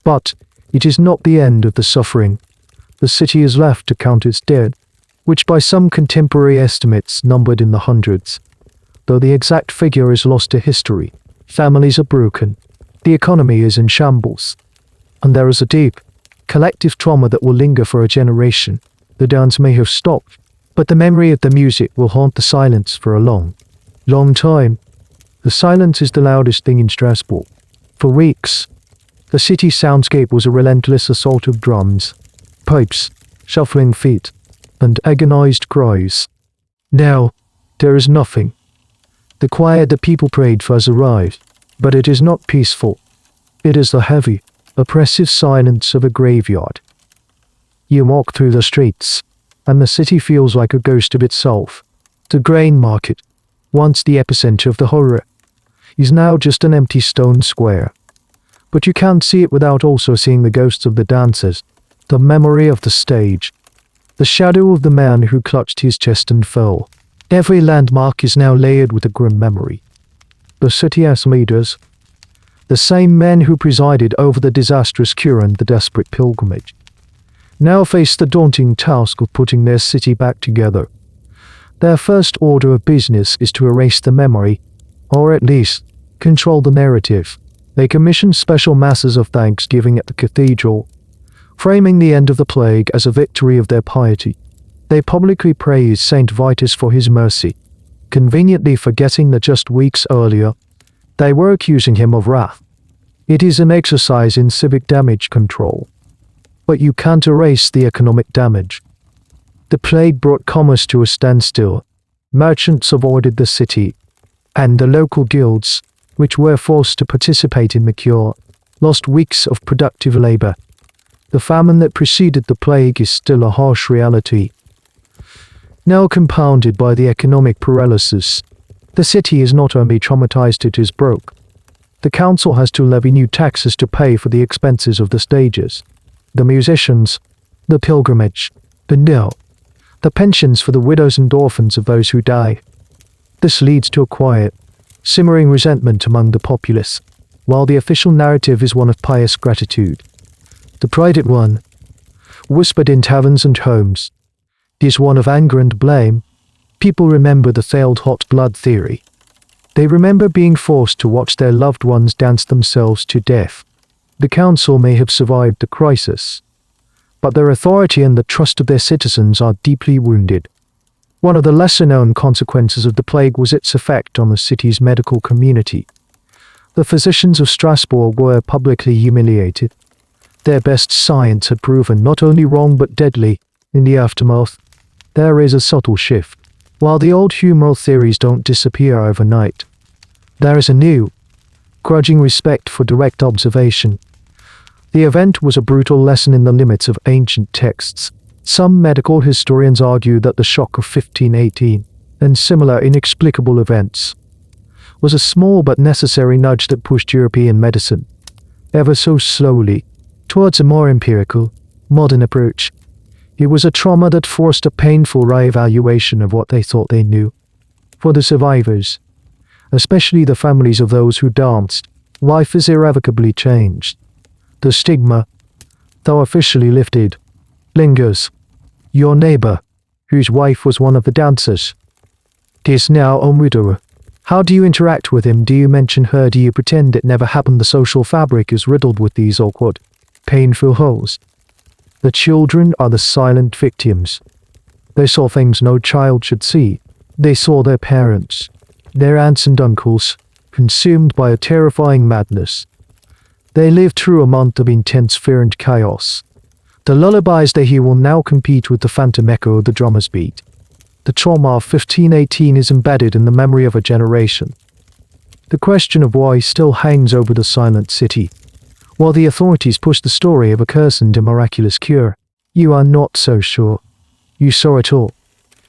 but it is not the end of the suffering. The city is left to count its dead, which by some contemporary estimates numbered in the hundreds. Though the exact figure is lost to history, families are broken, the economy is in shambles, and there is a deep, collective trauma that will linger for a generation. The dance may have stopped, but the memory of the music will haunt the silence for a long, long time. The silence is the loudest thing in Strasbourg. For weeks, the city soundscape was a relentless assault of drums, pipes, shuffling feet, and agonized cries. Now, there is nothing. The quiet the people prayed for has arrived, but it is not peaceful. It is the heavy, oppressive silence of a graveyard. You walk through the streets, and the city feels like a ghost of itself. The grain market, once the epicenter of the horror, is now just an empty stone square. But you can't see it without also seeing the ghosts of the dancers, the memory of the stage, the shadow of the man who clutched his chest and fell. Every landmark is now layered with a grim memory. The city has leaders, the same men who presided over the disastrous cure and the desperate pilgrimage, now face the daunting task of putting their city back together. Their first order of business is to erase the memory, or at least, control the narrative. They commission special masses of thanksgiving at the cathedral, framing the end of the plague as a victory of their piety. They publicly praise Saint Vitus for his mercy, conveniently forgetting that just weeks earlier, they were accusing him of wrath. It is an exercise in civic damage control. But you can't erase the economic damage. The plague brought commerce to a standstill. Merchants avoided the city, and the local guilds, which were forced to participate in the cure, lost weeks of productive labor. The famine that preceded the plague is still a harsh reality. Now compounded by the economic paralysis, the city is not only traumatized, it is broke. The council has to levy new taxes to pay for the expenses of the stages, the musicians, the pilgrimage, the pensions for the widows and orphans of those who die. This leads to a quiet, simmering resentment among the populace, while the official narrative is one of pious gratitude. The private one, whispered in taverns and homes, is one of anger and blame. People remember the failed hot blood theory. They remember being forced to watch their loved ones dance themselves to death. The council may have survived the crisis, but their authority and the trust of their citizens are deeply wounded. One of the lesser-known consequences of the plague was its effect on the city's medical community. The physicians of Strasbourg were publicly humiliated. Their best science had proven not only wrong but deadly. In the aftermath, there is a subtle shift. While the old humoral theories don't disappear overnight, there is a new, grudging respect for direct observation. The event was a brutal lesson in the limits of ancient texts. Some medical historians argue that the shock of 1518 and similar inexplicable events was a small but necessary nudge that pushed European medicine, ever so slowly, towards a more empirical, modern approach. It was a trauma that forced a painful re-evaluation of what they thought they knew. For the survivors, especially the families of those who danced, life is irrevocably changed. The stigma, though officially lifted, lingers. Your neighbor, whose wife was one of the dancers, is now a widower. How do you interact with him? Do you mention her? Do you pretend it never happened? The social fabric is riddled with these awkward, painful holes. The children are the silent victims. They saw things no child should see. They saw their parents, their aunts and uncles, consumed by a terrifying madness. They lived through a month of intense fear and chaos. The lullabies they hear will now compete with the phantom echo of the drummer's beat. The trauma of 1518 is embedded in the memory of a generation. The question of why still hangs over the silent city. While the authorities push the story of a curse and a miraculous cure, you are not so sure. You saw it all.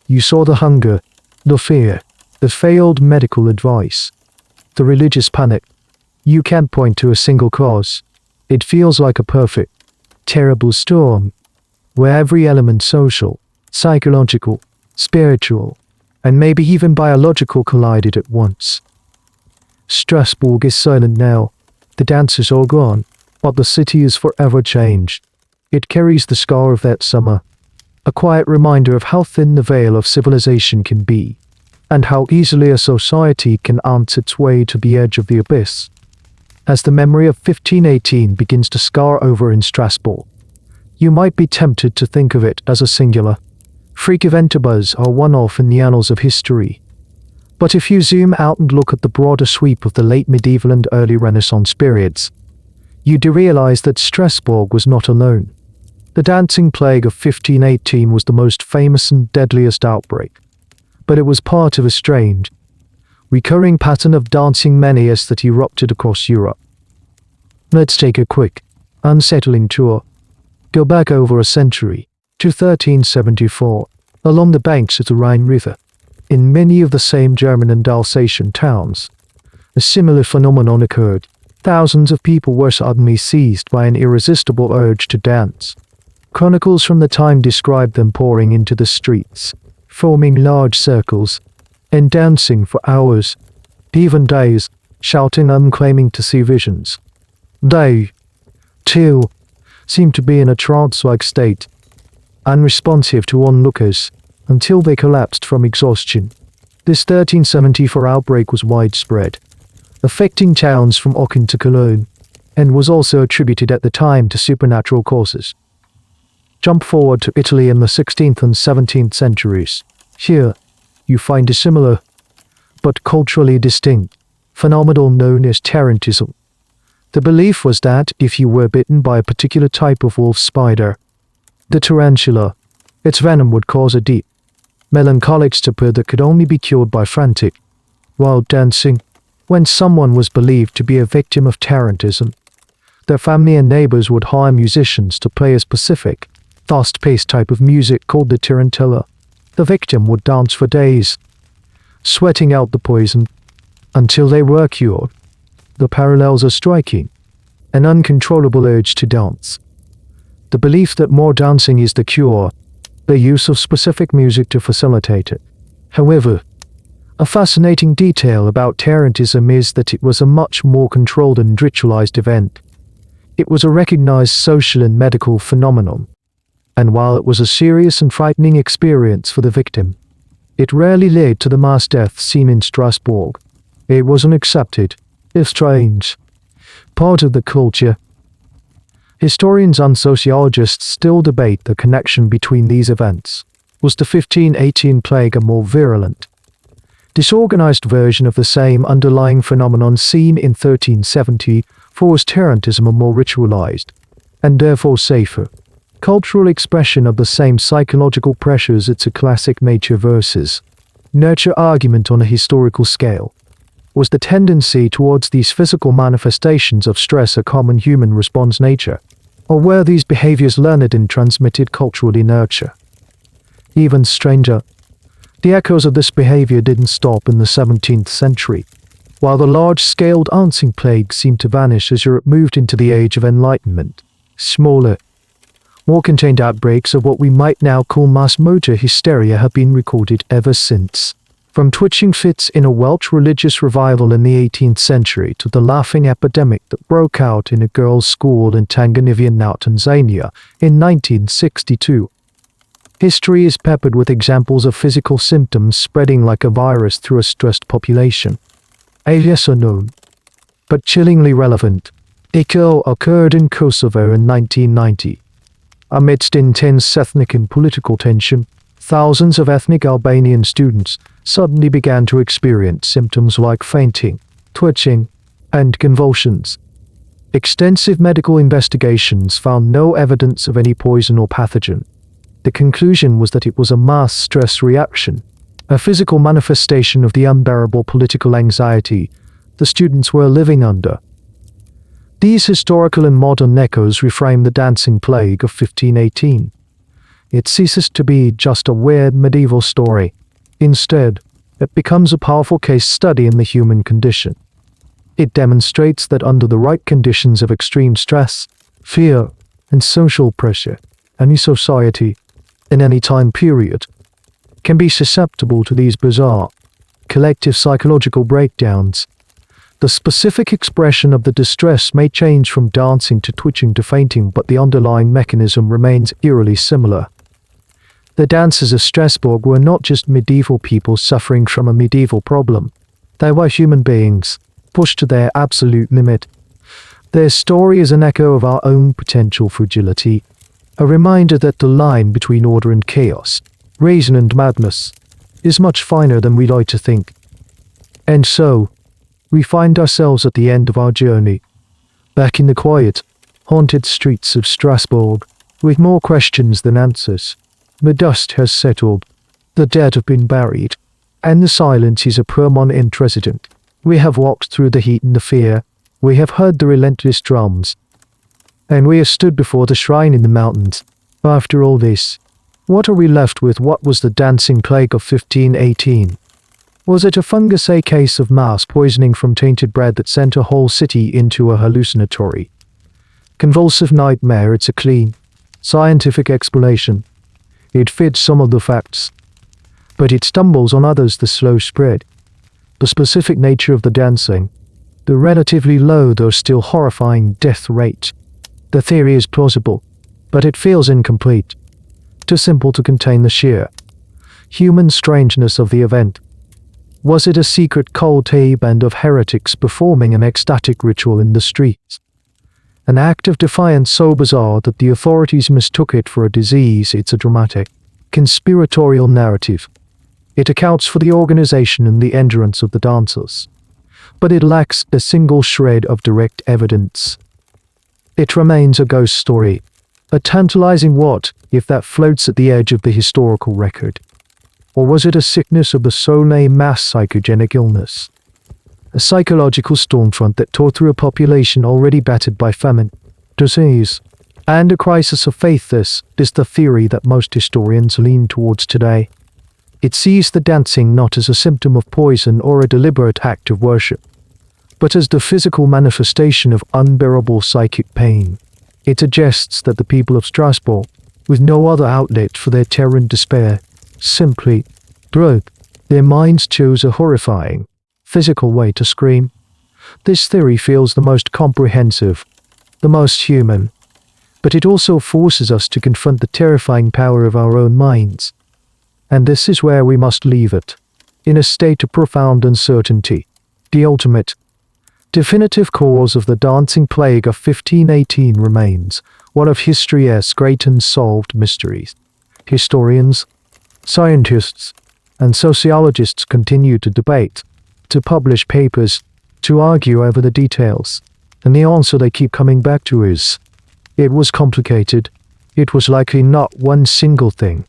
You saw the hunger, the fear, the failed medical advice, the religious panic. You can't point to a single cause. It feels like a perfect, terrible storm, where every element, social, psychological, spiritual, and maybe even biological, collided at once. Strasbourg is silent now. The dancers are gone, but the city is forever changed. It carries the scar of that summer, a quiet reminder of how thin the veil of civilization can be, and how easily a society can ant its way to the edge of the abyss. As the memory of 1518 begins to scar over in Strasbourg, you might be tempted to think of it as a singular, freak event, a buzz or one-off in the annals of history. But if you zoom out and look at the broader sweep of the late medieval and early Renaissance periods, you do realize that Strasbourg was not alone. The dancing plague of 1518 was the most famous and deadliest outbreak, but it was part of a strange, recurring pattern of dancing menace that erupted across Europe. Let's take a quick, unsettling tour. Go back over a century, to 1374, along the banks of the Rhine River. In many of the same German and Alsatian towns, a similar phenomenon occurred. Thousands of people were suddenly seized by an irresistible urge to dance. Chronicles from the time describe them pouring into the streets, forming large circles, and dancing for hours, even days, shouting and claiming to see visions. They, too, seemed to be in a trance-like state, unresponsive to onlookers, until they collapsed from exhaustion. This 1374 outbreak was widespread, affecting towns from Aachen to Cologne, and was also attributed at the time to supernatural causes. Jump forward to Italy in the 16th and 17th centuries. Here, you find a similar, but culturally distinct, phenomenon known as tarantism. The belief was that if you were bitten by a particular type of wolf spider, the tarantula, its venom would cause a deep, melancholic stupor that could only be cured by frantic, wild dancing. When someone was believed to be a victim of tarantism, their family and neighbors would hire musicians to play a specific, fast-paced type of music called the tarantella. The victim would dance for days, sweating out the poison, until they were cured. The parallels are striking. An uncontrollable urge to dance. The belief that more dancing is the cure, the use of specific music to facilitate it. However, a fascinating detail about tarantism is that it was a much more controlled and ritualized event. It was a recognized social and medical phenomenon, and while it was a serious and frightening experience for the victim, it rarely led to the mass death seen in Strasbourg. It was an accepted, if strange, part of the culture. Historians and sociologists still debate the connection between these events. Was the 1518 plague a more virulent, disorganized version of the same underlying phenomenon seen in 1370, or was tarantism a more ritualized, and therefore safer, cultural expression of the same psychological pressures? It's a classic nature versus nurture argument on a historical scale. Was the tendency towards these physical manifestations of stress a common human response nature, or were these behaviors learned and transmitted culturally nurture? Even stranger, the echoes of this behavior didn't stop in the 17th century. While the large-scale dancing plague seemed to vanish as Europe moved into the Age of Enlightenment, smaller, more contained outbreaks of what we might now call mass motor hysteria have been recorded ever since. From twitching fits in a Welsh religious revival in the 18th century to the laughing epidemic that broke out in a girls' school in Tanganyika, now Tanzania, in 1962. History is peppered with examples of physical symptoms spreading like a virus through a stressed population. A lesser known, but chillingly relevant, echo occurred in Kosovo in 1990. Amidst intense ethnic and political tension, thousands of ethnic Albanian students suddenly began to experience symptoms like fainting, twitching, and convulsions. Extensive medical investigations found no evidence of any poison or pathogen. The conclusion was that it was a mass stress reaction, a physical manifestation of the unbearable political anxiety the students were living under. These historical and modern echoes reframe the dancing plague of 1518. It ceases to be just a weird medieval story. Instead, it becomes a powerful case study in the human condition. It demonstrates that under the right conditions of extreme stress, fear, and social pressure, any society, in any time period, can be susceptible to these bizarre, collective psychological breakdowns. The specific expression of the distress may change from dancing to twitching to fainting, but the underlying mechanism remains eerily similar. The dancers of Strasbourg were not just medieval people suffering from a medieval problem. They were human beings, pushed to their absolute limit. Their story is an echo of our own potential fragility, a reminder that the line between order and chaos, reason and madness, is much finer than we like to think. And so, we find ourselves at the end of our journey, back in the quiet, haunted streets of Strasbourg, with more questions than answers. The dust has settled, the dead have been buried, And the silence is a permanent resident. We have walked through the heat and the fear. We have heard the relentless drums. And we have stood before the shrine in the mountains. After all this, what are we left with? What was the dancing plague of 1518? Was it a fungus, a case of mass poisoning from tainted bread that sent a whole city into a hallucinatory, convulsive nightmare? It's a clean, scientific explanation. It fits some of the facts, but it stumbles on others. The slow spread, the specific nature of the dancing, the relatively low though still horrifying death rate. The theory is plausible, but it feels incomplete, too simple to contain the sheer human strangeness of the event. Was it a secret cult, a band of heretics performing an ecstatic ritual in the streets? An act of defiance so bizarre that the authorities mistook it for a disease? It's a dramatic, conspiratorial narrative. It accounts for the organization and the endurance of the dancers, but it lacks a single shred of direct evidence. It remains a ghost story, a tantalizing what if that floats at the edge of the historical record. Or was it a sickness of the soul, a mass psychogenic illness? A psychological stormfront that tore through a population already battered by famine, disease, and a crisis of faith. This is the theory that most historians lean towards today. It sees the dancing not as a symptom of poison or a deliberate act of worship, but as the physical manifestation of unbearable psychic pain. It suggests that the people of Strasbourg, with no other outlet for their terror and despair, simply broke. Their minds chose a horrifying, physical way to scream. This theory feels the most comprehensive, the most human, but it also forces us to confront the terrifying power of our own minds. And this is where we must leave it, in a state of profound uncertainty. The ultimate, definitive cause of the dancing plague of 1518 remains one of history's great unsolved mysteries. Historians, scientists, and sociologists continue to debate, to publish papers, to argue over the details, and the answer they keep coming back to is, it was complicated. It was likely not one single thing,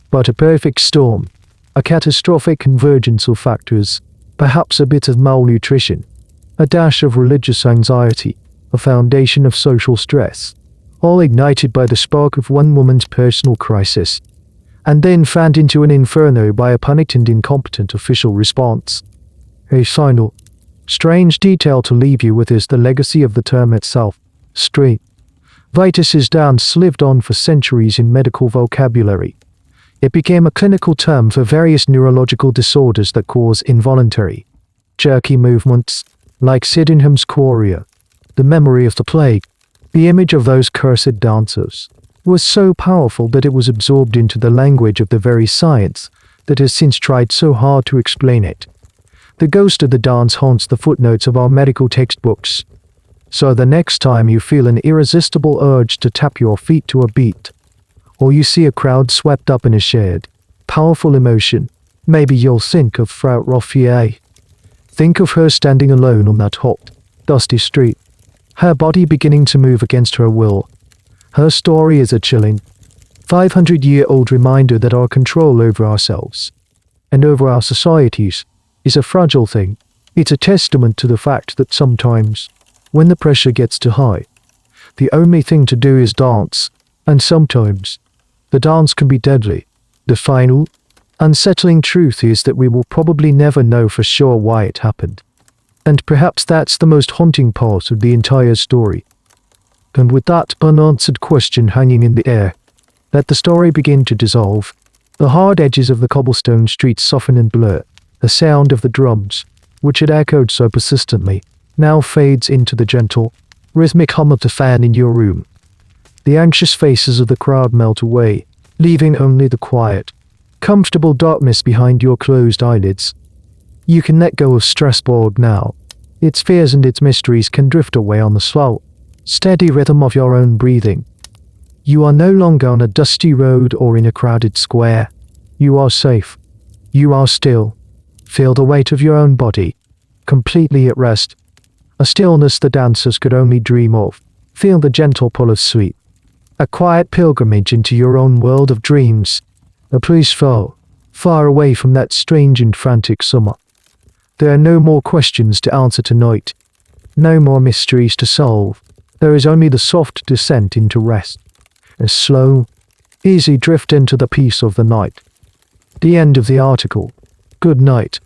but a perfect storm, a catastrophic convergence of factors, perhaps a bit of malnutrition, a dash of religious anxiety, a foundation of social stress, all ignited by the spark of one woman's personal crisis, and then fanned into an inferno by a panicked and incompetent official response. A final, strange detail to leave you with is the legacy of the term itself. Street Vitus's dance lived on for centuries in medical vocabulary. It became a clinical term for various neurological disorders that cause involuntary, jerky movements, like Sydenham's chorea. The memory of the plague, the image of those cursed dancers, was so powerful that it was absorbed into the language of the very science that has since tried so hard to explain it. The ghost of the dance haunts the footnotes of our medical textbooks. So the next time you feel an irresistible urge to tap your feet to a beat, or you see a crowd swept up in a shared, powerful emotion, maybe you'll think of Frau Roffier. Think of her standing alone on that hot, dusty street, her body beginning to move against her will. Her story is a chilling, 500-year-old reminder that our control over ourselves, and over our societies, is a fragile thing. It's a testament to the fact that sometimes, when the pressure gets too high, the only thing to do is dance, and sometimes, the dance can be deadly. The final, unsettling truth is that we will probably never know for sure why it happened. And perhaps that's the most haunting part of the entire story. And with that unanswered question hanging in the air, let the story begin to dissolve. The hard edges of the cobblestone streets soften and blur. The sound of the drums, which had echoed so persistently, now fades into the gentle, rhythmic hum of the fan in your room. The anxious faces of the crowd melt away, leaving only the quiet, comfortable darkness behind your closed eyelids. You can let go of Strasbourg now. Its fears and its mysteries can drift away on the slow, steady rhythm of your own breathing. You are no longer on a dusty road or in a crowded square. You are safe. You are still. Feel the weight of your own body, completely at rest. A stillness the dancers could only dream of. Feel the gentle pull of sleep. A quiet pilgrimage into your own world of dreams. A peaceful, far away from that strange and frantic summer. There are no more questions to answer tonight, no more mysteries to solve. There is only the soft descent into rest, a slow, easy drift into the peace of the night. The end of the article. Good night.